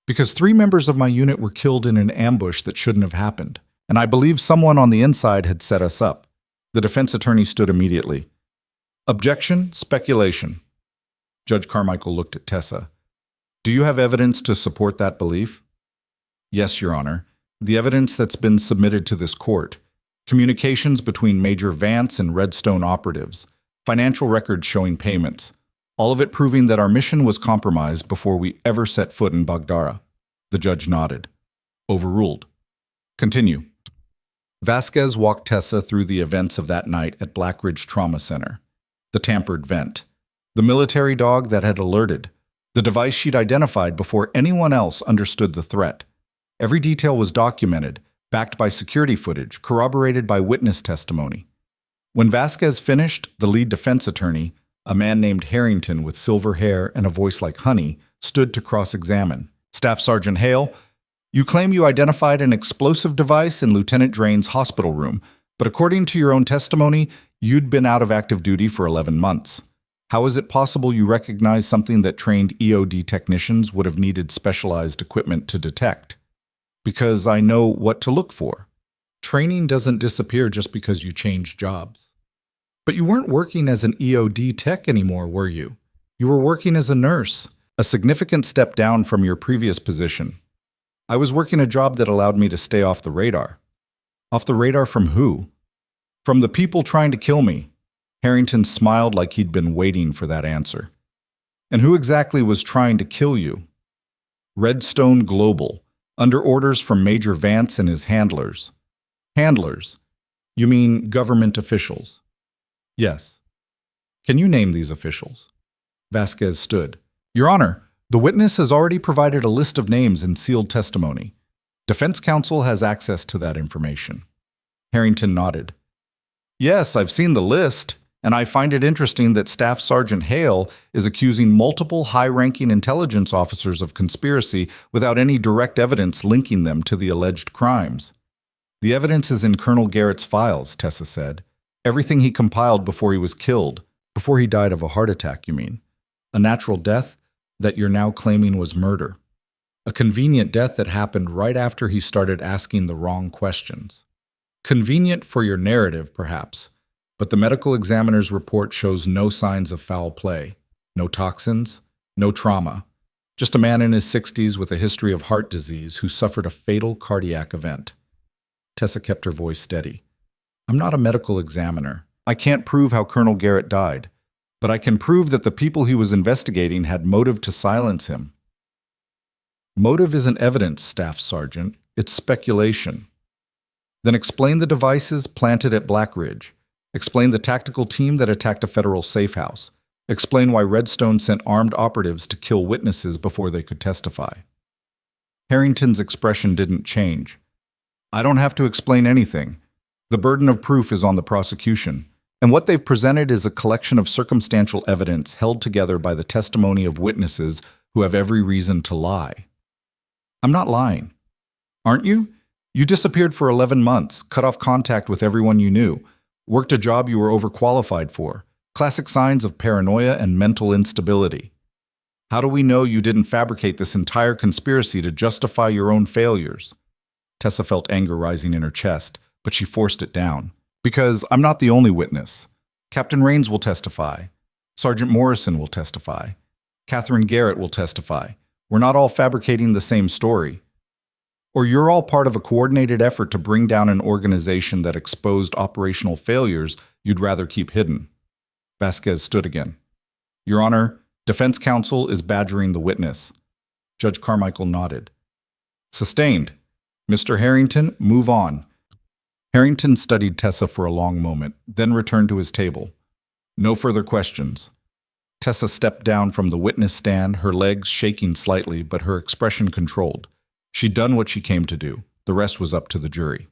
"Because 3 members of my unit were killed in an ambush that shouldn't have happened, and I believe someone on the inside had set us up." The defense attorney stood immediately. "Objection, speculation." Judge Carmichael looked at Tessa. "Do you have evidence to support that belief?" "Yes, Your Honor. The evidence that's been submitted to this court. Communications between Major Vance and Redstone operatives. Financial records showing payments. All of it proving that our mission was compromised before we ever set foot in Baghdara." The judge nodded. "Overruled. Continue." Vasquez walked Tessa through the events of that night at Black Ridge Trauma Center. The tampered vent. The military dog that had alerted. The device she'd identified before anyone else understood the threat. Every detail was documented, backed by security footage, corroborated by witness testimony. When Vasquez finished, the lead defense attorney, a man named Harrington with silver hair and a voice like honey, stood to cross-examine. "Staff Sergeant Hale, you claim you identified an explosive device in Lieutenant Drain's hospital room, but according to your own testimony, you'd been out of active duty for 11 months. How is it possible you recognize something that trained EOD technicians would have needed specialized equipment to detect?" "Because I know what to look for. Training doesn't disappear just because you change jobs." "But you weren't working as an EOD tech anymore, were you? You were working as a nurse, a significant step down from your previous position." "I was working a job that allowed me to stay off the radar." "Off the radar from who?" "From the people trying to kill me." Harrington smiled like he'd been waiting for that answer. "And who exactly was trying to kill you?" "Redstone Global, under orders from Major Vance and his handlers." "Handlers? You mean government officials?" "Yes." "Can you name these officials?" Vasquez stood. "Your Honor, the witness has already provided a list of names in sealed testimony. Defense counsel has access to that information." Harrington nodded. "Yes, I've seen the list, and I find it interesting that Staff Sergeant Hale is accusing multiple high-ranking intelligence officers of conspiracy without any direct evidence linking them to the alleged crimes." "The evidence is in Colonel Garrett's files," Tessa said. "Everything he compiled before he was killed. Before he died of a heart attack, you mean? A natural death that you're now claiming was murder." A convenient death that happened right after he started asking the wrong questions. Convenient for your narrative, perhaps, but the medical examiner's report shows no signs of foul play, no toxins, no trauma. Just a man in his 60s with a history of heart disease who suffered a fatal cardiac event. Tessa kept her voice steady. I'm not a medical examiner. I can't prove how Colonel Garrett died, but I can prove that the people he was investigating had motive to silence him. Motive isn't evidence, Staff Sergeant. It's speculation. Then explain the devices planted at Black Ridge. Explain the tactical team that attacked a federal safe house. Explain why Redstone sent armed operatives to kill witnesses before they could testify. Harrington's expression didn't change. I don't have to explain anything. The burden of proof is on the prosecution, and what they've presented is a collection of circumstantial evidence held together by the testimony of witnesses who have every reason to lie. I'm not lying. Aren't you? You disappeared for 11 months, cut off contact with everyone you knew, worked a job you were overqualified for. Classic signs of paranoia and mental instability. How do we know you didn't fabricate this entire conspiracy to justify your own failures? Tessa felt anger rising in her chest, but she forced it down. Because I'm not the only witness. Captain Rains will testify. Sergeant Morrison will testify. Catherine Garrett will testify. We're not all fabricating the same story. Or you're all part of a coordinated effort to bring down an organization that exposed operational failures you'd rather keep hidden. Vasquez stood again. Your Honor, defense counsel is badgering the witness. Judge Carmichael nodded. Sustained. Mr. Harrington, move on. Harrington studied Tessa for a long moment, then returned to his table. No further questions. Tessa stepped down from the witness stand, her legs shaking slightly, but her expression controlled. She'd done what she came to do. The rest was up to the jury.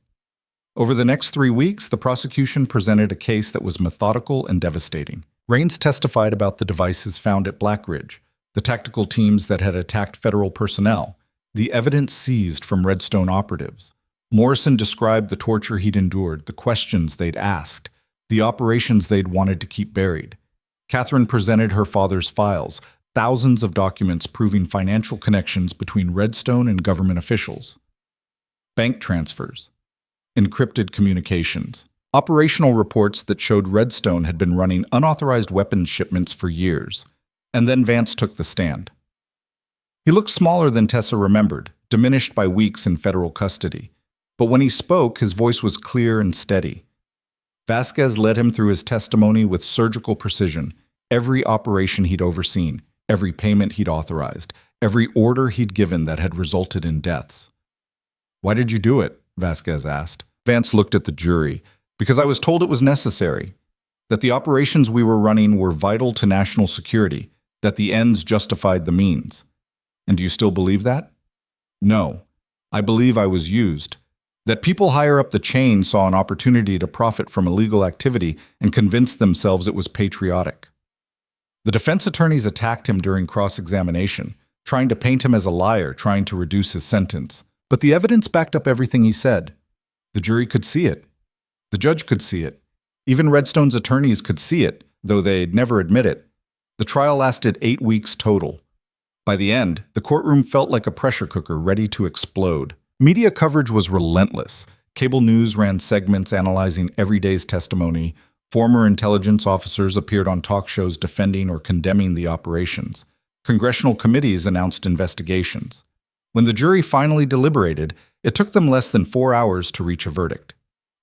Over the next 3 weeks, the prosecution presented a case that was methodical and devastating. Rains testified about the devices found at Black Ridge, the tactical teams that had attacked federal personnel, the evidence seized from Redstone operatives. Morrison described the torture he'd endured, the questions they'd asked, the operations they'd wanted to keep buried. Catherine presented her father's files, thousands of documents proving financial connections between Redstone and government officials. Bank transfers. Encrypted communications. Operational reports that showed Redstone had been running unauthorized weapons shipments for years. And then Vance took the stand. He looked smaller than Tessa remembered, diminished by weeks in federal custody. But when he spoke, his voice was clear and steady. Vasquez led him through his testimony with surgical precision, every operation he'd overseen, every payment he'd authorized, every order he'd given that had resulted in deaths. Why did you do it? Vasquez asked. Vance looked at the jury. Because I was told it was necessary, that the operations we were running were vital to national security, that the ends justified the means. And do you still believe that? No. I believe I was used. That people higher up the chain saw an opportunity to profit from illegal activity and convinced themselves it was patriotic. The defense attorneys attacked him during cross-examination, trying to paint him as a liar, trying to reduce his sentence. But the evidence backed up everything he said. The jury could see it. The judge could see it. Even Redstone's attorneys could see it, though they'd never admit it. The trial lasted 8 weeks total. By the end, the courtroom felt like a pressure cooker ready to explode. Media coverage was relentless. Cable news ran segments analyzing every day's testimony. Former intelligence officers appeared on talk shows defending or condemning the operations. Congressional committees announced investigations. When the jury finally deliberated, it took them less than 4 hours to reach a verdict.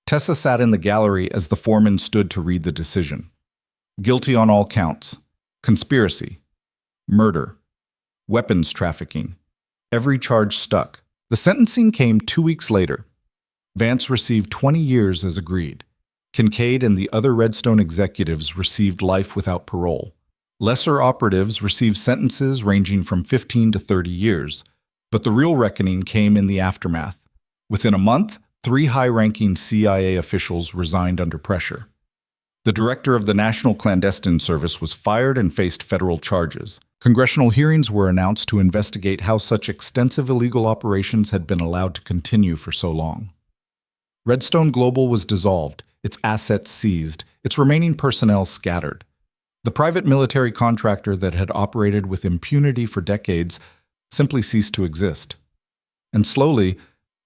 Tessa sat in the gallery as the foreman stood to read the decision. Guilty on all counts. Conspiracy. Murder. Weapons trafficking. Every charge stuck. The sentencing came 2 weeks later. Vance received 20 years as agreed. Kincaid and the other Redstone executives received life without parole. Lesser operatives received sentences ranging from 15 to 30 years. But the real reckoning came in the aftermath. Within a month, 3 high-ranking CIA officials resigned under pressure. The director of the National Clandestine Service was fired and faced federal charges. Congressional hearings were announced to investigate how such extensive illegal operations had been allowed to continue for so long. Redstone Global was dissolved, its assets seized, its remaining personnel scattered. The private military contractor that had operated with impunity for decades simply ceased to exist. And slowly,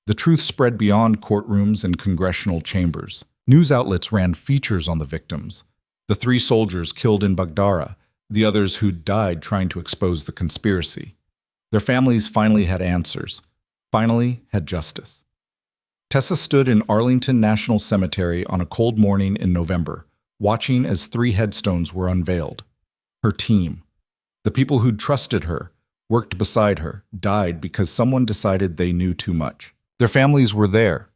the truth spread beyond courtrooms and congressional chambers. News outlets ran features on the victims. The 3 soldiers killed in Baghdara, the others who'd died trying to expose the conspiracy. Their families finally had answers, finally had justice. Tessa stood in Arlington National Cemetery on a cold morning in November, watching as 3 headstones were unveiled. Her team, the people who'd trusted her, worked beside her, died because someone decided they knew too much. Their families were there,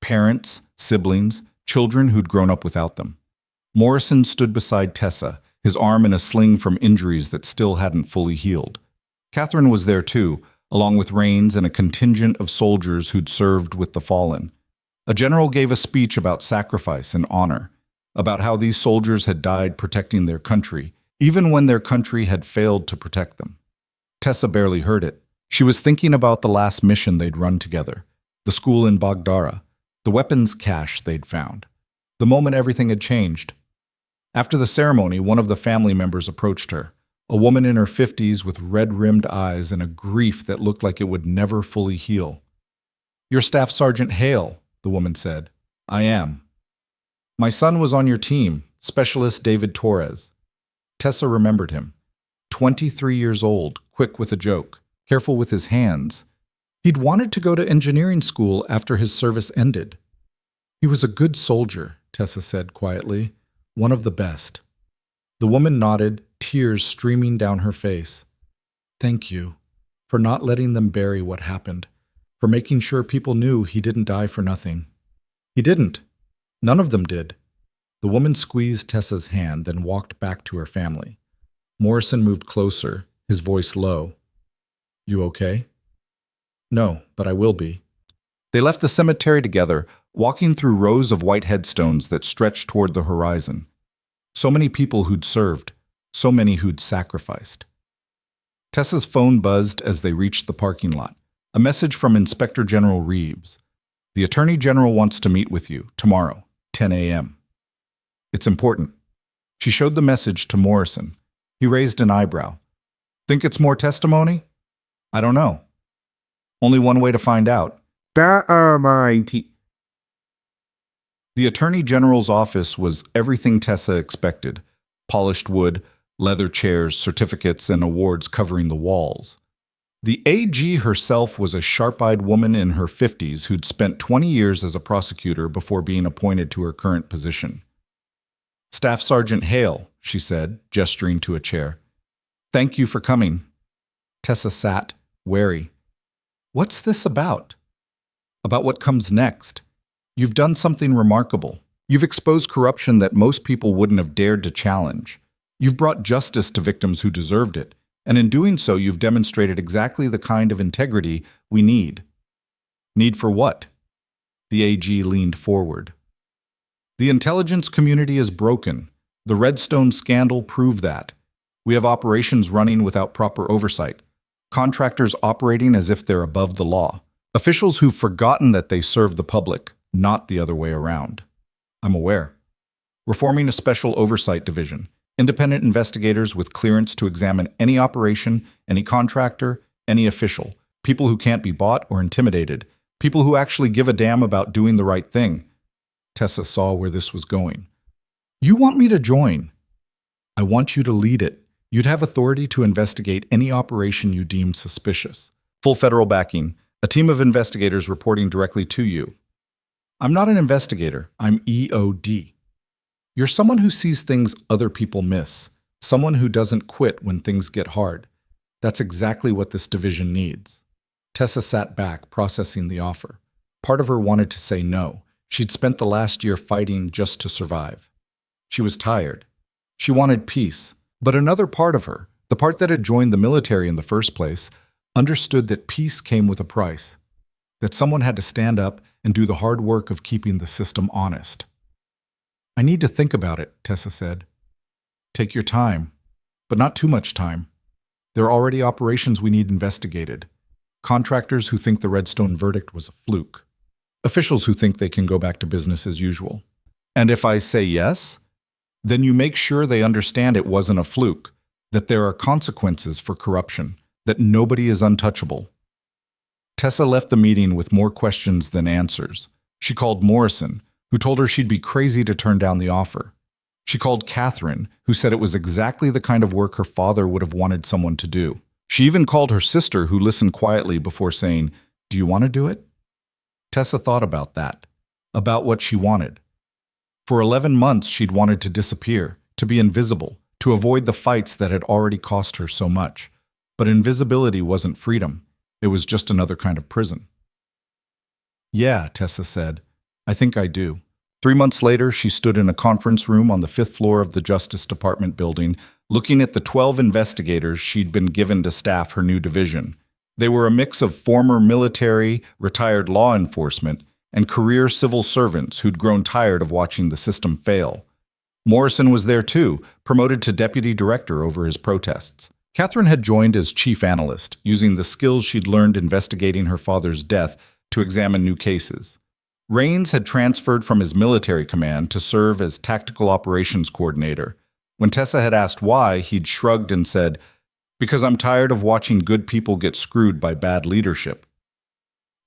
parents, siblings, children who'd grown up without them. Morrison stood beside Tessa, his arm in a sling from injuries that still hadn't fully healed. Catherine was there too, along with Raines and a contingent of soldiers who'd served with the fallen. A general gave a speech about sacrifice and honor, about how these soldiers had died protecting their country, even when their country had failed to protect them. Tessa barely heard it. She was thinking about the last mission they'd run together, the school in Baghdara, the weapons cache they'd found, the moment everything had changed. After the ceremony, one of the family members approached her, a woman in her 50s with red-rimmed eyes and a grief that looked like it would never fully heal. "You're Staff Sergeant Hale," the woman said. "I am. My son was on your team, Specialist David Torres." Tessa remembered him. 23 years old, quick with a joke, careful with his hands. He'd wanted to go to engineering school after his service ended. "He was a good soldier," Tessa said quietly. "One of the best." The woman nodded, tears streaming down her face. "Thank you for not letting them bury what happened, for making sure people knew he didn't die for nothing." "He didn't. None of them did." The woman squeezed Tessa's hand, then walked back to her family. Morrison moved closer, his voice low. "You okay?" "No, but I will be." They left the cemetery together, walking through rows of white headstones that stretched toward the horizon. So many people who'd served, so many who'd sacrificed. Tessa's phone buzzed as they reached the parking lot. A message from Inspector General Reeves. "The Attorney General wants to meet with you tomorrow, 10 a.m. It's important." She showed the message to Morrison. He raised an eyebrow. "Think it's more testimony?" "I don't know. Only one way to find out." The Attorney General's office was everything Tessa expected. Polished wood, leather chairs, certificates, and awards covering the walls. The AG herself was a sharp-eyed woman in her 50s who'd spent 20 years as a prosecutor before being appointed to her current position. "Staff Sergeant Hale," she said, gesturing to a chair. "Thank you for coming." Tessa sat, wary. "What's this about?" "About what comes next. You've done something remarkable. You've exposed corruption that most people wouldn't have dared to challenge. You've brought justice to victims who deserved it, and in doing so you've demonstrated exactly the kind of integrity we need." "Need for what?" The AG leaned forward. "The intelligence community is broken. The Redstone scandal proved that. We have operations running without proper oversight. Contractors operating as if they're above the law. Officials who've forgotten that they serve the public, not the other way around." "I'm aware." "We're forming a special oversight division. Independent investigators with clearance to examine any operation, any contractor, any official. People who can't be bought or intimidated. People who actually give a damn about doing the right thing." Tessa saw where this was going. "You want me to join?" "I want you to lead it. You'd have authority to investigate any operation you deem suspicious. Full federal backing. A team of investigators reporting directly to you." "I'm not an investigator. I'm EOD. You're someone who sees things other people miss. Someone who doesn't quit when things get hard. That's exactly what this division needs." Tessa sat back, processing the offer. Part of her wanted to say no. She'd spent the last year fighting just to survive. She was tired. She wanted peace. But another part of her, the part that had joined the military in the first place, understood that peace came with a price, that someone had to stand up and do the hard work of keeping the system honest. "I need to think about it," Tessa said. "Take your time, but not too much time. There are already operations we need investigated. Contractors who think the Redstone verdict was a fluke. Officials who think they can go back to business as usual. And if I say yes, then you make sure they understand it wasn't a fluke, that there are consequences for corruption, that nobody is untouchable. Tessa left the meeting with more questions than answers. She called Morrison, who told her she'd be crazy to turn down the offer. She called Catherine, who said it was exactly the kind of work her father would have wanted someone to do. She even called her sister, who listened quietly before saying, "Do you want to do it?" Tessa thought about that, about what she wanted. For 11 months, she'd wanted to disappear, to be invisible, to avoid the fights that had already cost her so much. But invisibility wasn't freedom. It was just another kind of prison. "Yeah," Tessa said, "I think I do." 3 months later, she stood in a conference room on the 5th floor of the Justice Department building, looking at the 12 investigators she'd been given to staff her new division. They were a mix of former military, retired law enforcement, and career civil servants who'd grown tired of watching the system fail. Morrison was there too, promoted to deputy director over his protests. Catherine had joined as chief analyst, using the skills she'd learned investigating her father's death to examine new cases. Rains had transferred from his military command to serve as tactical operations coordinator. When Tessa had asked why, he'd shrugged and said, "Because I'm tired of watching good people get screwed by bad leadership."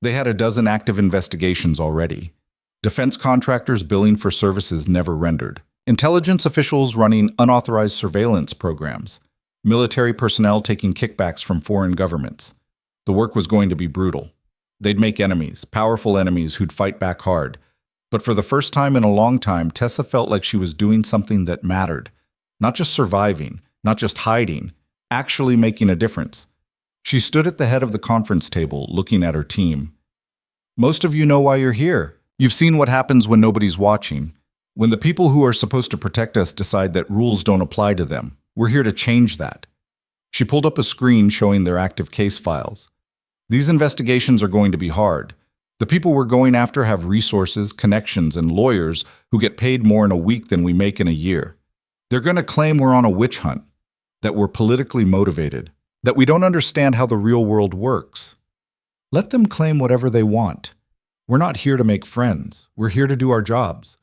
They had a dozen active investigations already. Defense contractors billing for services never rendered. Intelligence officials running unauthorized surveillance programs. Military personnel taking kickbacks from foreign governments. The work was going to be brutal. They'd make enemies, powerful enemies who'd fight back hard. But for the first time in a long time, Tessa felt like she was doing something that mattered. Not just surviving, not just hiding, actually making a difference. She stood at the head of the conference table, looking at her team. "Most of you know why you're here. You've seen what happens when nobody's watching. When the people who are supposed to protect us decide that rules don't apply to them. We're here to change that." She pulled up a screen showing their active case files. "These investigations are going to be hard. The people we're going after have resources, connections, and lawyers who get paid more in a week than we make in a year. They're going to claim we're on a witch hunt, that we're politically motivated, that we don't understand how the real world works. Let them claim whatever they want. We're not here to make friends. We're here to do our jobs.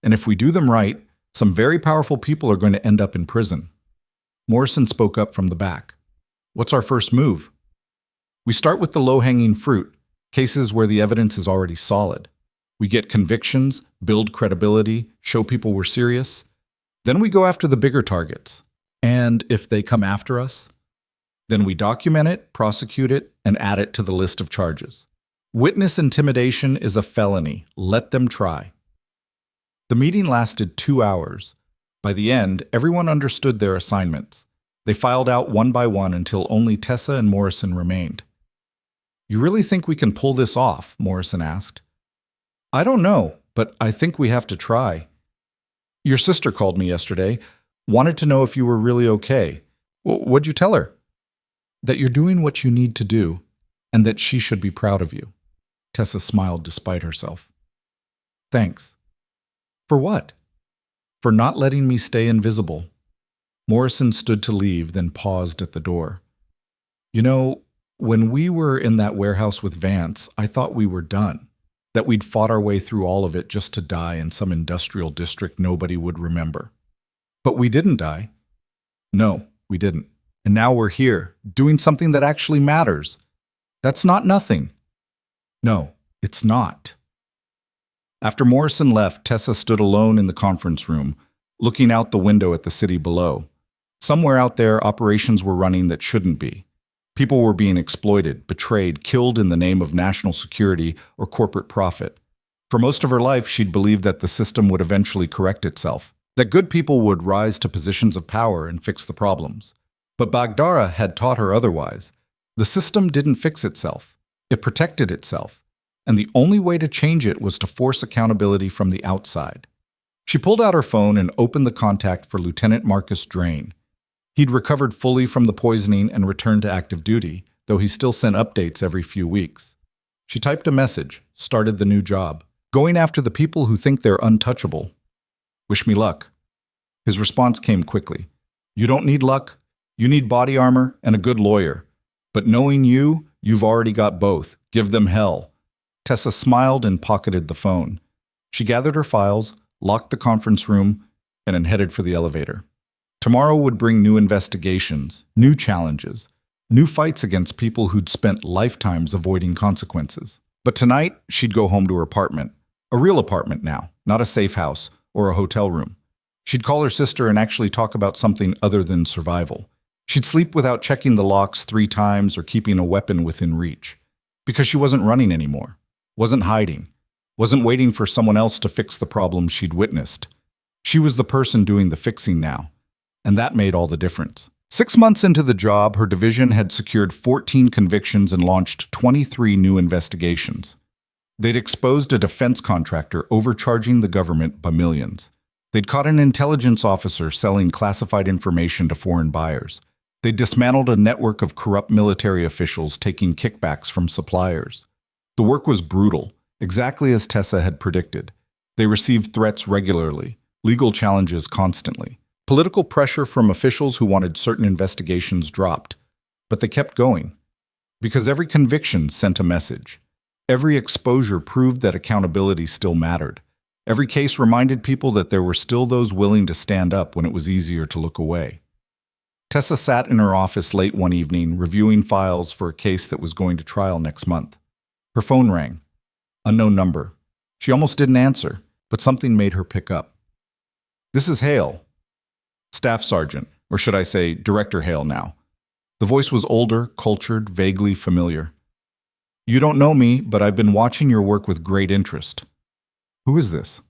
And if we do them right, some very powerful people are going to end up in prison." Morrison spoke up from the back. "What's our first move?" "We start with the low-hanging fruit, cases where the evidence is already solid. We get convictions, build credibility, show people we're serious. Then we go after the bigger targets. And if they come after us, then we document it, prosecute it, and add it to the list of charges. Witness intimidation is a felony. Let them try." The meeting lasted 2 hours. By the end, everyone understood their assignments. They filed out one by one until only Tessa and Morrison remained. "You really think we can pull this off?" Morrison asked. "I don't know, but I think we have to try. Your sister called me yesterday, wanted to know if you were really okay. What'd you tell her?" "That you're doing what you need to do, and that she should be proud of you." Tessa smiled despite herself. "Thanks." "For what?" "For not letting me stay invisible." Morrison stood to leave, then paused at the door. "You know, when we were in that warehouse with Vance, I thought we were done. That we'd fought our way through all of it just to die in some industrial district nobody would remember. But we didn't die. No, we didn't. And now we're here, doing something that actually matters. That's not nothing." "No, it's not." After Morrison left, Tessa stood alone in the conference room, looking out the window at the city below. Somewhere out there, operations were running that shouldn't be. People were being exploited, betrayed, killed in the name of national security or corporate profit. For most of her life, she'd believed that the system would eventually correct itself, that good people would rise to positions of power and fix the problems. But Bagdara had taught her otherwise. The system didn't fix itself. It protected itself. And the only way to change it was to force accountability from the outside. She pulled out her phone and opened the contact for Lieutenant Marcus Drain. He'd recovered fully from the poisoning and returned to active duty, though he still sent updates every few weeks. She typed a message, started the new job, going after the people who think they're untouchable. "Wish me luck." His response came quickly. "You don't need luck. You need body armor and a good lawyer. But knowing you, you've already got both. Give them hell." Tessa smiled and pocketed the phone. She gathered her files, locked the conference room, and then headed for the elevator. Tomorrow would bring new investigations, new challenges. New fights against people who'd spent lifetimes avoiding consequences. But tonight, she'd go home to her apartment. A real apartment now, not a safe house or a hotel room. She'd call her sister and actually talk about something other than survival. She'd sleep without checking the locks 3 times or keeping a weapon within reach. Because she wasn't running anymore, wasn't hiding, wasn't waiting for someone else to fix the problem she'd witnessed. She was the person doing the fixing now, and that made all the difference. 6 months into the job, her division had secured 14 convictions and launched 23 new investigations. They'd exposed a defense contractor overcharging the government by millions. They'd caught an intelligence officer selling classified information to foreign buyers. They dismantled a network of corrupt military officials taking kickbacks from suppliers. The work was brutal, exactly as Tessa had predicted. They received threats regularly, legal challenges constantly. Political pressure from officials who wanted certain investigations dropped. But they kept going. Because every conviction sent a message. Every exposure proved that accountability still mattered. Every case reminded people that there were still those willing to stand up when it was easier to look away. Tessa sat in her office late one evening, reviewing files for a case that was going to trial next month. Her phone rang. Unknown number. She almost didn't answer, but something made her pick up. "This is Hale." Staff Sergeant, or should I say Director Hale now. The voice was older, cultured, vaguely familiar. "You don't know me, but I've been watching your work with great interest." "Who is this?"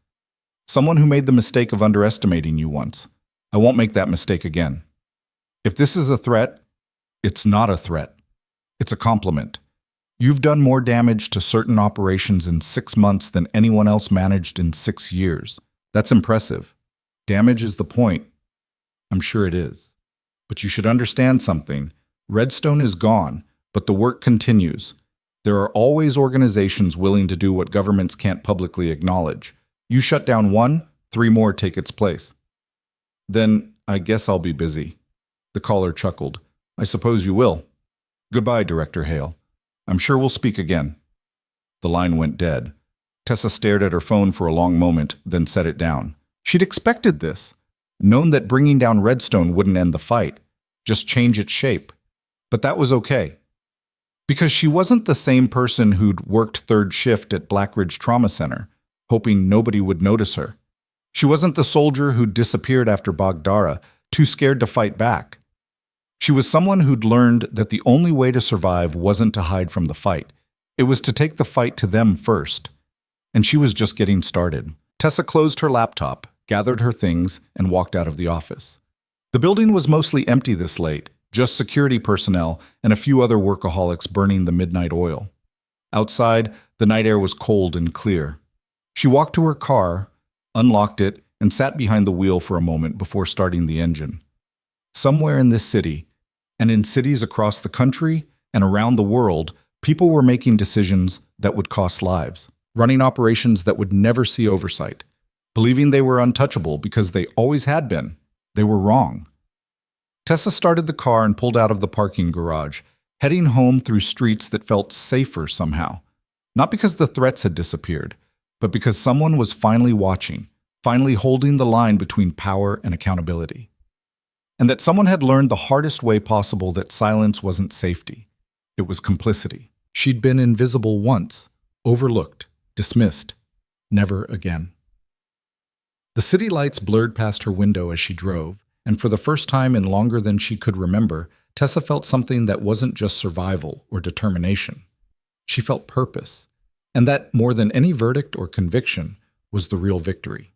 "Someone who made the mistake of underestimating you once. I won't make that mistake again." "If this is a threat, it's not a threat. It's a compliment. You've done more damage to certain operations in 6 months than anyone else managed in 6 years. That's impressive. Damage is the point." "I'm sure it is. But you should understand something. Redstone is gone, but the work continues. There are always organizations willing to do what governments can't publicly acknowledge. You shut down one, 3 more take its place." "Then I guess I'll be busy." The caller chuckled. "I suppose you will. Goodbye, Director Hale. I'm sure we'll speak again." The line went dead. Tessa stared at her phone for a long moment, then set it down. She'd expected this, known that bringing down Redstone wouldn't end the fight, just change its shape. But that was okay. Because she wasn't the same person who'd worked 3rd shift at Blackridge Trauma Center, hoping nobody would notice her. She wasn't the soldier who'd disappeared after Baghdara, too scared to fight back. She was someone who'd learned that the only way to survive wasn't to hide from the fight. It was to take the fight to them first. And she was just getting started. Tessa closed her laptop, gathered her things, and walked out of the office. The building was mostly empty this late, just security personnel and a few other workaholics burning the midnight oil. Outside, the night air was cold and clear. She walked to her car, unlocked it, and sat behind the wheel for a moment before starting the engine. Somewhere in this city, and in cities across the country and around the world, people were making decisions that would cost lives, running operations that would never see oversight, believing they were untouchable because they always had been. They were wrong. Tessa started the car and pulled out of the parking garage, heading home through streets that felt safer somehow. Not because the threats had disappeared, but because someone was finally watching, finally holding the line between power and accountability. And that someone had learned the hardest way possible that silence wasn't safety. It was complicity. She'd been invisible once, overlooked, dismissed. Never again. The city lights blurred past her window as she drove, and for the first time in longer than she could remember, Tessa felt something that wasn't just survival or determination. She felt purpose, and that, more than any verdict or conviction, was the real victory.